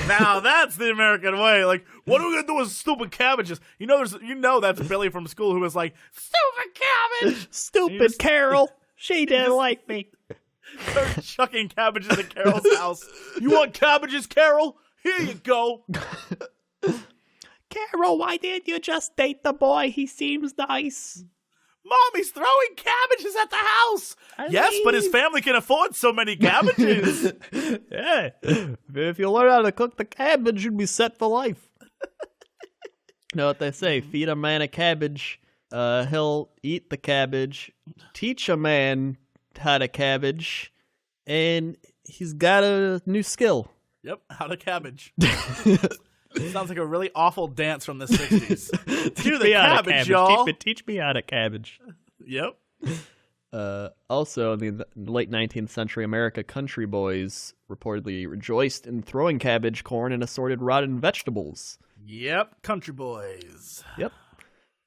Now that's the American way. Like, what are we gonna do with stupid cabbages? You know that's Billy from school who was like, stupid cabbage, stupid Carol. She didn't like me. They're chucking cabbages at Carol's house. You want cabbages, Carol? Here you go. Carol, why didn't you just date the boy? He seems nice. Mommy's throwing cabbages at the house. Yes, but his family can afford so many cabbages. Yeah. If you learn how to cook the cabbage, you'd be set for life. You know what they say? Feed a man a cabbage, he'll eat the cabbage. Teach a man how to cabbage, and he's got a new skill. Yep, how to cabbage. Sounds like a really awful dance from the 60s. Do the cabbage, y'all. Teach me how to cabbage. Yep. Also, in the late 19th century, America country boys reportedly rejoiced in throwing cabbage, corn, and assorted rotten vegetables. Yep, country boys. Yep.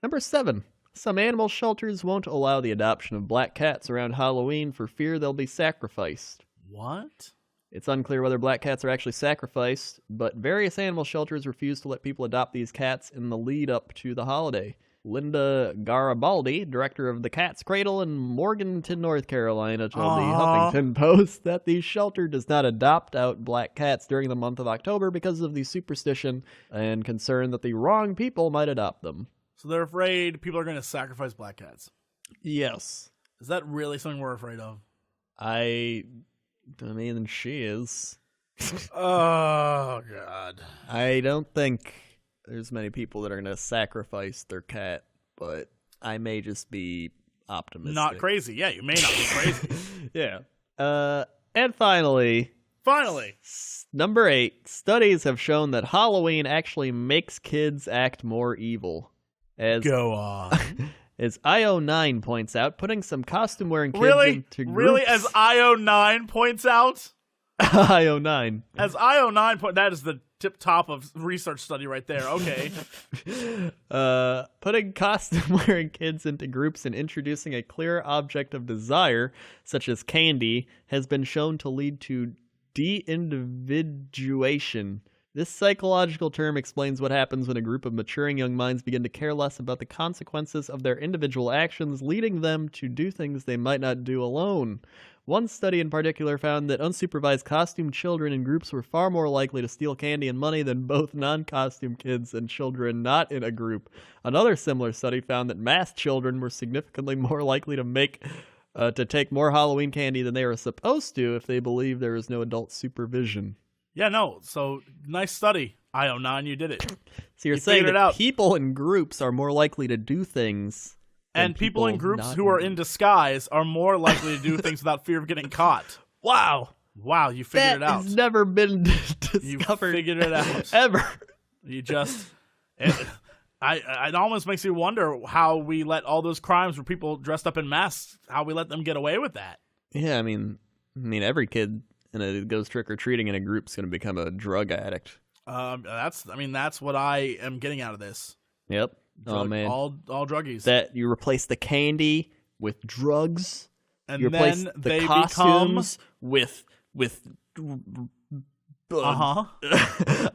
Number 7. Some animal shelters won't allow the adoption of black cats around Halloween for fear they'll be sacrificed. What? It's unclear whether black cats are actually sacrificed, but various animal shelters refuse to let people adopt these cats in the lead up to the holiday. Linda Garibaldi, director of the Cat's Cradle in Morganton, North Carolina, told the Huffington Post that the shelter does not adopt out black cats during the month of October because of the superstition and concern that the wrong people might adopt them. So they're afraid people are going to sacrifice black cats. Yes. Is that really something we're afraid of? I mean, she is. Oh, God. I don't think there's many people that are going to sacrifice their cat, but I may just be optimistic. Not crazy. Yeah, you may not be crazy. Yeah. And finally, number 8, studies have shown that Halloween actually makes kids act more evil. Go on. As IO9 points out, putting some costume-wearing kids into groups... Really? As IO9 points out? IO9. As IO9 that is the tip-top of research study right there. Okay. Putting costume-wearing kids into groups and introducing a clear object of desire, such as candy, has been shown to lead to de-individuation. This psychological term explains what happens when a group of maturing young minds begin to care less about the consequences of their individual actions, leading them to do things they might not do alone. One study in particular found that unsupervised costume children in groups were far more likely to steal candy and money than both non-costume kids and children not in a group. Another similar study found that masked children were significantly more likely to take more Halloween candy than they were supposed to if they believed there was no adult supervision. Yeah, no. So, nice study. IO9, you did it. So you're saying that people in groups are more likely to do things. And people in groups who are in disguise are more likely to do things without fear of getting caught. Wow. Wow, you figured it out. That has never been discovered. You figured it out. Ever. You just... It almost makes you wonder how we let all those crimes where people dressed up in masks, how we let them get away with that. Yeah, I mean every kid that goes trick-or-treating in a group is going to become a drug addict. That's what I am getting out of this. Yep. Oh man, all druggies. That you replace the candy with drugs, and you replace then the they costumes with. I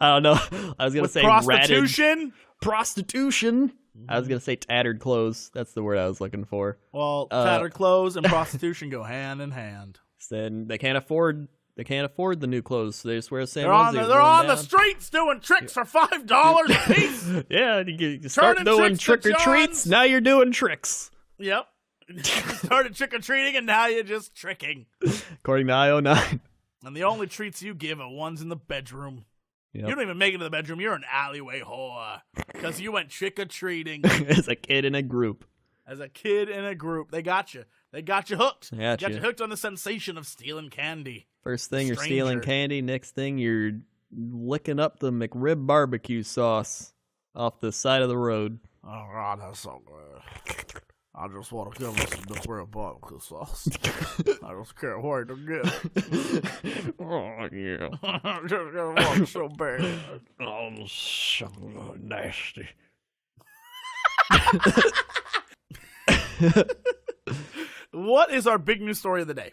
don't know. I was gonna say prostitution. Prostitution. I was gonna say tattered clothes. That's the word I was looking for. Well, tattered clothes and prostitution go hand in hand. Then they can't afford the new clothes, so they just wear the same they're ones. They're on the streets doing tricks for $5 a piece. Yeah, you start doing trick or treats. Now you're doing tricks. Yep. You started trick or treating, and now you're just tricking. According to IO9. And the only treats you give are ones in the bedroom. Yep. You don't even make it to the bedroom. You're an alleyway whore because you went trick or treating as a kid in a group. They got you. They got you hooked. Got you hooked on the sensation of stealing candy. First thing you're stealing candy. Next thing you're licking up the McRib barbecue sauce off the side of the road. Oh God, that's so good. I just want to give us some McRib barbecue sauce. I just can't wait to get it. Oh yeah, I just want it so bad. Oh, so nasty. What is our big news story of the day?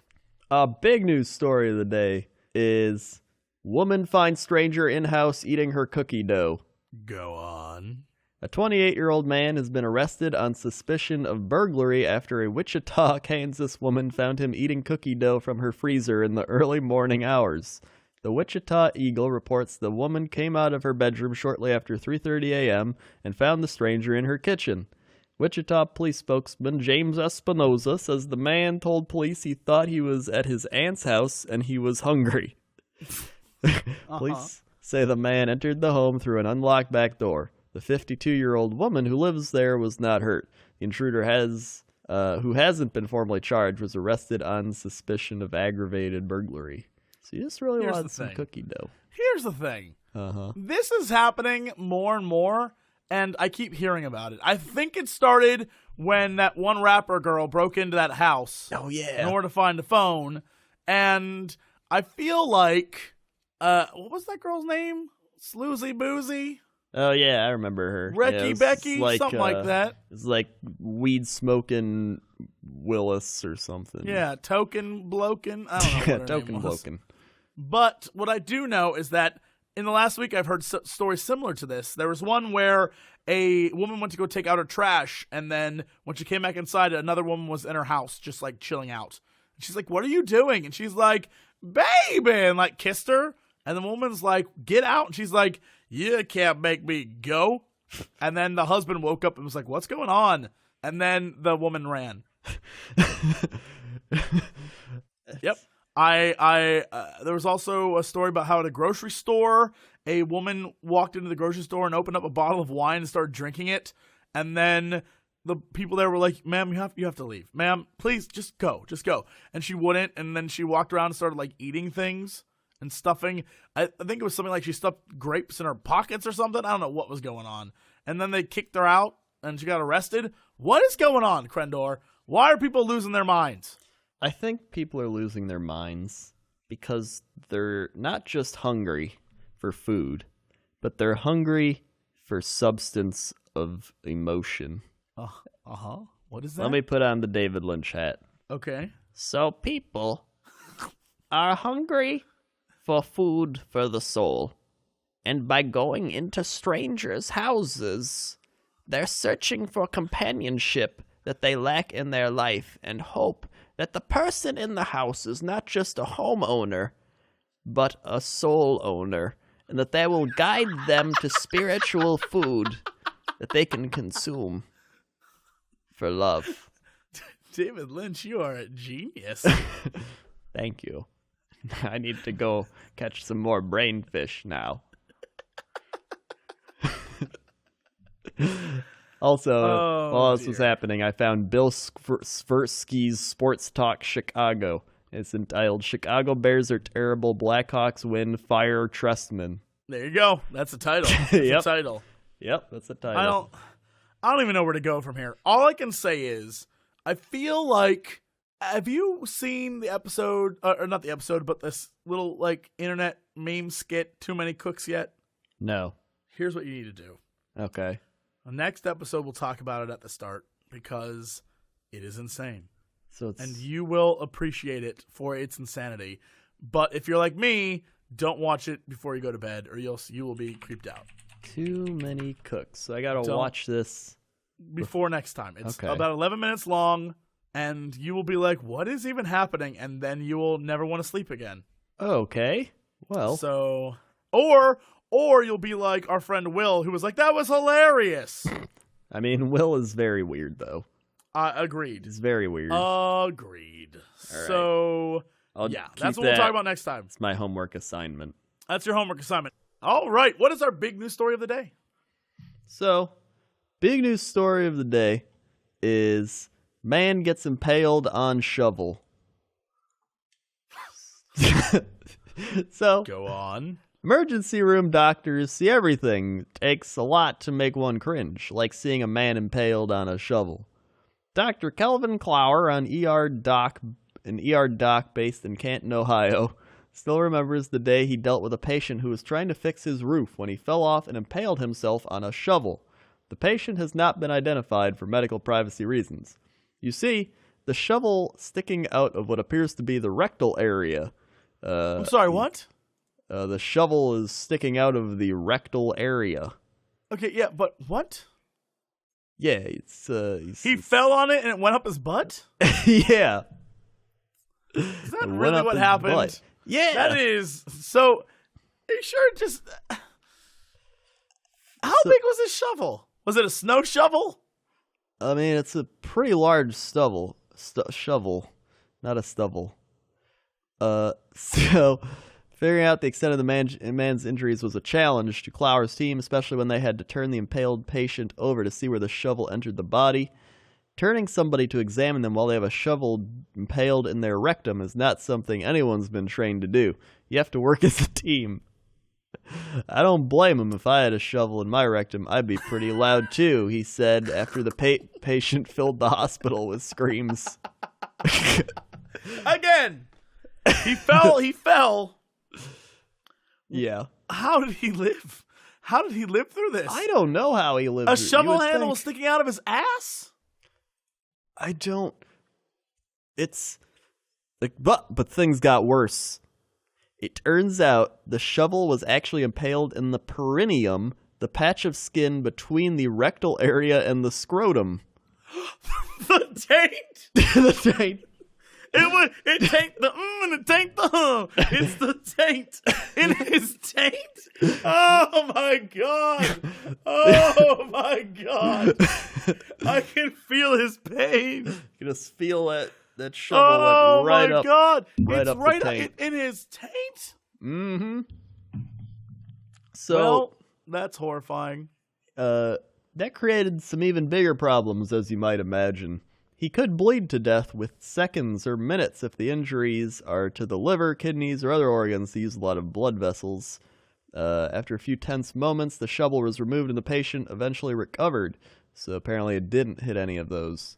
A big news story of the day is woman finds stranger in-house eating her cookie dough. Go on. A 28-year-old man has been arrested on suspicion of burglary after a Wichita, Kansas woman found him eating cookie dough from her freezer in the early morning hours. The Wichita Eagle reports the woman came out of her bedroom shortly after 3:30 a.m. and found the stranger in her kitchen. Wichita police spokesman James Espinoza says the man told police he thought he was at his aunt's house and he was hungry. Police say the man entered the home through an unlocked back door. The 52-year-old woman who lives there was not hurt. The intruder who hasn't been formally charged, was arrested on suspicion of aggravated burglary. So you just really want some cookie dough. Here's the thing. This is happening more and more, and I keep hearing about it. I think it started when that one rapper girl broke into that house Oh, yeah. in order to find a phone, and I feel like, what was that girl's name? Sloozy Boozy? Oh, yeah, I remember her. Ricky Becky? Something like that. It's like weed-smoking Willis or something. Yeah, Token Bloken. I don't know what her Token name was. Bloken. But what I do know is that in the last week, I've heard stories similar to this. There was one where a woman went to go take out her trash, and then when she came back inside, another woman was in her house just, like, chilling out. And she's like, what are you doing? And she's like, baby, and, like, kissed her. And the woman's like, get out. And she's like, you can't make me go. And then the husband woke up and was like, what's going on? And then the woman ran. Yep. There was also a story about how at a grocery store, a woman walked into the grocery store and opened up a bottle of wine and started drinking it. And then the people there were like, ma'am, you have to leave. Ma'am, please, just go. And she wouldn't. And then she walked around and started, like, eating things and stuffing. I think it was something like she stuffed grapes in her pockets or something. I don't know what was going on. And then they kicked her out and she got arrested. What is going on, Crendor? Why are people losing their minds? I think people are losing their minds because they're not just hungry for food, but they're hungry for substance of emotion. Uh-huh. What is that? Let me put on the David Lynch hat. Okay. So people are hungry for food for the soul. And by going into strangers' houses, they're searching for companionship that they lack in their life and hope that the person in the house is not just a homeowner, but a soul owner, and that they will guide them to spiritual food that they can consume for love. David Lynch, you are a genius. Thank you. I need to go catch some more brainfish now. Also, while this was happening, I found Bill Svirsky's Sports Talk Chicago. It's entitled Chicago Bears Are Terrible, Blackhawks Win, Fire Trustman. There you go. That's the title. That's the title. Yep, that's the title. I don't even know where to go from here. All I can say is, I feel like, have you seen the episode, or not the episode, but this little, like, internet meme skit, Too Many Cooks Yet? No. Here's what you need to do. Okay. The next episode, we'll talk about it at the start, because it is insane. And you will appreciate it for its insanity. But if you're like me, don't watch it before you go to bed, or you will be creeped out. Too Many Cooks. So I gotta watch this before next time. It's okay. About 11 minutes long, and you will be like, what is even happening? And then you will never want to sleep again. Okay. Well. So, or you'll be like our friend Will, who was like, that was hilarious. I mean, Will is very weird, though. Agreed. He's very weird. Agreed. Right. So, that's what we'll talk about next time. It's my homework assignment. That's your homework assignment. All right. What is our big news story of the day? So, big news story of the day is man gets impaled on shovel. So, go on. Emergency room doctors see everything. Takes a lot to make one cringe, like seeing a man impaled on a shovel. Dr. Kelvin Clower, an ER doc based in Canton, Ohio, still remembers the day he dealt with a patient who was trying to fix his roof when he fell off and impaled himself on a shovel. The patient has not been identified for medical privacy reasons. You see, the shovel sticking out of what appears to be the rectal area. I'm sorry, what? The shovel is sticking out of the rectal area. Okay, yeah, but what? Yeah, he fell on it and it went up his butt? Yeah. Is that really what happened? Butt. Yeah. That is. So, are you sure just. How big was this shovel? Was it a snow shovel? I mean, it's a pretty large shovel, not a stubble. So, figuring out the extent of the man's injuries was a challenge to Clower's team, especially when they had to turn the impaled patient over to see where the shovel entered the body. Turning somebody to examine them while they have a shovel impaled in their rectum is not something anyone's been trained to do. You have to work as a team. I don't blame him. If I had a shovel in my rectum, I'd be pretty loud too, he said after the patient filled the hospital with screams. Again, he fell. Yeah. How did he live? How did he live through this? I don't know how he lived. A shovel handle sticking out of his ass? I don't. It's like, but things got worse. It turns out the shovel was actually impaled in the perineum, the patch of skin between the rectal area and the scrotum. The taint? The taint. It taint the and it taint the It's the taint in his taint. Oh my god! Oh my god! I can feel his pain. You just feel that shovel went right up. Oh my god! Right it's up right the taint. in his taint. Mm-hmm. So well, that's horrifying. That created some even bigger problems, as you might imagine. He could bleed to death with seconds or minutes if the injuries are to the liver, kidneys, or other organs that use a lot of blood vessels. After a few tense moments, the shovel was removed and the patient eventually recovered. So apparently it didn't hit any of those.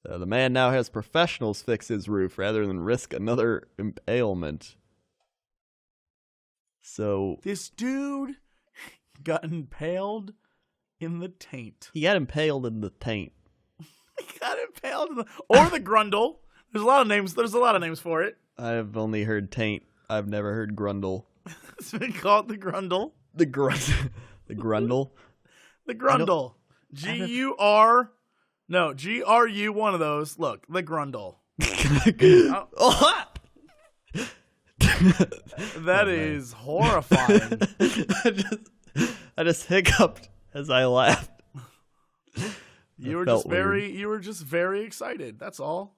The man now has professionals fix his roof rather than risk another impalement. So this dude got impaled in the taint. He got impaled in the taint. He got impaled in or the grundle. There's a lot of names. There's a lot of names for it. I've only heard taint. I've never heard grundle. It's been called the grundle. The grundle. The grundle. G-U-R. No, G-R-U, one of those. Look, the grundle. That is horrifying. I just hiccuped as I laughed. You were just very excited. That's all.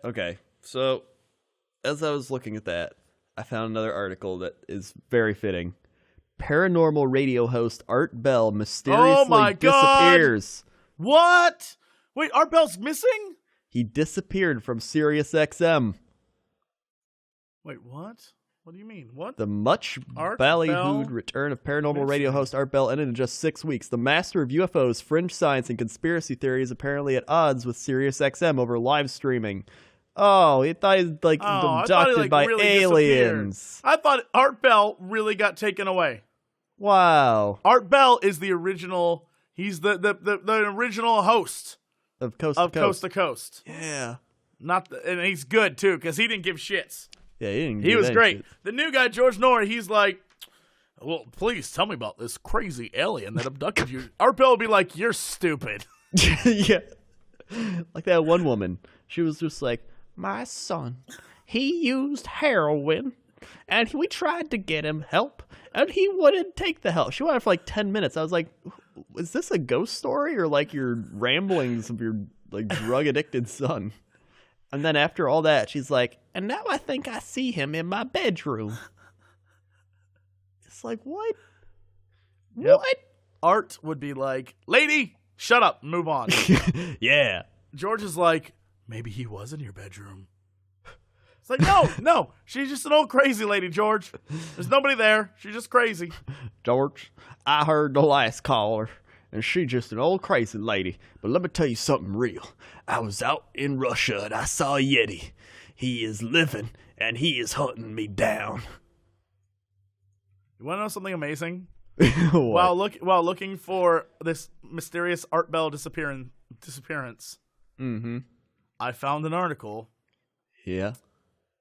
Okay. So, as I was looking at that, I found another article that is very fitting. Paranormal radio host Art Bell mysteriously disappears. What? Wait, Art Bell's missing? He disappeared from Sirius XM. Wait, what? What do you mean? What? The much ballyhooed return of paranormal radio host Art Bell ended in just 6 weeks. The master of UFOs, fringe science, and conspiracy theories apparently at odds with Sirius XM over live streaming. Oh, he thought he was abducted by really aliens. I thought Art Bell really got taken away. Wow. Art Bell is the original. He's the original host of Coast to Coast. Yeah. And he's good too because he didn't give shits. Yeah, he was great. Shit. The new guy, George Norrie, he's like, well, please tell me about this crazy alien that abducted you. Art Bell would be like, you're stupid. Yeah. Like that one woman. She was just like, my son, he used heroin, and we tried to get him help, and he wouldn't take the help. She went on for like 10 minutes. I was like, is this a ghost story or like your ramblings of your like drug-addicted son? And then after all that, she's like, and now I think I see him in my bedroom. It's like, what? Yep. What? Art would be like, lady, shut up, move on. Yeah. George is like, maybe he was in your bedroom. It's like, no, she's just an old crazy lady, George. There's nobody there. She's just crazy. George, I heard the last caller, and she's just an old crazy lady. But let me tell you something real. I was out in Russia, and I saw a Yeti. He is living, and he is hunting me down. You want to know something amazing? While looking for this mysterious Art Bell disappearance, mm-hmm. I found an article. Yeah.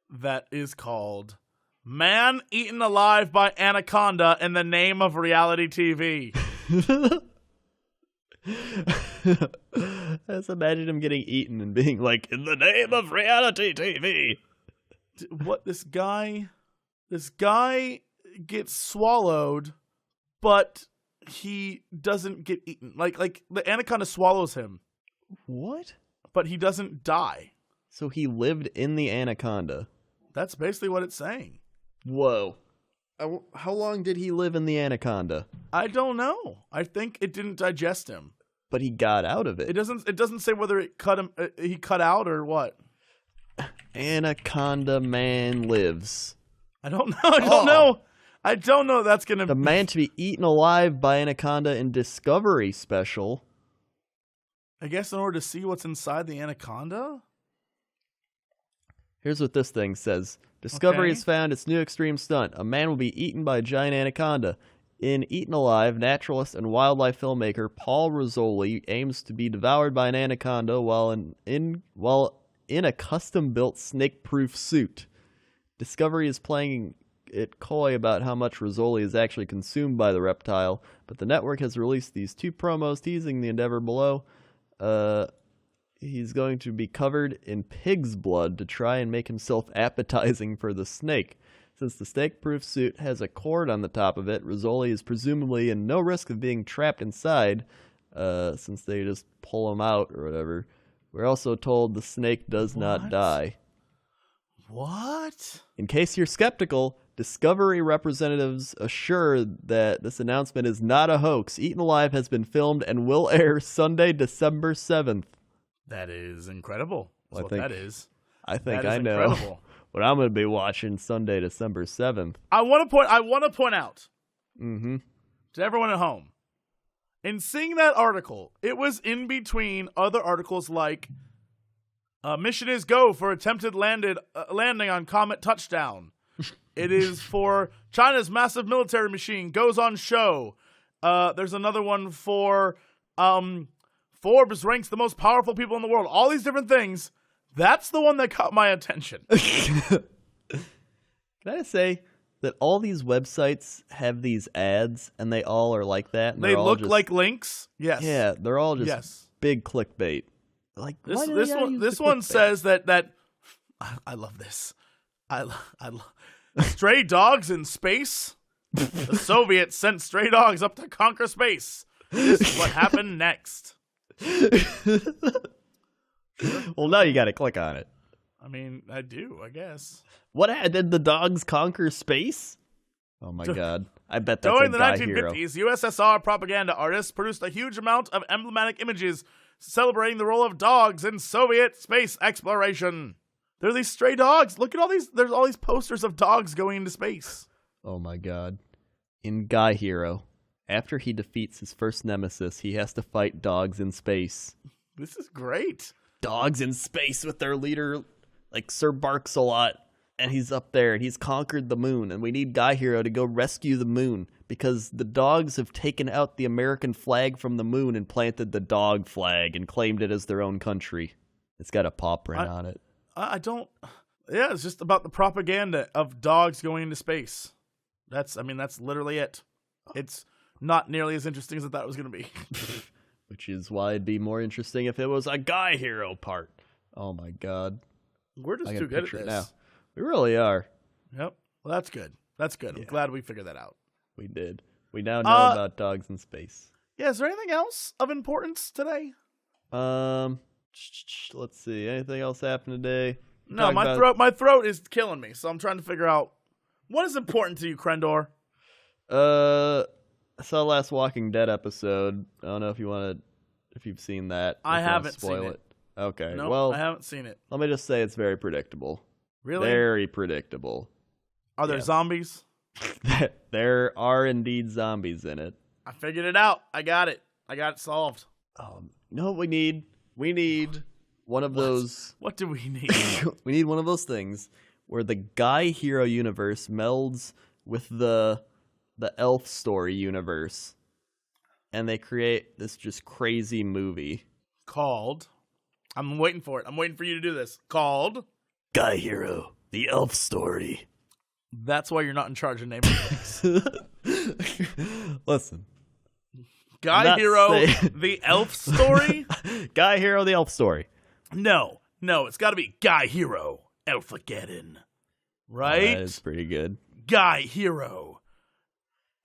That is called "Man Eaten Alive by Anaconda in the Name of Reality TV." I just imagine him getting eaten and being like, in the name of reality TV. What this guy gets swallowed, but he doesn't get eaten. Like the anaconda swallows him. What? But he doesn't die. So he lived in the anaconda. That's basically what it's saying. Whoa. How long did he live in the anaconda? I don't know. I think it didn't digest him. But he got out of it. It doesn't say whether it cut him. He cut out or what. Anaconda man lives. I don't know. I don't know. I don't know if that's going to The man to be eaten alive by anaconda in Discovery special. I guess in order to see what's inside the anaconda? Here's what this thing says. Discovery Okay. has found its new extreme stunt. A man will be eaten by a giant anaconda. In Eaten Alive, naturalist and wildlife filmmaker Paul Rizzoli aims to be devoured by an anaconda while in a custom-built snake-proof suit. Discovery is playing it coy about how much Rizzoli is actually consumed by the reptile, but the network has released these 2 promos teasing the endeavor below. He's going to be covered in pig's blood to try and make himself appetizing for the snake. Since the snake-proof suit has a cord on the top of it, Rizzoli is presumably in no risk of being trapped inside, since they just pull him out or whatever. We're also told the snake does not die. What? In case you're skeptical, Discovery representatives assure that this announcement is not a hoax. Eaten Alive has been filmed and will air Sunday, December 7th. That is incredible. That's Well, what that is. I think That is I know incredible. what I'm going to be watching Sunday, December 7th. I want to point out Mm-hmm. to everyone at home, in seeing that article, it was in between other articles like mission is go for attempted landing on comet touchdown. It is for China's massive military machine goes on show. There's another one for Forbes ranks the most powerful people in the world. All these different things. That's the one that caught my attention. Can I say that all these websites have these ads, and they all are like that? And They they're all look just, like links. Yes. Yeah, they're all just Yes. big clickbait. Like why do they gotta use This the one clickbait? says that I love this. Stray dogs in space. The Soviets sent stray dogs up to conquer space. This is what happened next. Well, now you got to click on it. I mean, I do, I guess. Did the dogs conquer space? Oh my god! I bet that's During a the guy hero. 1950s, USSR propaganda artists produced a huge amount of emblematic images celebrating the role of dogs in Soviet space exploration. There are these stray dogs. Look at all these. There's all these posters of dogs going into space. Oh my god! In Guy Hero, after he defeats his first nemesis, he has to fight dogs in space. This is great. Dogs in space with their leader, like Sir Barks-a-Lot, and he's up there and he's conquered the moon, and we need Guy Hero to go rescue the moon because the dogs have taken out the American flag from the moon and planted the dog flag and claimed it as their own country. It's got a paw print on it. I don't. Yeah, it's just about the propaganda of dogs going into space. That's literally it. It's not nearly as interesting as I thought it was going to be. Which is why it'd be more interesting if it was a Guy Hero part. Oh my god. We're just I too can good at picture this. it now. We really are. Yep. Well, that's good. That's good. I'm glad we figured that out. We did. We now know about dogs in space. Yeah, is there anything else of importance today? Let's see. Anything else happened today? No, my throat is killing me, so I'm trying to figure out what is important to you, Crendor. I saw the last Walking Dead episode. I don't know if you've seen that. I If you wanna haven't spoil seen it. Okay. No, Well, I haven't seen it. let me just say it's very predictable. Really? Very predictable. Are there zombies? There are indeed zombies in it. I figured it out. I got it solved. You know what we need? We need one of those. What do we need? We need one of those things where the Guy Hero universe melds with the Elf Story universe, and they create this just crazy movie Called. I'm waiting for it. I'm waiting for you to do this. Called. Guy Hero: The Elf Story. That's why you're not in charge of naming things. Listen, Guy Hero, the Elf Story? Guy Hero: The Elf Story. No, it's got to be Guy Hero, Elfageddon. Right? That is pretty good. Guy Hero,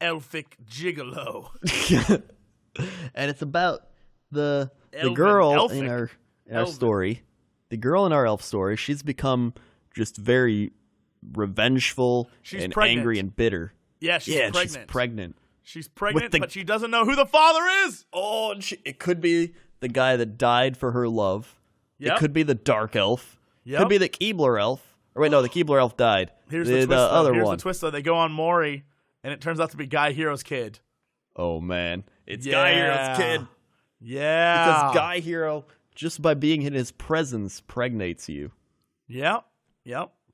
Elfic Gigolo. And it's about the Elven, girl elfic. in our Elven. story. The girl in our elf story, she's become just very revengeful She's and pregnant. angry and bitter. Yeah, she's pregnant. She's pregnant, but she doesn't know who the father is. Oh, and it could be the guy that died for her love. Yep. It could be the dark elf. Yep. Could be the Keebler elf. Or wait, no, the Keebler elf died. Here's the twist. other Here's one. the twist, though. They go on Maury, and it turns out to be Guy Hero's kid. Oh, man. It's Guy Hero's kid. Yeah. Because Guy Hero, just by being in his presence, pregnates you. Yep.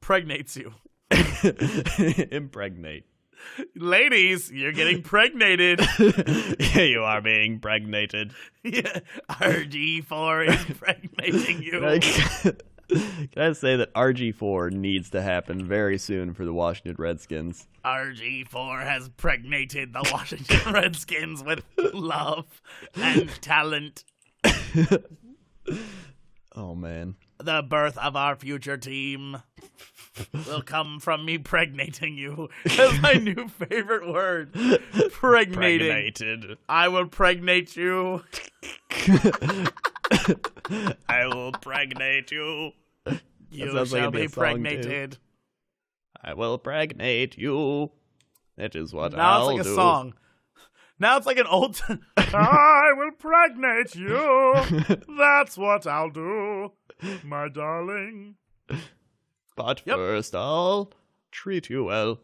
Pregnates you. Impregnate. Ladies, you're getting pregnated. Yeah, you are being pregnated. Yeah. RG4 is pregnating you. Can I say that RG4 needs to happen very soon for the Washington Redskins? RG4 has pregnated the Washington Redskins with love and talent. Oh, man. The birth of our future team will come from me pregnating you. That's my new favorite word. Pregnating. Pregnated. I will pregnate you. I will pregnate you. You shall be pregnated. I will pregnate you. That is what now I'll do. Now it's like a song. Now it's like an old... I will pregnate you. That's what I'll do, my darling. But first I'll treat you well.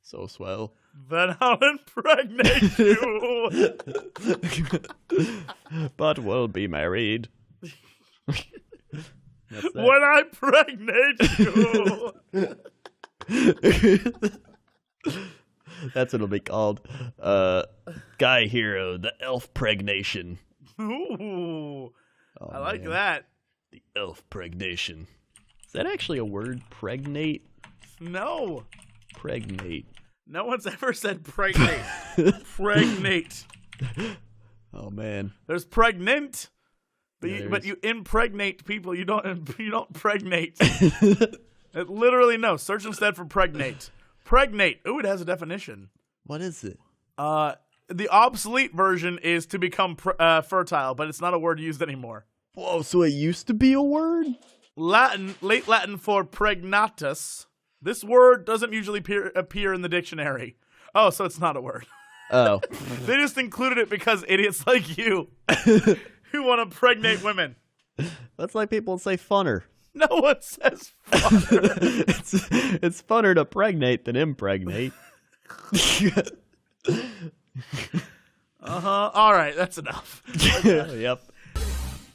So swell. Then I'll impregnate you. But we'll be married. When I pregnate you. That's what it'll be called. Guy Hero, the elf pregnation. Ooh. I like that. The elf pregnation. Is that actually a word? Pregnate? No. Pregnate. No one's ever said pregnate. Pregnate. Oh, man. There's pregnant, but you impregnate people. You don't pregnate. Literally, no. Search instead for pregnate. Pregnate. Ooh, it has a definition. What is it? The obsolete version is to become fertile, but it's not a word used anymore. Whoa, so it used to be a word? Late Latin for pregnatus. This word doesn't usually appear in the dictionary. Oh, so it's not a word. Oh. They just included it because idiots like you who want to pregnate women. That's like people say funner. No one says funner. It's funner to pregnate than impregnate. All right, that's enough. Yep.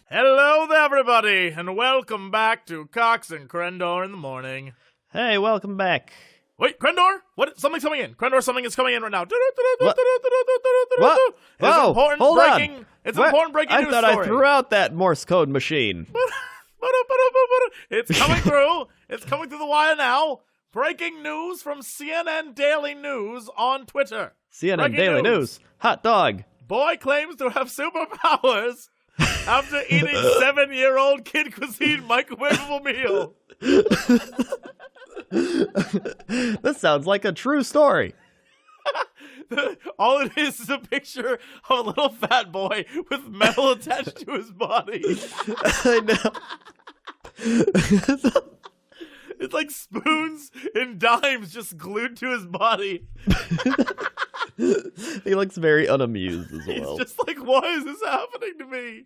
Hello there, everybody, and welcome back to Cox and Crendor in the morning. Hey, welcome back. Wait, Crendor? What? Something's coming in. Crendor, something is coming in right now. What? Whoa, important hold breaking, on. It's important breaking news I thought story. I threw out that Morse code machine. It's coming through. It's coming through the wire now. Breaking news from CNN Daily News on Twitter. CNN Breaking Daily News. Hot dog. Boy claims to have superpowers after eating 7-year-old kid cuisine microwavable meal. This sounds like a true story. All it is a picture of a little fat boy with metal attached to his body. I know. It's like spoons and dimes just glued to his body. He looks very unamused as well. He's just like, why is this happening to me?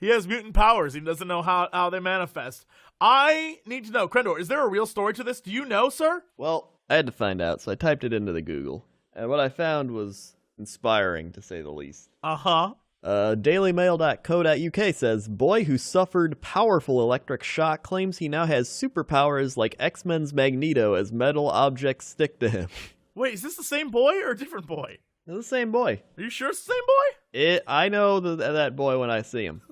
He has mutant powers. He doesn't know how they manifest. I need to know, Crendor, is there a real story to this? Do you know, sir? Well, I had to find out, so I typed it into the Google. And what I found was inspiring, to say the least. Uh-huh. DailyMail.co.uk says, boy who suffered powerful electric shock claims he now has superpowers like X-Men's Magneto as metal objects stick to him. Wait, is this the same boy or a different boy? It's the same boy. Are you sure it's the same boy? I know that boy when I see him.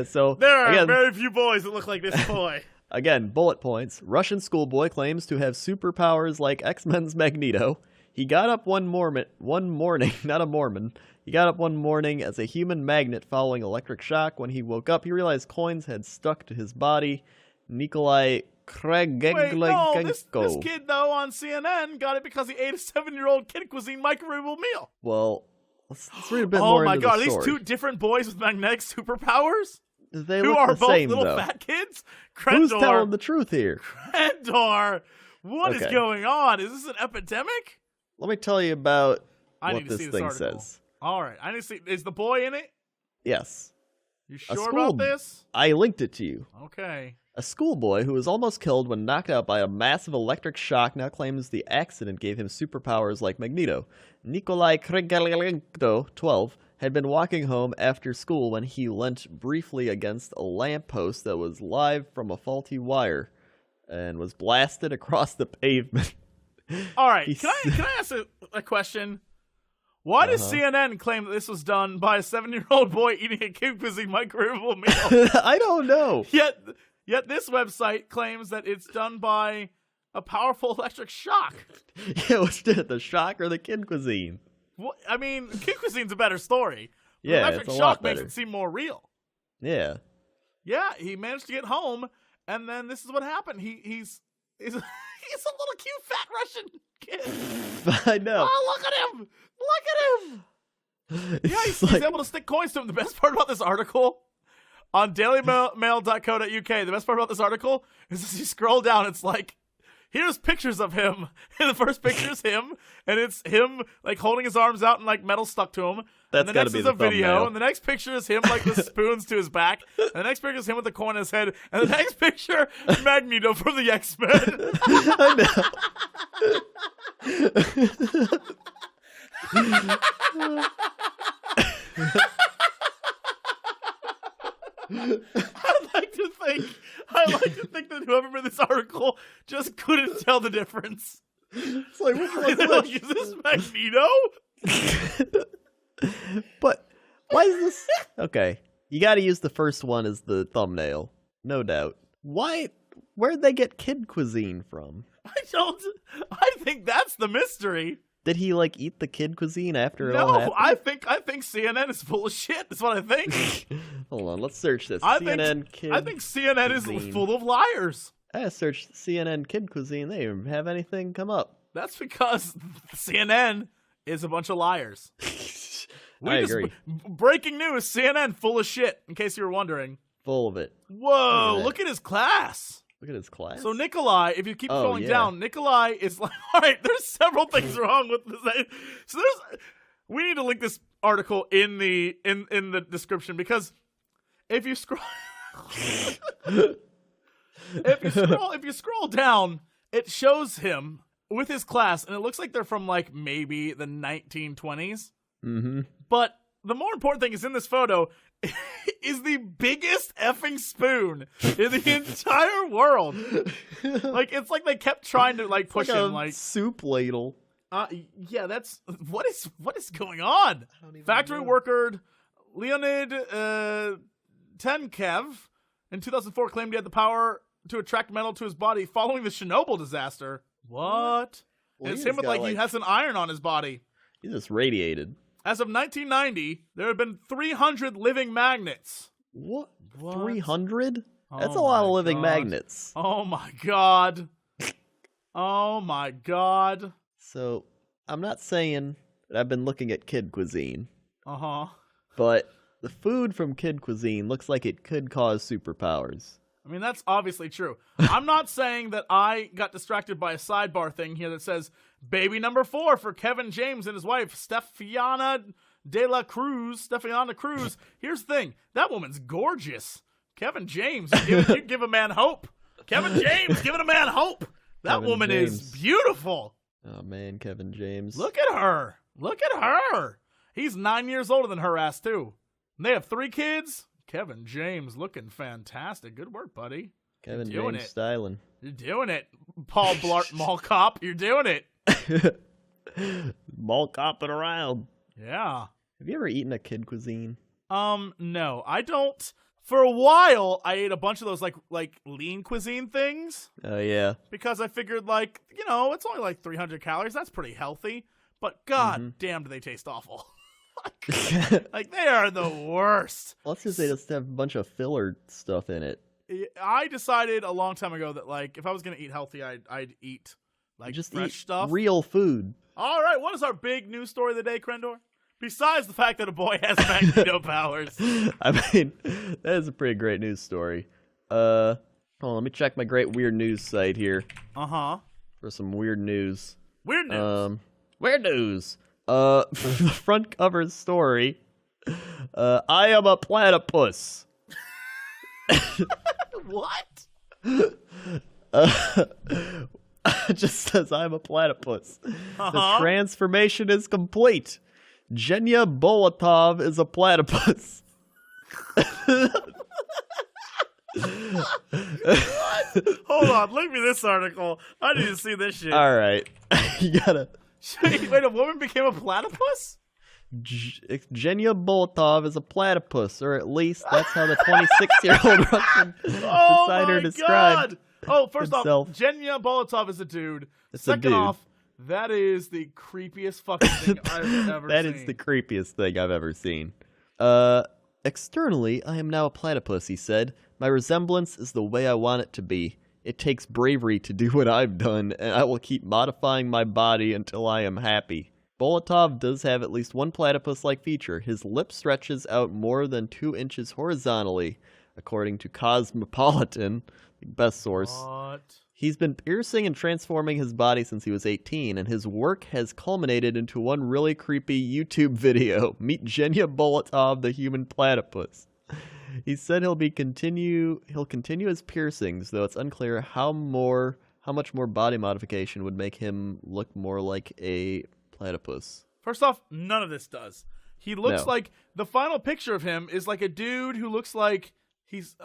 So there are again, very few boys that look like this boy. Again, bullet points. Russian schoolboy claims to have superpowers like X-Men's Magneto. He got up one morning, not a Mormon. He got up one morning as a human magnet following electric shock. When he woke up, he realized coins had stuck to his body. Nikolai Kregenko. Wait, no, this kid, though, on CNN got it because he ate a 7-year-old kid cuisine microwavable meal. Well, let's read a bit more into the story. Oh my god, are these two different boys with magnetic superpowers? They who look are the both same, little though. fat kids? Crendor, who's telling the truth here? Crendor, what is Okay. going on? Is this an epidemic? Let me tell you about I what need to this see thing article. says. All right, I need to see. Is the boy in it? Yes. You A sure school- about this? I linked it to you. Okay. A schoolboy who was almost killed when knocked out by a massive electric shock now claims the accident gave him superpowers like Magneto. Nikolai Crendor, 12, had been walking home after school when he leant briefly against a lamppost that was live from a faulty wire and was blasted across the pavement. All right, can I ask a question? Why does CNN claim that this was done by a 7-year-old boy eating a kid cuisine microwavable meal? I don't know. Yet this website claims that it's done by a powerful electric shock. Yeah, what's the shock or the kid cuisine? Well, I mean, kid cuisine's a better story. Yeah, electric it's a shock lot makes better. it seem more real. Yeah. Yeah, he managed to get home, and then this is what happened. He's a little cute fat Russian kid. I know. Oh, look at him! Look at him! Yeah, he's able to stick coins to him. The best part about this article on dailymail.co.uk, the best part about this article is as you scroll down, it's like, here's pictures of him. And the first picture is him, and it's him like holding his arms out and like metal stuck to him. That's and the next be is the a video, thumbnail. and the next picture is him like with spoons to his back. And the next picture is him with the coin in his head. And the next picture, Magneto from the X-Men. I know. I like to think that whoever made this article just couldn't tell the difference. It's like, which They're one's like, is this Magneto? But why is this? Okay, you got to use the first one as the thumbnail, no doubt. Why? Where'd they get kid cuisine from? I think that's the mystery. Did he like eat the kid cuisine after it all No, happened? I think CNN is full of shit. That's what I think. Hold on, let's search this. I CNN kid. think CNN cuisine. is full of liars. I searched CNN kid cuisine. They didn't have anything come up. That's because CNN is a bunch of liars. I agree. Breaking news: CNN full of shit. In case you were wondering. Full of it. Whoa! Look at his class. Look at his class. So Nikolai, if you keep scrolling yeah. down, Nikolai is like, all right, there's several things wrong with this. So we need to link this article in the description, because if you scroll, if you scroll down, it shows him with his class, and it looks like they're from like maybe the 1920s. Mm-hmm. But the more important thing is in this photo is the biggest effing spoon in the entire world. Like, it's like they kept trying to like push him like soup ladle. Yeah, that's what is going on? Factory worker Leonid Tenkev in 2004 claimed he had the power to attract metal to his body following the Chernobyl disaster. What? Well, It's him with like he has an iron on his body. He just radiated. As of 1990, there have been 300 living magnets. What? 300? That's a Oh lot of my living God. magnets. Oh my god. Oh my god. So, I'm not saying that I've been looking at kid cuisine, Uh-huh. but the food from kid cuisine looks like it could cause superpowers. I mean, that's obviously true. I'm not saying that I got distracted by a sidebar thing here that says baby number 4 for Kevin James and his wife, Stefania Cruz. Here's the thing. That woman's gorgeous. Kevin James, you give a man hope. Kevin James, giving a man hope. That Kevin woman James. is beautiful. Oh man, Kevin James. Look at her. Look at her. He's 9 years older than her ass, too. And they have 3 kids. Kevin James looking fantastic. Good work, buddy. Kevin You're doing James it. styling. You're doing it. Paul Blart Mall Cop. You're doing it. Mall copping around. Yeah. Have you ever eaten a kid cuisine? No, I don't. For a while, I ate a bunch of those like lean cuisine things Oh yeah. because I figured like, it's only like 300 calories. That's pretty healthy. But god damn, do they taste awful. Like they are the worst. Let's just say just have a bunch of filler stuff in it. I decided a long time ago that like if I was going to eat healthy, I'd eat like Just fresh eat stuff. real food. All right, what is our big news story of the day, Crendor? Besides the fact that a boy has Magneto powers. I mean, that is a pretty great news story. Hold on, let me check my great weird news site here Uh-huh. for some weird news. Weird news. Weird news. The front cover story. I am a platypus. What? Just says I'm a platypus. Uh-huh. The transformation is complete. Genya Bolotov is a platypus. Hold on, link me this article. I need to see this shit. All right. You gotta... Wait, a woman became a platypus? Genya Bolotov is a platypus, or at least that's how the 26-year-old Russian designer described. Oh, first himself. off, Genya Bolotov is a dude. It's a Second dude. off, that is the creepiest fucking thing I've ever That seen. is the creepiest thing I've ever seen. Externally, I am now a platypus, he said. My resemblance is the way I want it to be. It takes bravery to do what I've done, and I will keep modifying my body until I am happy. Bolotov does have at least one platypus-like feature. His lip stretches out more than 2 inches horizontally, according to Cosmopolitan, the best source. What? He's been piercing and transforming his body since he was 18, and his work has culminated into one really creepy YouTube video. Meet Genya Bolotov, the human platypus. He said he'll continue his piercings, though it's unclear how much more body modification would make him look more like a platypus. First off, none of this does. He looks No. like the final picture of him is like a dude who looks like he's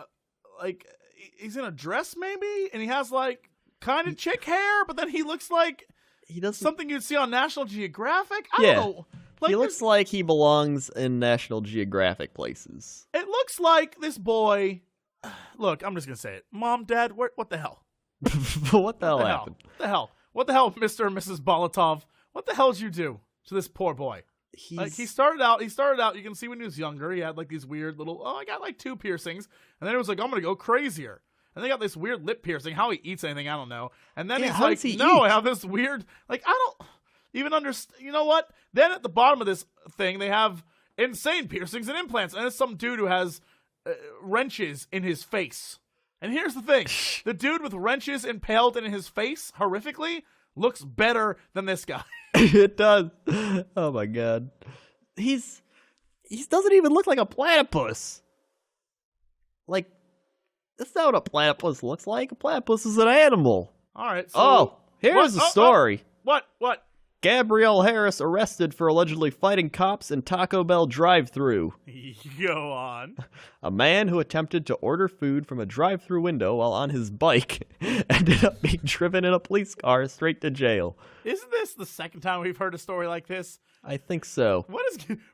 he's in a dress maybe, and he has like kind of chick hair, but then he looks like He doesn't. something you'd see on National Geographic. I Yeah. don't know. Like, He looks like he belongs in National Geographic places. it looks like this boy. Look, I'm just gonna say it. Mom, Dad, what the hell? What the hell What the happened? What the hell? What the hell, Mr. and Mrs. Bolotov? What the hell did you do to this poor boy? Like, he started out, you can see when he was younger, he had like these weird little, I got like 2 piercings. And then it was like, I'm going to go crazier. And they got this weird lip piercing. How he eats anything, I don't know. And then Yeah, he's how like, does he no, eat? I have this weird, like, I don't even understand. You know what? Then at the bottom of this thing, they have insane piercings and implants. And it's some dude who has wrenches in his face. And here's the thing. The dude with wrenches impaled in his face, horrifically, looks better than this guy. It does. Oh my god. He doesn't even look like a platypus. Like, that's not what a platypus looks like. A platypus is an animal. All right. So Oh, here's the story. What? Gabrielle Harris arrested for allegedly fighting cops in Taco Bell drive-thru. Go on. A man who attempted to order food from a drive-thru window while on his bike ended up being driven in a police car straight to jail. Isn't this the second time we've heard a story like this? I think so.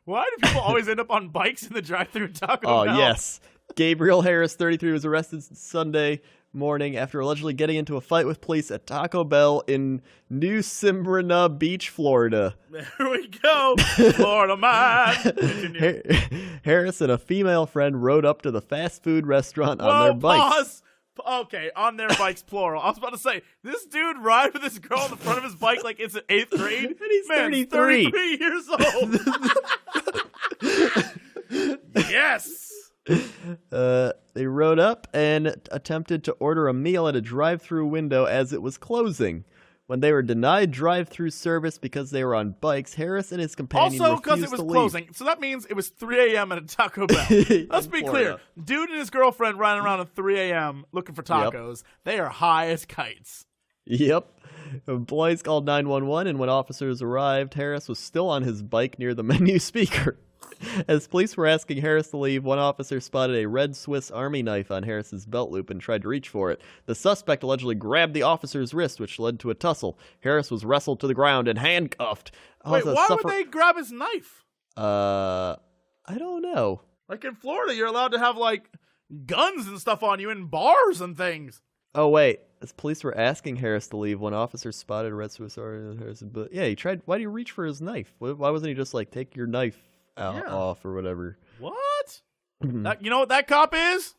Why do people always end up on bikes in the drive-thru Taco Oh, Bell? yes. Gabrielle Harris, 33, was arrested Sunday morning after allegedly getting into a fight with police at Taco Bell in New Smyrna Beach, Florida. There we go. Florida man. Continue. Harris and a female friend rode up to the fast food restaurant on their bikes. Pause. Okay, on their bikes, plural. I was about to say, this dude ride with this girl in the front of his bike like it's in 8th grade? And he's Man, 33. 33 years old. Yes. They rode up and attempted to order a meal at a drive-thru window as it was closing. When they were denied drive-thru service because they were on bikes, Harris and his companion Also, because it refused was to leave. closing. So that means it was 3 a.m. at a Taco Bell. Let's be clear. Florida. Dude and his girlfriend riding around at 3 a.m. looking for tacos. They are high as kites. Yep. Employees called 911, and when officers arrived, Harris was still on his bike near the menu speaker. As police were asking Harris to leave, one officer spotted a red Swiss Army knife on Harris's belt loop and tried to reach for it. The suspect allegedly grabbed the officer's wrist, which led to a tussle. Harris was wrestled to the ground and handcuffed. Wait, why would they grab his knife? I don't know. Like in Florida, you're allowed to have like guns and stuff on you in bars and things. Oh, wait. As police were asking Harris to leave, one officer spotted a red Swiss Army on Harris. But yeah, he tried. Why did he reach for his knife? Why wasn't he just like, take your knife off or whatever? What? You know what that cop is?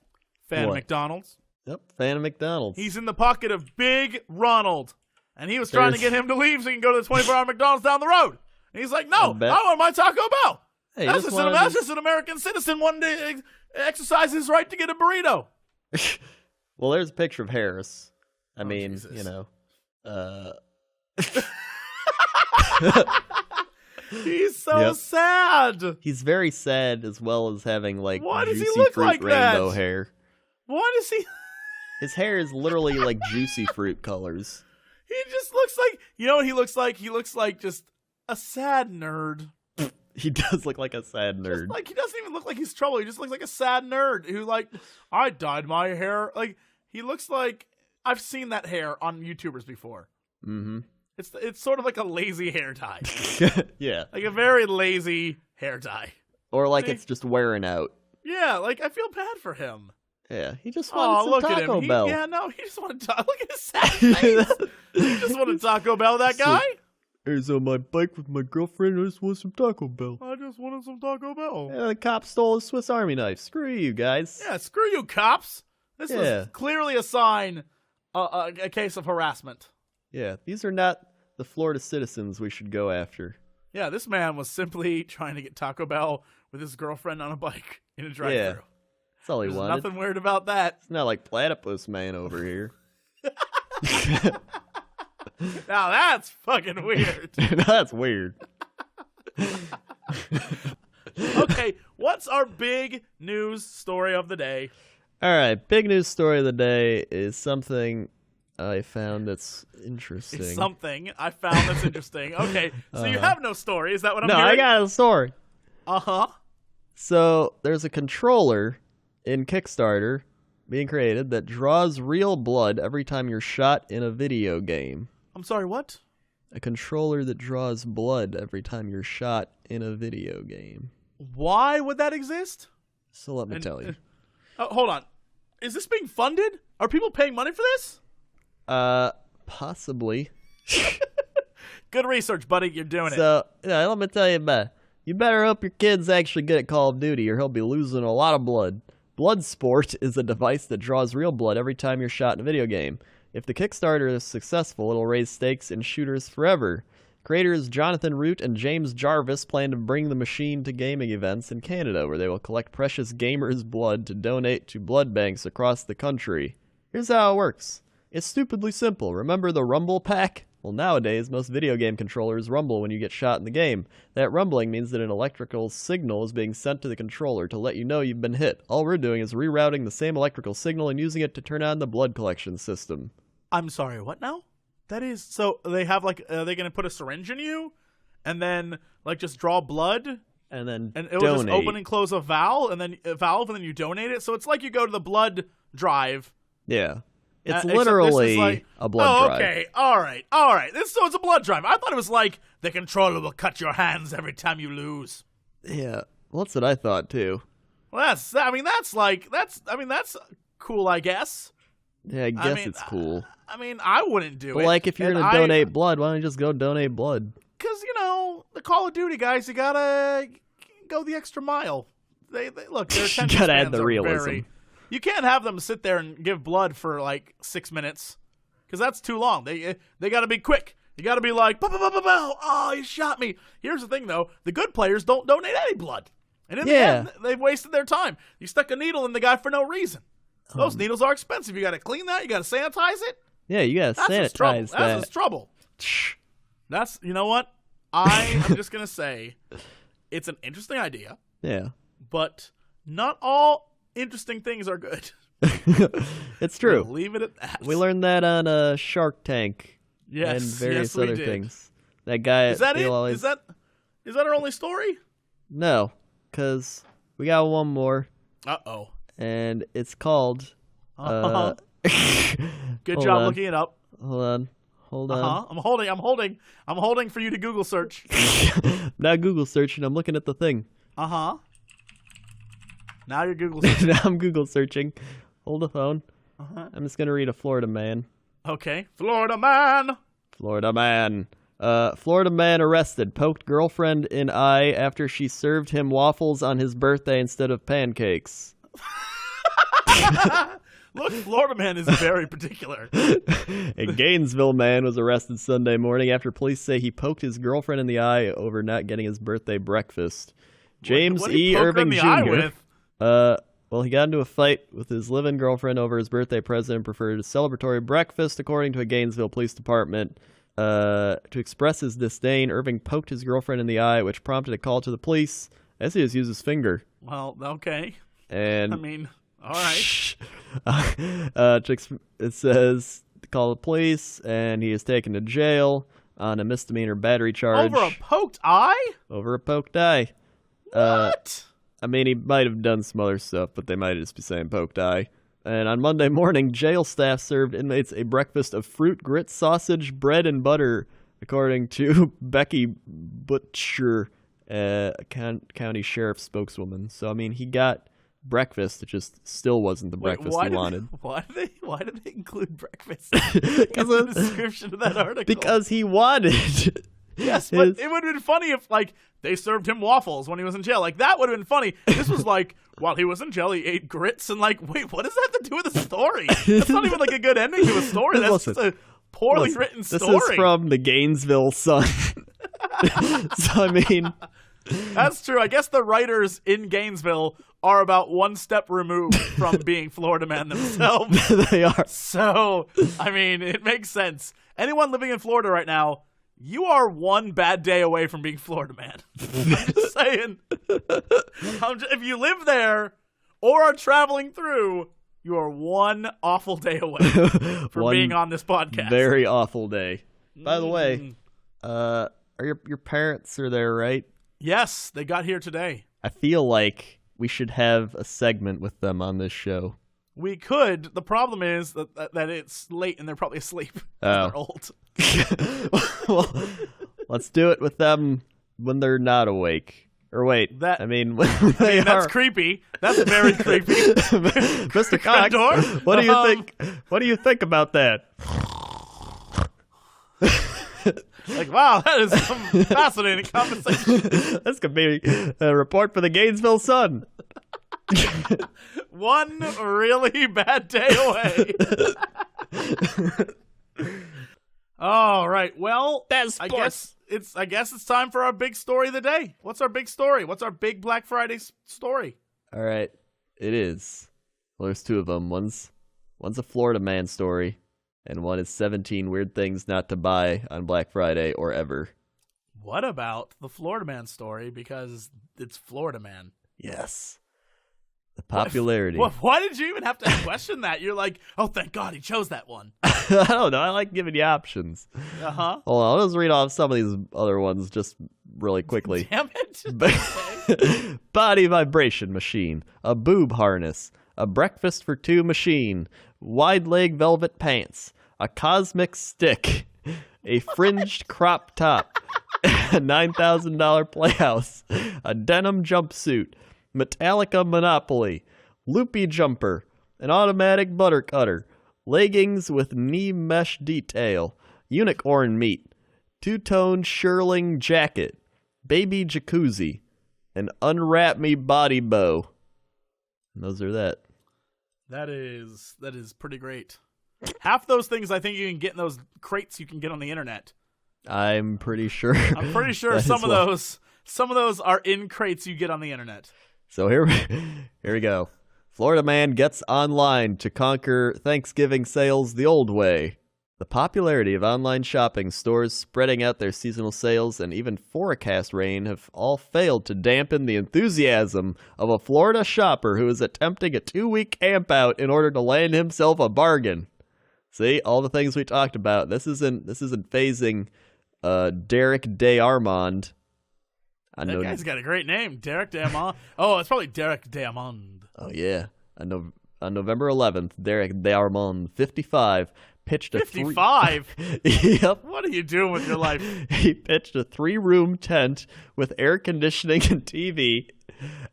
Fan of What? McDonald's. Yep, fan of McDonald's. He's in the pocket of Big Ronald. And he was trying to get him to leave so he can go to the 24-hour McDonald's down the road. And he's like, no, I want my Taco Bell. Hey, That's just an American citizen wanting to exercise his right to get a burrito. Well, there's a picture of Harris. I mean, Jesus. you know. He's so Yep. sad. He's very sad, as well as having like Why does he juicy look fruit like rainbow that? hair. Why does he? His hair is literally like juicy fruit colors. He just looks like, you know what he looks like? He looks like just a sad nerd. He does look like a sad nerd. Just like, he doesn't even look like he's trouble. He just looks like a sad nerd who, like, I dyed my hair. Like, he looks like, I've seen that hair on YouTubers before. Mm-hmm. It's sort of like a lazy hair dye. Yeah. Like a very lazy hair dye. Or like it's just wearing out. Yeah, like, I feel bad for him. Yeah, he just wanted some Taco Bell. Yeah, no, he just wanted to. Look at his sad face. He just wanted Taco Bell, that guy. He's on my bike with my girlfriend. I just want some Taco Bell. I just wanted some Taco Bell. Yeah, the cop stole a Swiss Army knife. Screw you guys. Yeah, screw you, cops. This is clearly a sign, a case of harassment. Yeah, these are not the Florida citizens we should go after. Yeah, this man was simply trying to get Taco Bell with his girlfriend on a bike in a drive-thru. Yeah. That's all he There's wanted. nothing weird about that. It's not like Platypus Man over here. Now that's fucking weird. That's weird. Okay, what's our big news story of the day? All right, big news story of the day is something I found that's interesting. It's something I found that's interesting. Okay, so you have no story. Is that what I'm No, hearing? I got a story. Uh-huh. So there's a controller in Kickstarter being created that draws real blood every time you're shot in a video game. I'm sorry, what? A controller that draws blood every time you're shot in a video game. Why would that exist? So let me tell you. Hold on. Is this being funded? Are people paying money for this? Possibly. Good research, buddy. You're doing it. So, yeah, let me tell you about it. You better hope your kid's actually good at Call of Duty or he'll be losing a lot of blood. Bloodsport is a device that draws real blood every time you're shot in a video game. If the Kickstarter is successful, it'll raise stakes in shooters forever. Creators Jonathan Root and James Jarvis plan to bring the machine to gaming events in Canada, where they will collect precious gamers' blood to donate to blood banks across the country. Here's how it works. It's stupidly simple. Remember the rumble pack? Well, nowadays, most video game controllers rumble when you get shot in the game. That rumbling means that an electrical signal is being sent to the controller to let you know you've been hit. All we're doing is rerouting the same electrical signal and using it to turn on the blood collection system. I'm sorry, what now? That is, so they have like, are they going to put a syringe in you? And then, like, just draw blood? And then and it will just open and close a valve, and then you donate it? So it's like you go to the blood drive. Yeah. It's literally like, a blood drive. Okay, all right. So it's a blood drive. I thought it was like the controller will cut your hands every time you lose. Yeah, well, that's what I thought too. Well, that's cool, I guess. Yeah, I guess it's cool. I wouldn't do it. But like, if you're gonna donate blood, why don't you just go donate blood? Because the Call of Duty guys, you gotta go the extra mile. They look. Their attention You gotta add spans the are realism. You can't have them sit there and give blood for like 6 minutes, because that's too long. They got to be quick. You got to be like, bah, bah, bah, bah, bah. Oh, you shot me. Here's the thing, though: the good players don't donate any blood, and in the end, they've wasted their time. You stuck a needle in the guy for no reason. Those needles are expensive. You got to clean that. You got to sanitize it. Yeah, you got to sanitize that. That's trouble. That's, you know what? I am just gonna say, it's an interesting idea. Yeah, but not all interesting things are good. It's true. We'll leave it at that. We learned that on Shark Tank. Yes, and various we other did. things. That guy. Is that it? Is that our only story? No, because we got one more. Uh-oh. And it's called. Good job looking it up. Hold on. I'm holding for you to Google search. I'm not Google searching. I'm looking at the thing. Now you're Google searching. Now I'm Google searching. Hold the phone. I'm just gonna read a Florida man. Okay, Florida man. Florida man. Florida man arrested. Poked girlfriend in eye after she served him waffles on his birthday instead of pancakes. Look, Florida man is very particular. A Gainesville man was arrested Sunday morning after police say he poked his girlfriend in the eye over not getting his birthday breakfast. James what E. Irving Jr. Well, he got into a fight with his live-in girlfriend over his birthday present and preferred a celebratory breakfast, according to a Gainesville police department. To express his disdain, Irving poked his girlfriend in the eye, which prompted a call to the police. I guess he just used his finger. Well, okay. And All right. It says call the police, and he is taken to jail on a misdemeanor battery charge. Over a poked eye? Over a poked eye. What? I mean, he might have done some other stuff, but they might just be saying poked eye. And on Monday morning, jail staff served inmates a breakfast of fruit, grits, sausage, bread, and butter, according to Becky Butcher, county sheriff spokeswoman. So, I mean, he got breakfast. It just still wasn't the breakfast he wanted. Why did they include breakfast in the description of that article? Because he wanted. Yes, but it would have been funny if, like, they served him waffles when he was in jail. Like, that would have been funny. This was like, while he was in jail, he ate grits, and like, wait, what does that have to do with the story? That's not even like a good ending to a story. That's just a poorly written story. This is from the Gainesville Sun. So, I mean... That's true. I guess the writers in Gainesville are about one step removed from being Florida Man themselves. They are. So, I mean, it makes sense. Anyone living in Florida right now, you are one bad day away from being Florida Man. I'm just saying. If you live there or are traveling through, you are one awful day away from being on this podcast. Very awful day. By the way, are your parents are there, right? Yes, they got here today. I feel like we should have a segment with them on this show. We could. The problem is that it's late and they're probably asleep. Oh. They're old. Well, let's do it with them when they're not awake. Or wait, that's creepy. That's very creepy. Mr. Cox, Crendor? what do you think? What do you think about that? Like, wow, that is some fascinating conversation. This could be a report for the Gainesville Sun. One really bad day away. All right. Well, I guess it's time for our big story of the day. What's our big story? What's our big Black Friday story? All right. It is. Well, there's two of them. One's a Florida man story, and one is 17 weird things not to buy on Black Friday or ever. What about the Florida man story? Because it's Florida man. Yes. The popularity. Why did you even have to question that? You're like, oh, thank God he chose that one. I don't know. I like giving you options. Uh-huh. Hold on. I'll just read off some of these other ones just really quickly. Damn it. Body vibration machine. A boob harness. A breakfast for two machine. Wide leg velvet pants. A cosmic stick. A fringed crop top. A $9,000 playhouse. A denim jumpsuit. Metallica Monopoly, loopy jumper, an automatic butter cutter, leggings with knee mesh detail, unicorn meat, two-tone shearling jacket, baby jacuzzi, an unwrap me body bow. And those are that. That is pretty great. Half those things I think you can get in those crates you can get on the internet. I'm pretty sure. some of those are in crates you get on the internet. So here we go. Florida man gets online to conquer Thanksgiving sales the old way. The popularity of online shopping stores spreading out their seasonal sales and even forecast rain have all failed to dampen the enthusiasm of a Florida shopper who is attempting a 2-week camp out in order to land himself a bargain. See, all the things we talked about. This isn't phasing Derek DeArmond. That guy's got a great name, Derek DeArmond. Oh, it's probably Derek DeArmond. Oh, yeah. On November 11th, Derek DeArmond, 55, pitched a 55? Yep. What are you doing with your life? He pitched a 3-room tent with air conditioning and TV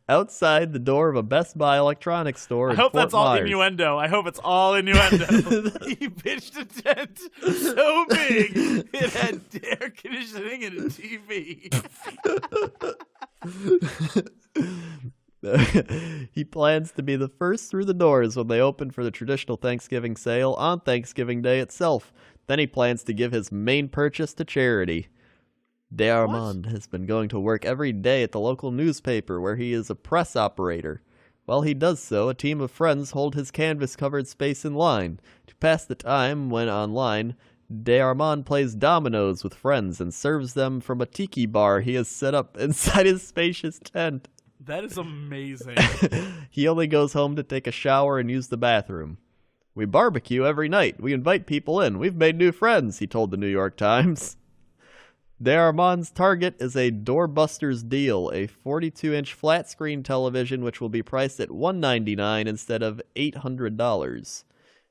outside the door of a Best Buy electronics store. I hope Fort that's all Myers. innuendo. I hope it's all innuendo. He pitched a tent so big it had air conditioning and a TV. He plans to be the first through the doors when they open for the traditional Thanksgiving sale on Thanksgiving Day itself. Then he plans to give his main purchase to charity. DeArmond has been going to work every day at the local newspaper where he is a press operator. While he does so, a team of friends hold his canvas-covered space in line. To pass the time when online, DeArmond plays dominoes with friends and serves them from a tiki bar he has set up inside his spacious tent. That is amazing. He only goes home to take a shower and use the bathroom. We barbecue every night. We invite people in. We've made new friends, he told the New York Times. Darmon's target is a Doorbusters deal, a 42-inch flat-screen television which will be priced at $199 instead of $800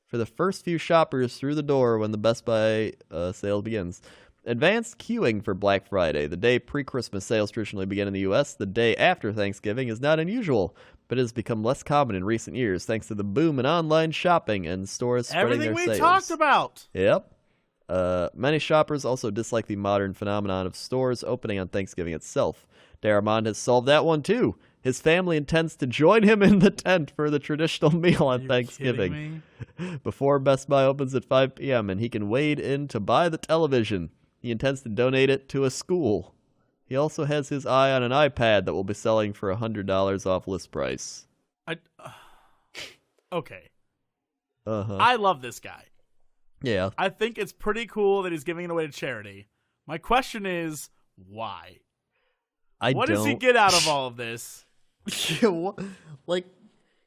for the first few shoppers through the door when the Best Buy sale begins. Advanced queuing for Black Friday, the day pre-Christmas sales traditionally begin in the U.S., the day after Thanksgiving, is not unusual, but has become less common in recent years thanks to the boom in online shopping and stores spreading their sales. Everything we talked about. Yep. Many shoppers also dislike the modern phenomenon of stores opening on Thanksgiving itself. Darmon has solved that one too. His family intends to join him in the tent for the traditional meal on Thanksgiving before Best Buy opens at 5 p.m. and he can wade in to buy the television. He intends to donate it to a school. He also has his eye on an iPad that will be selling for $100 off list price. Okay. Uh-huh. I love this guy. Yeah. I think it's pretty cool that he's giving it away to charity. My question is, why? What does he get out of all of this? Like,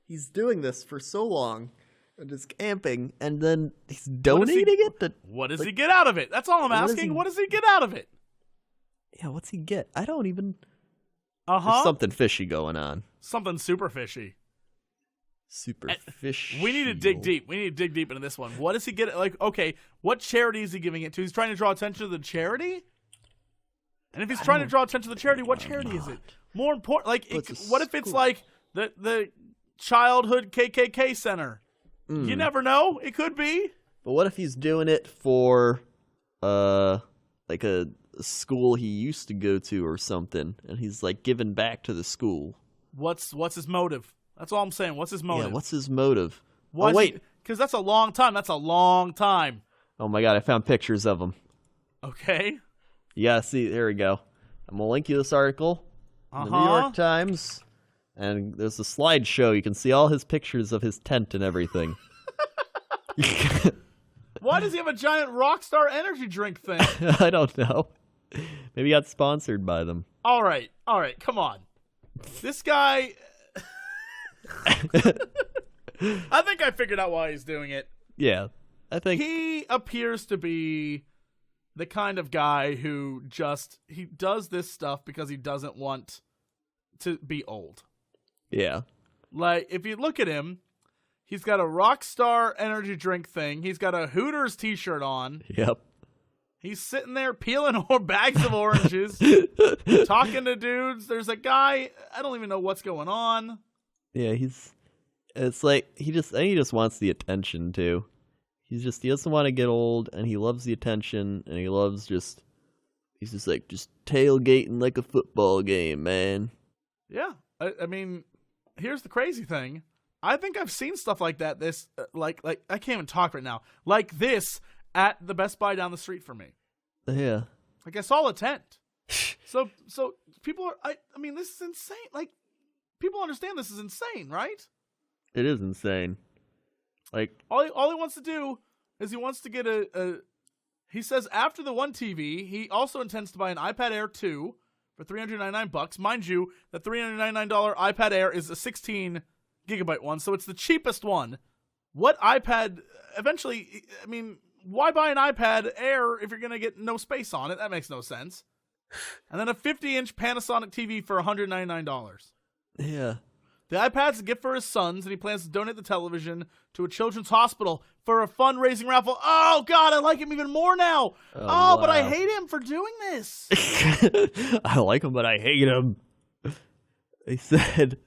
he's doing this for so long, and just camping, and then he's donating it to... What does he get out of it? That's all I'm asking. What does he get out of it? Yeah, what's he get? I don't even... There's something fishy going on. Something super fishy. Super fishy. We need to dig deep. We need to dig deep into this one. What does he get? Like, okay, what charity is he giving it to? He's trying to draw attention to the charity? And if he's trying to draw attention to the charity, what charity is it? More important, like, what if it's like the childhood KKK center? You never know. It could be. But what if he's doing it for, like a school he used to go to or something, and he's like giving back to the school? What's his motive? That's all I'm saying. What's his motive? Yeah, what's his motive? Wait, because that's a long time. That's a long time. Oh my god, I found pictures of him. Okay. Yeah, see, there we go. I'm gonna link you this article in the New York Times, and there's a slideshow. You can see all his pictures of his tent and everything. Why does he have a giant Rockstar energy drink thing? I don't know. Maybe he got sponsored by them. All right, come on. This guy... I think I figured out why he's doing it. Yeah, I think... He appears to be the kind of guy who he does this stuff because he doesn't want to be old. Yeah. Like, if you look at him, he's got a Rockstar energy drink thing. He's got a Hooters t-shirt on. Yep. He's sitting there peeling bags of oranges, talking to dudes. There's a guy, I don't even know what's going on. Yeah, it's like, I think he just wants the attention, too. He doesn't want to get old, and he loves the attention, and he's just like, just tailgating like a football game, man. Yeah, I mean, here's the crazy thing. I think I've seen stuff like that, like I can't even talk right now, like this at the Best Buy down the street from me. Yeah. Like, I saw a tent. So people are, I mean, this is insane. Like, people understand this is insane, right? It is insane. Like, all he wants to do is he wants to get he says after the one TV, he also intends to buy an iPad Air 2 for $399. Mind you, the $399 iPad Air is a 16 gigabyte one, so it's the cheapest one. What iPad, eventually, I mean, why buy an iPad Air if you're going to get no space on it? That makes no sense. And then a 50-inch Panasonic TV for $199. Yeah. The iPad's a gift for his sons, and he plans to donate the television to a children's hospital for a fundraising raffle. Oh, God, I like him even more now. Oh, wow. But I hate him for doing this. I like him, but I hate him. He said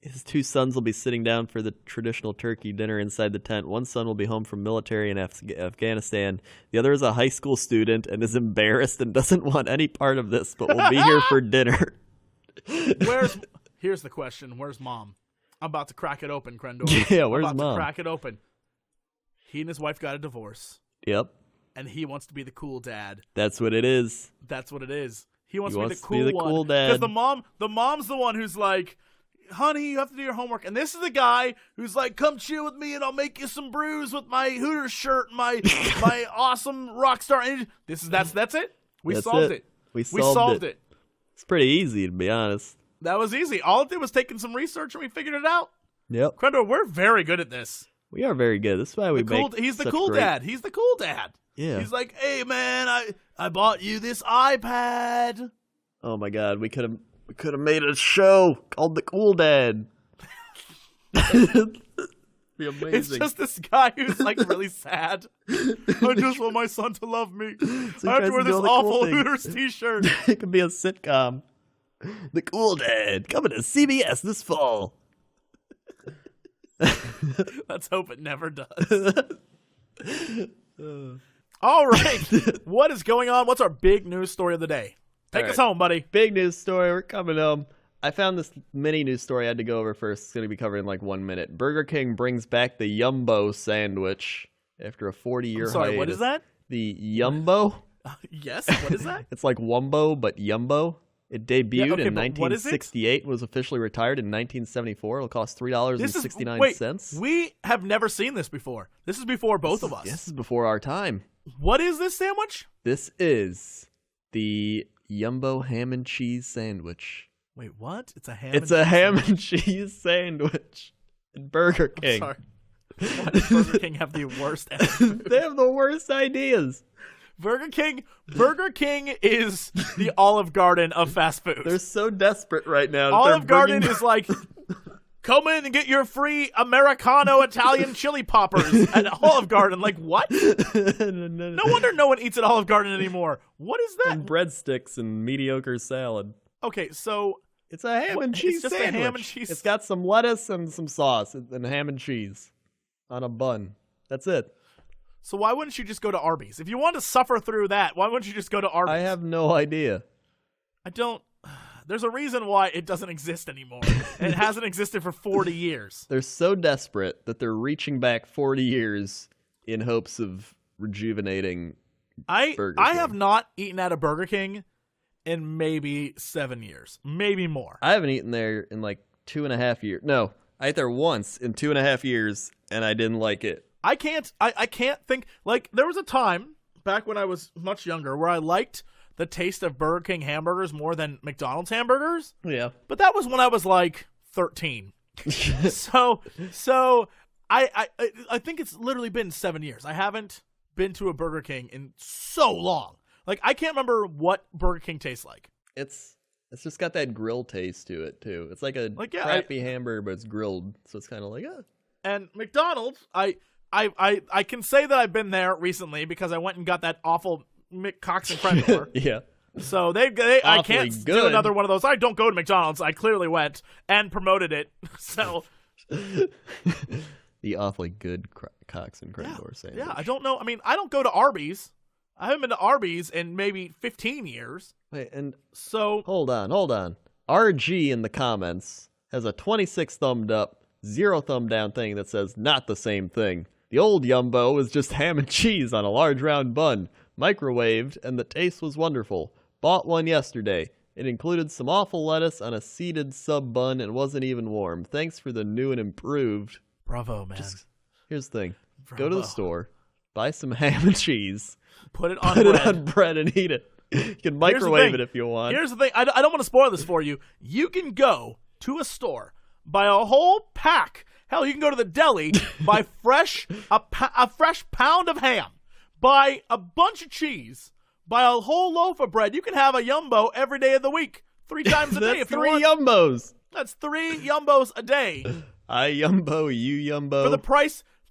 his two sons will be sitting down for the traditional turkey dinner inside the tent. One son will be home from military in Afghanistan. The other is a high school student and is embarrassed and doesn't want any part of this, but will be here for dinner. Here's the question. Where's Mom? I'm about to crack it open, Crendor. Yeah, where's Mom? Mom? To crack it open. He and his wife got a divorce. Yep. And he wants to be the cool dad. That's what it is. That's what it is. He wants to be the cool dad. Because the mom's the one who's like, honey, you have to do your homework. And this is the guy who's like, come chill with me and I'll make you some brews with my Hooters shirt and my awesome Rockstar energy. That's it. We solved it. We solved it. It's pretty easy, to be honest. That was easy. All it did was taking some research and we figured it out. Yep. Crendor, we're very good at this. We are very good. This is why He's the cool dad. He's the cool dad. Yeah. He's like, hey man, I bought you this iPad. Oh my God, we could have made a show called The Cool Dad. Be amazing. It's just this guy who's like really sad. I just want my son to love me. So I have to wear this awful Hooters t-shirt. It could be a sitcom. The Cool Dad coming to CBS this fall. Let's hope it never does. All right. What is going on? What's our big news story of the day? Take us home, buddy. Big news story. We're coming home. I found this mini news story I had to go over first. It's going to be covered in like 1 minute. Burger King brings back the Yumbo sandwich after a 40-year hiatus. Sorry, what is that? The Yumbo? Yes, what is that? It's like Wumbo, but Yumbo. It debuted in 1968, was officially retired in 1974. It'll cost $3.69. Wait, we have never seen this before. This is before both of us. This is before our time. What is this sandwich? This is the Yumbo ham and cheese sandwich. Wait, what? It's a ham and cheese sandwich at Burger King. I'm sorry. Why does Burger King have the worst ideas? They have the worst ideas. Burger King is the Olive Garden of fast food. They're so desperate right now. Olive Garden is like, come in and get your free Americano Italian chili poppers at Olive Garden. Like, what? No wonder no one eats at Olive Garden anymore. What is that? And breadsticks and mediocre salad. Okay, so it's a ham and cheese it's just sandwich. A ham and cheese. It's got some lettuce and some sauce and ham and cheese on a bun. That's it. So why wouldn't you just go to Arby's? If you want to suffer through that, why wouldn't you just go to Arby's? I have no idea. There's a reason why it doesn't exist anymore. It hasn't existed for 40 years. They're so desperate that they're reaching back 40 years in hopes of rejuvenating Burger King. I have not eaten at a Burger King in maybe 7 years. Maybe more. I haven't eaten there in like 2.5 years. No, I ate there once in 2.5 years, and I didn't like it. I can't think, like, there was a time back when I was much younger where I liked the taste of Burger King hamburgers more than McDonald's hamburgers. Yeah. But that was when I was like 13. so I think it's literally been 7 years. I haven't been to a Burger King in so long. Like, I can't remember what Burger King tastes like. It's just got that grill taste to it too. It's like a crappy hamburger, but it's grilled, so it's kind of like And McDonald's, I can say that I've been there recently because I went and got that awful Cox and Crendor. Yeah. So they I can't do another one of those. I don't go to McDonald's. I clearly went and promoted it. So the awfully good Cox and Crendor sandwich. Yeah, I don't know. I mean, I don't go to Arby's. I haven't been to Arby's in maybe 15 years. Wait, and so hold on. RG in the comments has a 26 thumbed up, 0 thumb down thing that says not the same thing. The old Yumbo was just ham and cheese on a large round bun, microwaved, and the taste was wonderful. Bought one yesterday. It included some awful lettuce on a seeded sub bun and wasn't even warm. Thanks for the new and improved. Bravo, man. Here's the thing. Bravo. Go to the store, buy some ham and cheese, put it on bread and eat it. You can microwave it if you want. Here's the thing. I don't want to spoil this for you. You can go to a store, buy a whole pack. Hell, you can go to the deli, buy a fresh pound of ham, buy a bunch of cheese, buy a whole loaf of bread. You can have a Yumbo every day of the week, 3 times a day if you want. 3 Yumbos. That's 3 Yumbos a day. I Yumbo, you Yumbo. For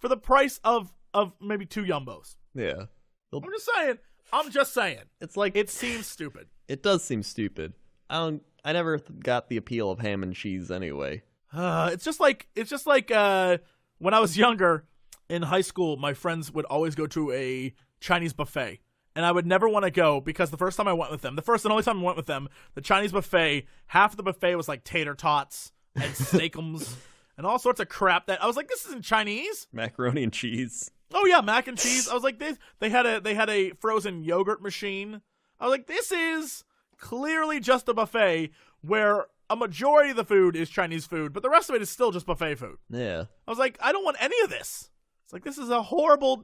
the price of maybe 2 Yumbos. Yeah. I'm just saying. It's like it seems stupid. It does seem stupid. I never got the appeal of ham and cheese anyway. It's just like when I was younger in high school, my friends would always go to a Chinese buffet, and I would never want to go because the first and only time I went with them, the Chinese buffet, half of the buffet was like tater tots and steakums and all sorts of crap that I was like, this isn't Chinese. Macaroni and cheese. Oh yeah, mac and cheese. I was like, they had a frozen yogurt machine. I was like, this is clearly just a buffet where a majority of the food is Chinese food, but the rest of it is still just buffet food. Yeah. I was like, I don't want any of this. It's like, this is a horrible,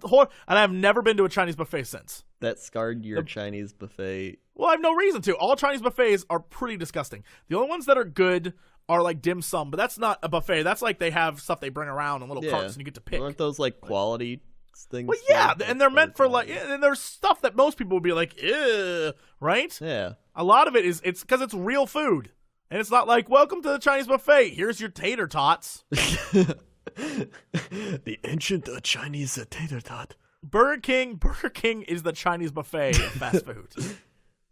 and I've never been to a Chinese buffet since. That scarred your Chinese buffet. Well, I have no reason to. All Chinese buffets are pretty disgusting. The only ones that are good are like dim sum, but that's not a buffet. That's like they have stuff they bring around in little carts and you get to pick. Aren't those like quality things? Well, yeah, and they're meant for like, and there's stuff that most people would be like, ew, right? Yeah. A lot of it's because it's real food. And it's not like, welcome to the Chinese buffet. Here's your tater tots. The ancient Chinese tater tot. Burger King is the Chinese buffet of fast food.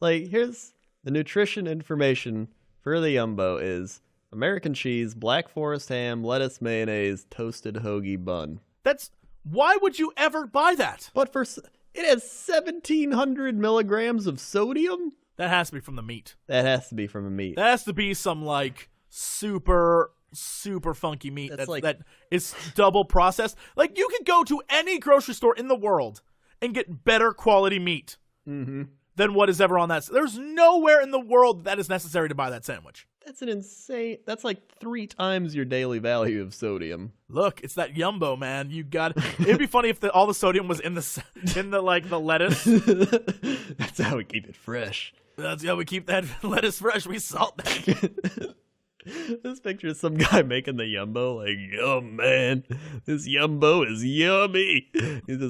Like, here's the nutrition information for the Yumbo is American cheese, Black Forest ham, lettuce, mayonnaise, toasted hoagie bun. Why would you ever buy that? But it has 1,700 milligrams of sodium? That has to be from the meat. That has to be from a meat. That has to be some, like, super funky meat that is double processed. Like, you could go to any grocery store in the world and get better quality meat than what is ever on that. There's nowhere in the world that is necessary to buy that sandwich. That's like 3 times your daily value of sodium. Look, it's that Yumbo, man. It'd be funny if all the sodium was in the lettuce. That's how we keep it fresh. That's how we keep that lettuce fresh. We salt that. This picture is some guy making the Yumbo, like, oh man, this Yumbo is yummy.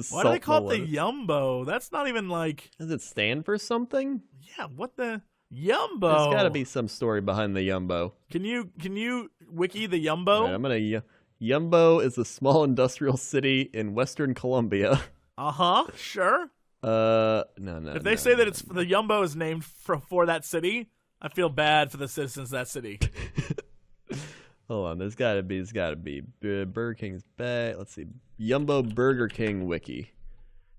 Why do they call it the Yumbo? That's not even like... Does it stand for something? Yeah, what the... Yumbo. There's got to be some story behind the Yumbo. Can you wiki the Yumbo? Right, I'm gonna... Yumbo is a small industrial city in Western Colombia. Sure. No. If they say that the Yumbo is named for that city, I feel bad for the citizens of that city. Hold on, there's gotta be Burger King's back. Let's see, Yumbo Burger King wiki.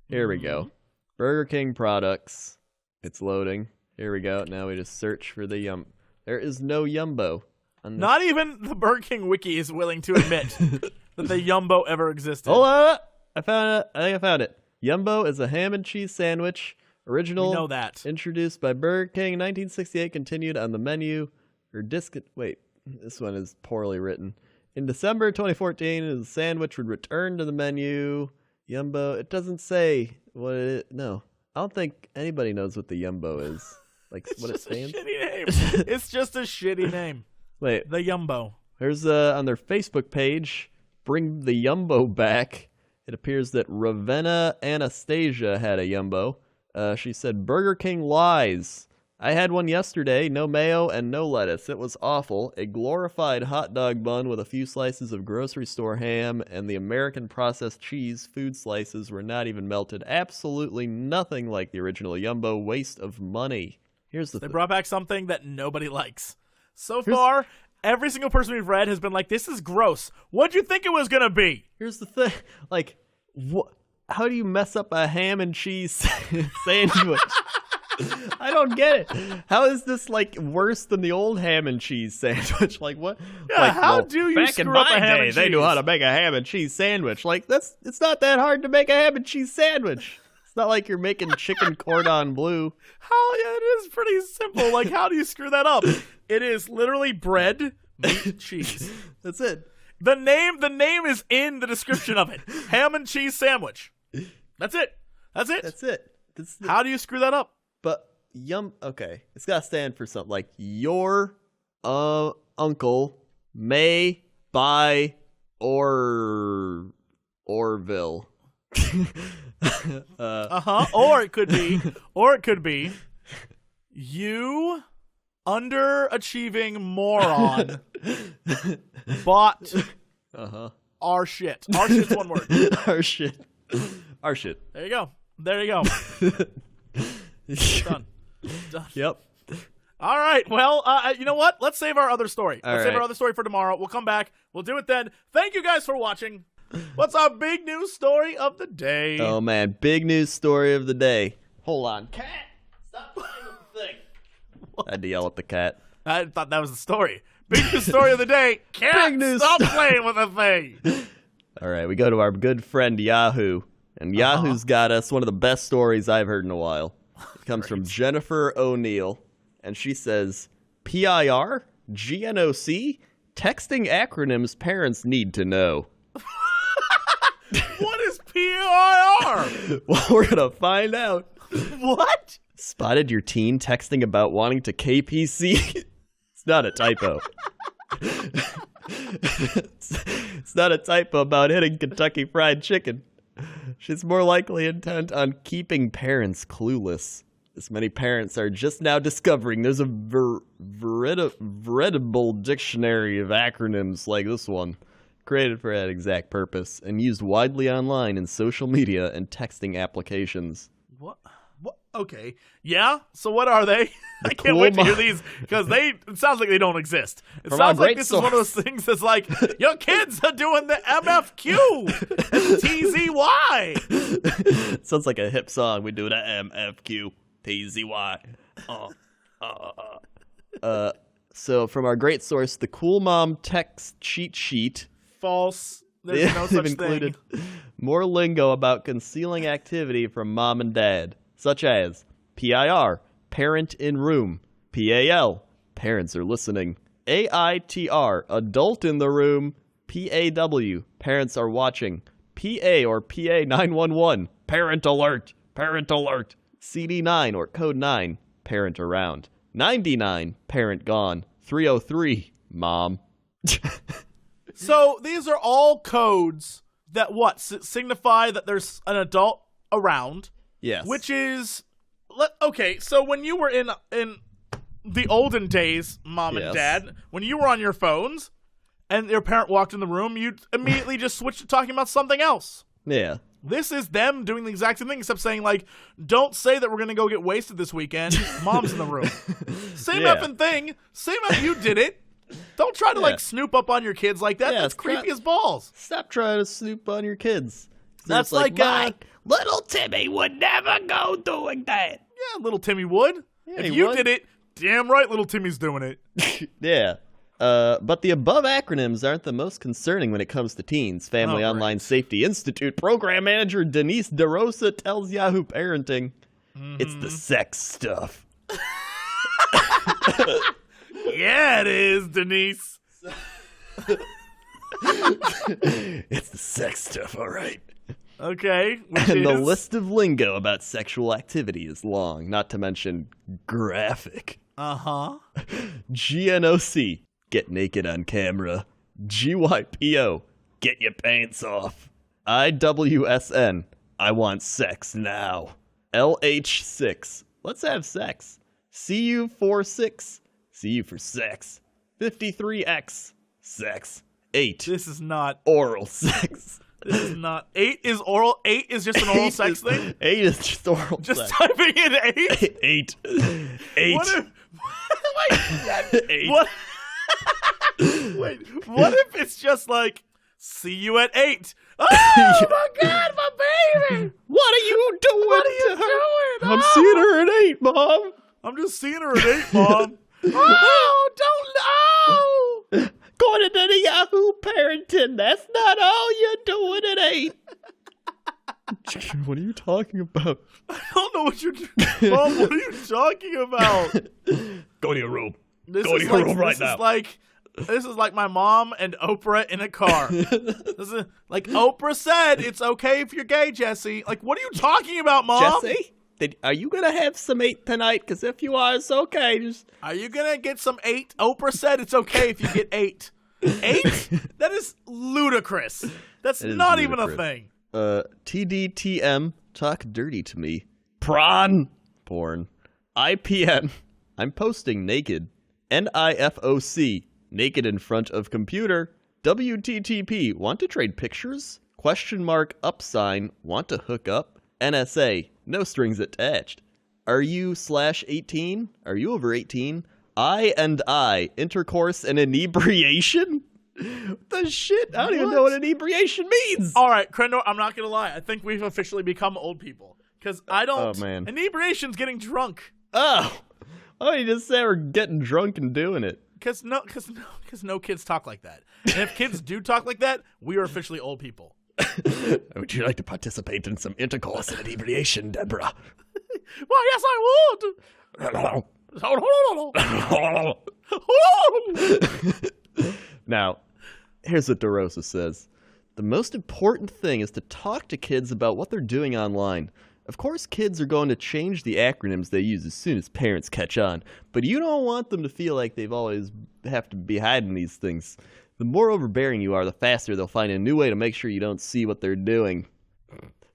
Here we go. Burger King products. It's loading. Here we go. Now we just search for the There is no Yumbo. Not even the Burger King wiki is willing to admit that the Yumbo ever existed. Hold on, I found it. I think I found it. Yumbo is a ham and cheese sandwich. Original. We know that. Introduced by Burger King in 1968, continued on the menu. Wait, this one is poorly written. In December 2014, the sandwich would return to the menu. Yumbo. It doesn't say what it is. No, I don't think anybody knows what the Yumbo is. Like what it stands. It's just a shitty name. It's just a shitty name. Wait, the Yumbo. Here's on their Facebook page. Bring the Yumbo back. It appears that Ravenna Anastasia had a Yumbo. She said, Burger King lies. I had one yesterday, no mayo and no lettuce. It was awful. A glorified hot dog bun with a few slices of grocery store ham and the American processed cheese. Food slices were not even melted. Absolutely nothing like the original Yumbo. Waste of money. They brought back something that nobody likes. So far, every single person we've read has been like, this is gross. What'd you think it was going to be? Here's the thing. Like, what? How do you mess up a ham and cheese sandwich? I don't get it. How is this, like, worse than the old ham and cheese sandwich? Like, what? Yeah, like, how do you screw up a ham and cheese? They knew how to make a ham and cheese sandwich. Like, it's not that hard to make a ham and cheese sandwich. It's not like you're making chicken cordon bleu. It is pretty simple. Like, how do you screw that up? It is literally bread, meat, cheese. That's it. The name is in the description of it. Ham and cheese sandwich. That's it. That's it. How do you screw that up? But okay. It's got to stand for something like your uncle may buy Orville. Or it could be you underachieving moron bought our shit. Our shit's one word. Our shit. There you go. Done. Yep. All right. Well, you know what? Let's save our other story. Let's save our other story for tomorrow. We'll come back. We'll do it then. Thank you guys for watching. What's our big news story of the day? Oh, man. Big news story of the day. Hold on. Cat, stop playing with the thing. I had to yell at the cat. I thought that was the story. Big news story of the day. Cat, stop playing with the thing. All right. We go to our good friend Yahoo. And Yahoo's got us one of the best stories I've heard in a while. It comes from Jennifer O'Neill. And she says, PIR? GNOC? Texting acronyms parents need to know. What is PIR? Well, we're going to find out What? Spotted your teen texting about wanting to KPC. It's not a typo. It's not a typo about hitting Kentucky Fried Chicken. She's more likely intent on keeping parents clueless. As many parents are just now discovering there's a veritable dictionary of acronyms like this one, created for that exact purpose and used widely online in social media and texting applications. What? Okay. Yeah? So what are they? I can't wait to hear these, because it sounds like they don't exist. It sounds like this is one of those things that's like, your kids are doing the MFQ and TZY. Sounds like a hip song. We do the MFQ, TZY. So from our great source, the Cool Mom text cheat sheet. False. There's no such included more lingo about concealing activity from mom and dad, such as PIR, parent in room, PAL, parents are listening, AITR, adult in the room, PAW, parents are watching, PA or PA 911, parent alert, CD9 or code 9, parent around, 99, parent gone, 303, mom. So these are all codes that signify that there's an adult around. Yes. Which is okay. So when you were in the olden days, mom and dad, when you were on your phones and your parent walked in the room, you'd immediately just switch to talking about something else. Yeah. This is them doing the exact same thing, except saying, like, don't say that we're going to go get wasted this weekend. Mom's in the room. Same effing thing. You did it. Don't try to, snoop up on your kids like that. That's creepy as balls. Stop trying to snoop on your kids. That's like little Timmy would never go doing that. Yeah, little Timmy would. Yeah, if you did it, damn right little Timmy's doing it. Yeah. But the above acronyms aren't the most concerning when it comes to teens. Family Online Safety Institute Program Manager Denise DeRosa tells Yahoo Parenting, it's the sex stuff. Yeah, it is, Denise. It's the sex stuff, all right. Okay. And the list of lingo about sexual activity is long, not to mention graphic. Uh-huh. GNOC, get naked on camera. GYPO, get your pants off. IWSN, I want sex now. LH6, let's have sex. CU46, CU for sex. 53X, sex. 8. This is not oral sex. This is not 8 is oral. 8 is just an oral sex thing. 8 is just oral just sex. Typing in 8. 8. 8. What if? Wait, 8. What? Wait. What if it's just like, see you at 8? Oh my God, my baby! What are you doing? What are you doing? I'm seeing her at 8, Mom. I'm just seeing her at 8, Mom. Oh, don't. Going to the Yahoo Parenting. That's not all you're doing at 8. What are you talking about? I don't know what you're doing. Mom, what are you talking about? Go to your room. Go to your room right now. This is like my mom and Oprah in a car. This is like Oprah said, it's okay if you're gay, Jesse. Like, what are you talking about, Mom? Jesse? Are you going to have some 8 tonight? Because if you are, it's okay. Are you going to get some 8? Oprah said it's okay if you get 8. 8? That is ludicrous. That's not even a thing. TDTM, talk dirty to me. Porn. IPN, I'm posting naked. NIFOC, naked in front of computer. WTTP, want to trade pictures? ? Up sign, want to hook up? NSA, no strings attached. Are you /18? Are you over 18? I, intercourse and inebriation? What the shit? I don't even know what inebriation means. All right, Crendor, I'm not going to lie. I think we've officially become old people. Because I don't... Oh, man. Inebriation's getting drunk. Oh. Oh, you just say we're getting drunk and doing it. Because no kids talk like that. And if kids do talk like that, we are officially old people. Would you like to participate in some intercourse and inebriation, Deborah? Why, yes, I would. Now, here's what DeRosa says. The most important thing is to talk to kids about what they're doing online. Of course, kids are going to change the acronyms they use as soon as parents catch on, but you don't want them to feel like they've always have to be hiding these things. The more overbearing you are, the faster they'll find a new way to make sure you don't see what they're doing.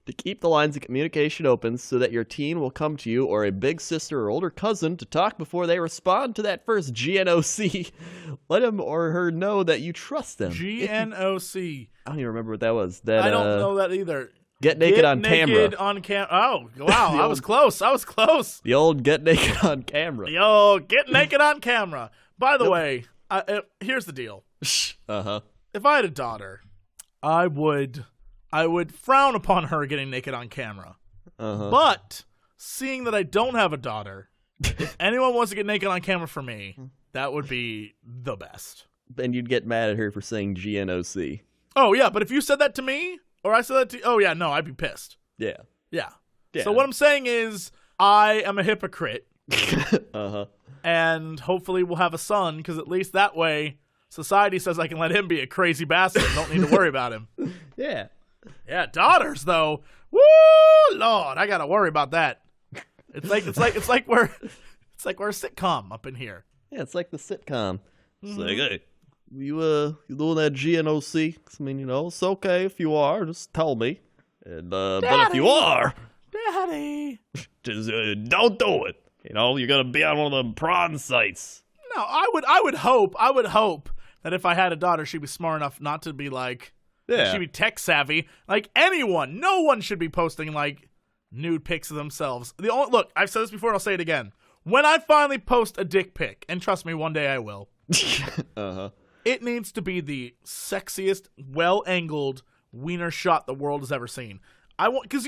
To keep the lines of communication open so that your teen will come to you or a big sister or older cousin to talk before they respond to that first GNOC, let him or her know that you trust them. GNOC. I don't even remember what that was. That I don't know that either. Get naked on camera. Oh, wow. I was close. The old get naked on camera. Yo, get naked on camera. By the way, here's the deal. Uh-huh. If I had a daughter, I would frown upon her getting naked on camera. Uh-huh. But seeing that I don't have a daughter, if anyone wants to get naked on camera for me, that would be the best. And you'd get mad at her for saying GNOC. Oh, yeah, but if you said that to me, or I said that to you, oh, yeah, no, I'd be pissed. Yeah. So what I'm saying is I am a hypocrite. Uh-huh. And hopefully we'll have a son, because at least that way society says I can let him be a crazy bastard and don't need to worry about him. Yeah. Yeah, daughters though. Woo, Lord, I gotta worry about that. It's like we're a sitcom up in here. Yeah, it's like the sitcom. It's like, hey, you doing that GNOC? I mean, it's okay if you are. Just tell me. And but if you are, Daddy, just don't do it. You're gonna be on one of them prawn sites. No, I would hope that if I had a daughter, she'd be smart enough not to be like. Yeah. She'd be tech savvy. Like anyone, no one should be posting like nude pics of themselves. Look, I've said this before and I'll say it again. When I finally post a dick pic, and trust me, one day I will. Uh-huh. It needs to be the sexiest, well-angled wiener shot the world has ever seen. I want, because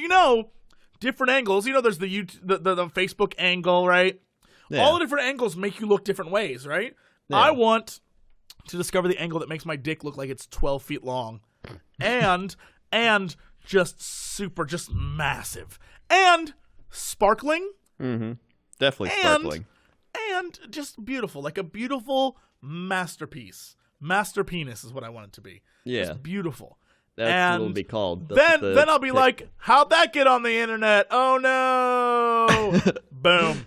different angles. There's the Facebook angle, right? Yeah. All the different angles make you look different ways, right? Yeah. I want to discover the angle that makes my dick look like it's 12 feet long. And just massive. And sparkling. Mm-hmm. Definitely sparkling. And just beautiful. Like a beautiful masterpiece. Master penis is what I want it to be. Yeah. Just beautiful. That's what it'll be called. Then I'll be like, how'd that get on the internet? Oh no. Boom.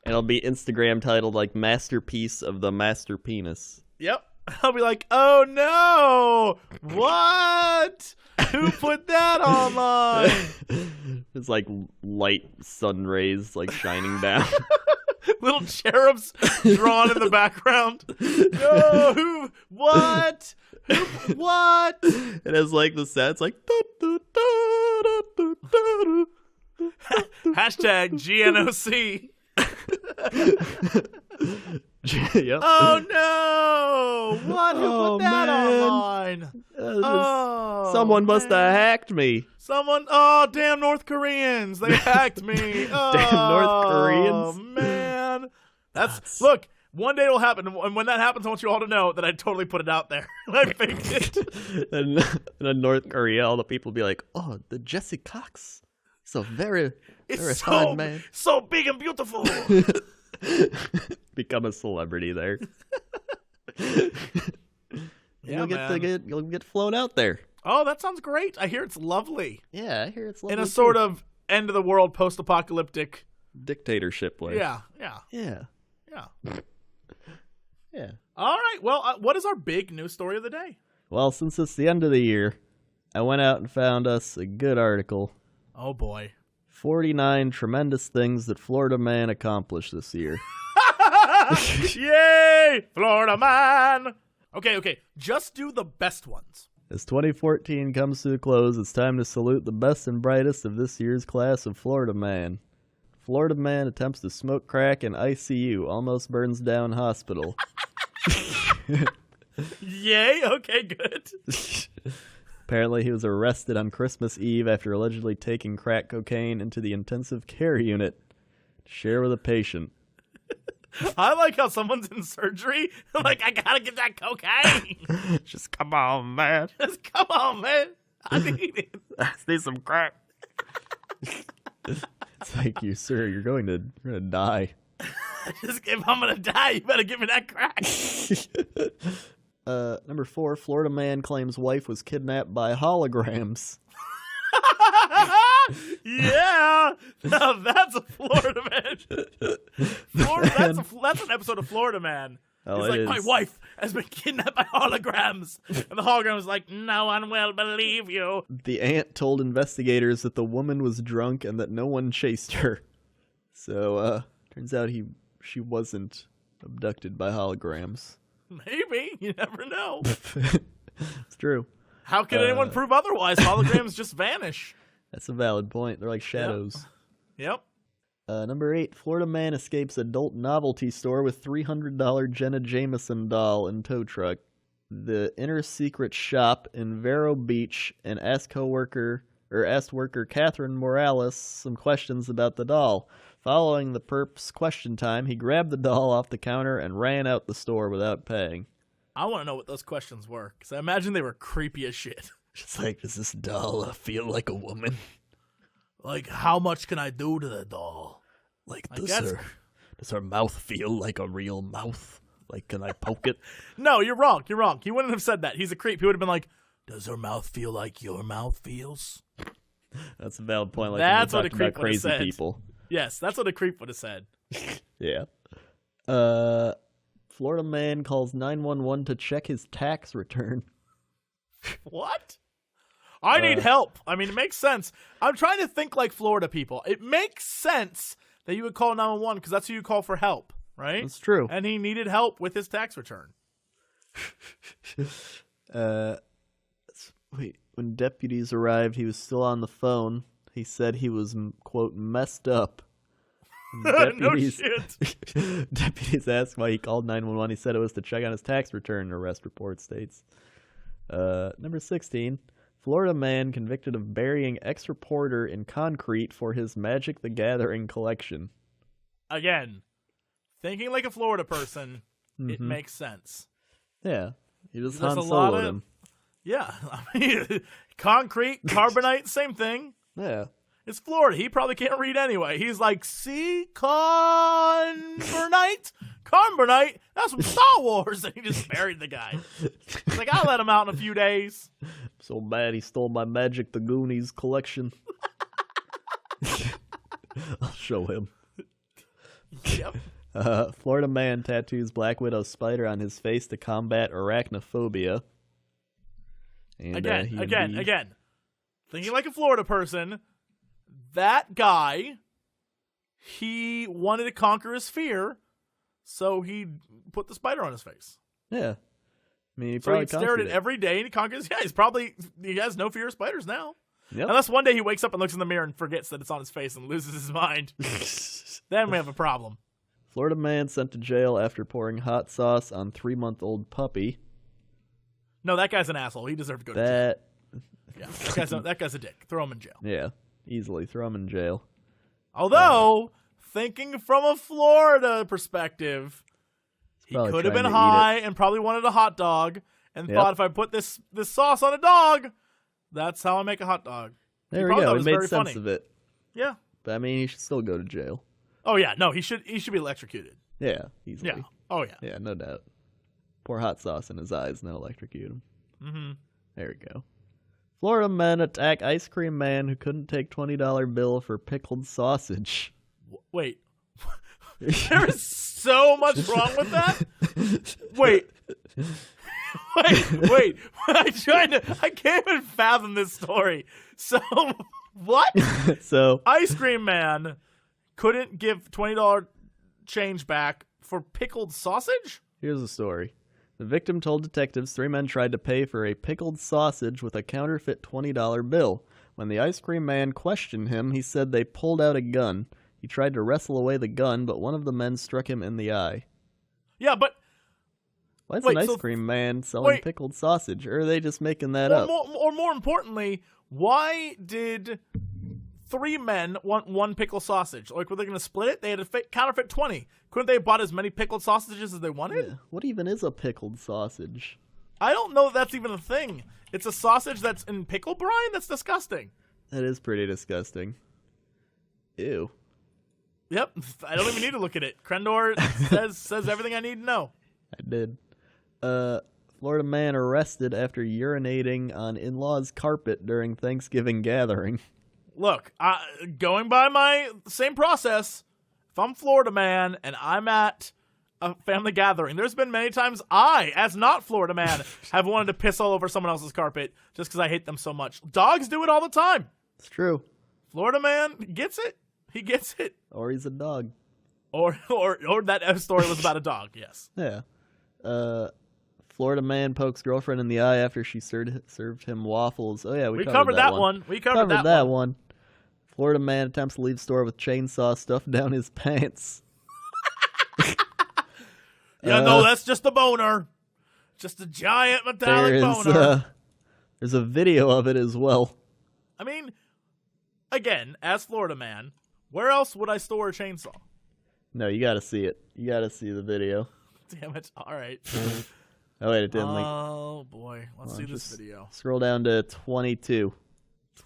And it'll be Instagram titled like Masterpiece of the Master Penis. Yep. I'll be like, oh no, what? Who put that online? It's like light sun rays like shining down. Little cherubs drawn in the background. No, who? What? What? It has like the sound. It's like. Hashtag GNOC. Yep. Oh no! What? Who put that online? Someone must have hacked me. Oh, damn North Koreans! They hacked me. Oh, damn North Koreans! Oh man, that's look. One day it'll happen, and when that happens, I want you all to know that I totally put it out there. I faked it. And in North Korea, all the people will be like, "Oh, the Jesse Cox, so very fine man, so big and beautiful." Become a celebrity there. You'll get flown out there. Oh, that sounds great. I hear it's lovely. Yeah, I hear it's lovely. In a sort of end of the world post-apocalyptic dictatorship way. Yeah. Yeah. All right. Well, what is our big news story of the day? Well, since it's the end of the year, I went out and found us a good article. Oh boy. 49 tremendous things that Florida man accomplished this year. Yay, Florida man. Okay. Just do the best ones. As 2014 comes to a close, it's time to salute the best and brightest of this year's class of Florida man. Florida man attempts to smoke crack in ICU, almost burns down hospital. Yay, okay, good. Apparently he was arrested on Christmas Eve after allegedly taking crack cocaine into the intensive care unit to share with a patient. I like how someone's in surgery. Like, I gotta get that cocaine. Just come on, man. I need it. I need some crack. Thank you, sir. You're gonna die. If I'm gonna die, you better give me that crack. Number 4, Florida man claims wife was kidnapped by holograms. Yeah, now that's a Florida man. That's an episode of Florida Man. Oh, He's like, my wife has been kidnapped by holograms. And the hologram is like, no one will believe you. The aunt told investigators that the woman was drunk and that no one chased her. So, turns out she wasn't abducted by holograms. Maybe. You never know. It's true. How can anyone prove otherwise? Holograms just vanish. That's a valid point. They're like shadows. Yep. Number 8, Florida man escapes adult novelty store with $300 Jenna Jameson doll in tow truck. The inner secret shop in Vero Beach and asked worker Catherine Morales some questions about the doll. Following the perp's question time, he grabbed the doll off the counter and ran out the store without paying. I want to know what those questions were, because I imagine they were creepy as shit. It's like, does this doll feel like a woman? Like, how much can I do to the doll? Like, does her mouth feel like a real mouth? Like, can I poke it? No, you're wrong. You're wrong. He wouldn't have said that. He's a creep. He would have been like, does her mouth feel like your mouth feels? That's a valid point. Like, that's what a creep would have said. People. Yes, that's what a creep would have said. Yeah. Florida man calls 911 to check his tax return. What? I need help. I mean, it makes sense. I'm trying to think like Florida people. It makes sense that you would call 911 because that's who you call for help, right? That's true. And he needed help with his tax return. Wait, when deputies arrived, he was still on the phone. He said he was, quote, messed up. No shit. Deputies asked why he called 911. He said it was to check on his tax return, the arrest report states. Number 16. Florida man convicted of burying ex-reporter in concrete for his Magic the Gathering collection. Again, thinking like a Florida person, it makes sense. Yeah, he just Han Solo'd him. Yeah, I mean, concrete, carbonite, same thing. Yeah. It's Florida. He probably can't read anyway. He's like, see, carbonite? Carbonite? That's from Star Wars. And he just buried the guy. He's like, I'll let him out in a few days. So bad he stole my Magic the Goonies collection. I'll show him. Yep. Florida man tattoos Black Widow spider on his face to combat arachnophobia. And, again. Thinking like a Florida person, that guy, he wanted to conquer his fear, so he put the spider on his face. Yeah. I mean, he so he stared at it every day, and he conquers. Yeah, he has no fear of spiders now. Yep. Unless one day he wakes up and looks in the mirror and forgets that it's on his face and loses his mind. Then we have a problem. Florida man sent to jail after pouring hot sauce on 3-month-old puppy. No, that guy's an asshole. He deserves to go to jail. Yeah, that guy's a dick. Throw him in jail. Yeah, easily. Throw him in jail. Although, thinking from a Florida perspective, he could have been high and probably wanted a hot dog and thought, if I put this sauce on a dog, that's how I make a hot dog. There we go. He made sense of it. Yeah. But, I mean, he should still go to jail. Oh, yeah. No, he should be electrocuted. Yeah, easily. Yeah. Oh, yeah. Yeah, no doubt. Pour hot sauce in his eyes and they'll electrocute him. Mm-hmm. There we go. Florida men attack ice cream man who couldn't take $20 bill for pickled sausage. Wait. There is so much wrong with that? Wait. I can't even fathom this story. So, what? So, ice cream man couldn't give $20 change back for pickled sausage? Here's the story. The victim told detectives 3 men tried to pay for a pickled sausage with a counterfeit $20 bill. When the ice cream man questioned him, he said they pulled out a gun. He tried to wrestle away the gun, but one of the men struck him in the eye. Yeah, but... Why is an ice cream man selling pickled sausage? Or are they just making that up? Or more importantly, why did 3 men want 1 pickle sausage? Like, were they going to split it? They had to counterfeit 20. Couldn't they have bought as many pickled sausages as they wanted? Yeah. What even is a pickled sausage? I don't know if that's even a thing. It's a sausage that's in pickle brine? That's disgusting. That is pretty disgusting. Ew. Yep. I don't even need to look at it. Crendor says everything I need to know. I did. Florida man arrested after urinating on in-laws' carpet during Thanksgiving gathering. Look, going by my same process, if I'm Florida man and I'm at a family gathering, there's been many times I, as not Florida man, have wanted to piss all over someone else's carpet just because I hate them so much. Dogs do it all the time. It's true. Florida man gets it. He gets it. Or he's a dog. Or that story was about a dog, yes. Yeah. Florida man pokes girlfriend in the eye after she served him waffles. Oh, yeah, we covered that one. We covered that one. Florida man attempts to leave store with chainsaw stuffed down his pants. Yeah, no, that's just a boner. Just a giant metallic boner. There's a video of it as well. I mean, again, as Florida man, where else would I store a chainsaw? No, you gotta see it. You gotta see the video. Damn it. All right. Oh, wait, it didn't link. Oh, boy. Let's see this video. Scroll down to 22.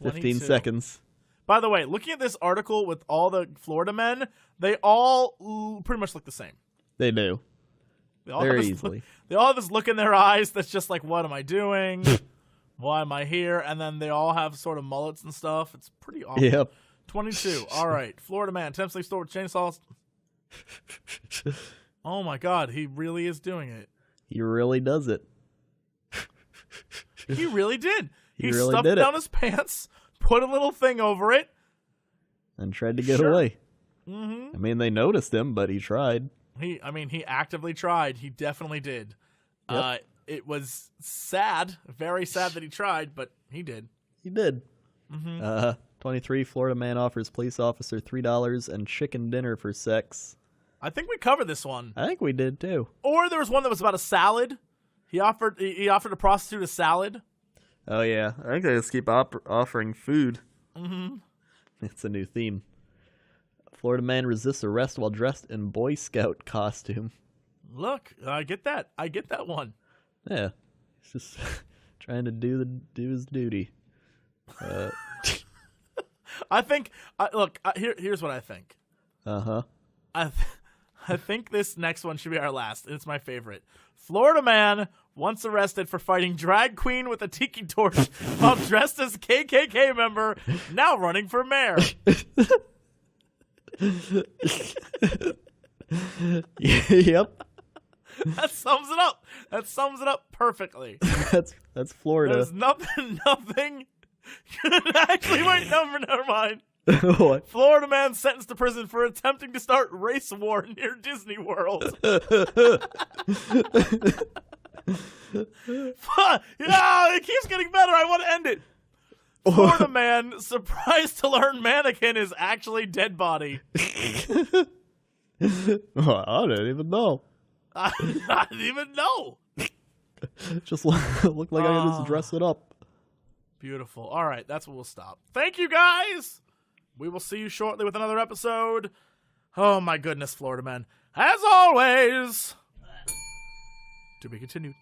15 seconds. By the way, looking at this article with all the Florida men, they all pretty much look the same. They do. Very easily. They all have this look in their eyes that's just like, what am I doing? Why am I here? And then they all have sort of mullets and stuff. It's pretty awful. Yep. 22. All right. Florida man attempts to store with chainsaws. Oh, my God. He really is doing it. He really does it. He really did. He really stuffed did down his pants, put a little thing over it, and tried to get away. Mm-hmm. I mean, they noticed him, but he tried. He actively tried. He definitely did. Yep. It was sad, very sad that he tried, but he did. He did. Mm-hmm. 23, Florida man offers police officer $3 and chicken dinner for sex. I think we covered this one. I think we did too. Or there was one that was about a salad. He offered a prostitute a salad. Oh yeah, I think they just keep offering food. Mm-hmm. It's a new theme. Florida man resists arrest while dressed in Boy Scout costume. Look, I get that. I get that one. Yeah, he's just trying to do his duty. I think. Here's what I think. I think this next one should be our last. It's my favorite. Florida man once arrested for fighting drag queen with a tiki torch while dressed as KKK member, now running for mayor. Yep. That sums it up. That sums it up perfectly. That's Florida. There's nothing. Actually, wait, never mind. What? Florida man sentenced to prison for attempting to start race war near Disney World. It keeps getting better. I want to end it. Florida man surprised to learn mannequin is actually dead body. I didn't even know. I didn't even know. Just looked like I could just dress it up. Beautiful. All right, that's where we'll stop. Thank you, guys. We will see you shortly with another episode. Oh, my goodness, Florida man. As always, to be continued.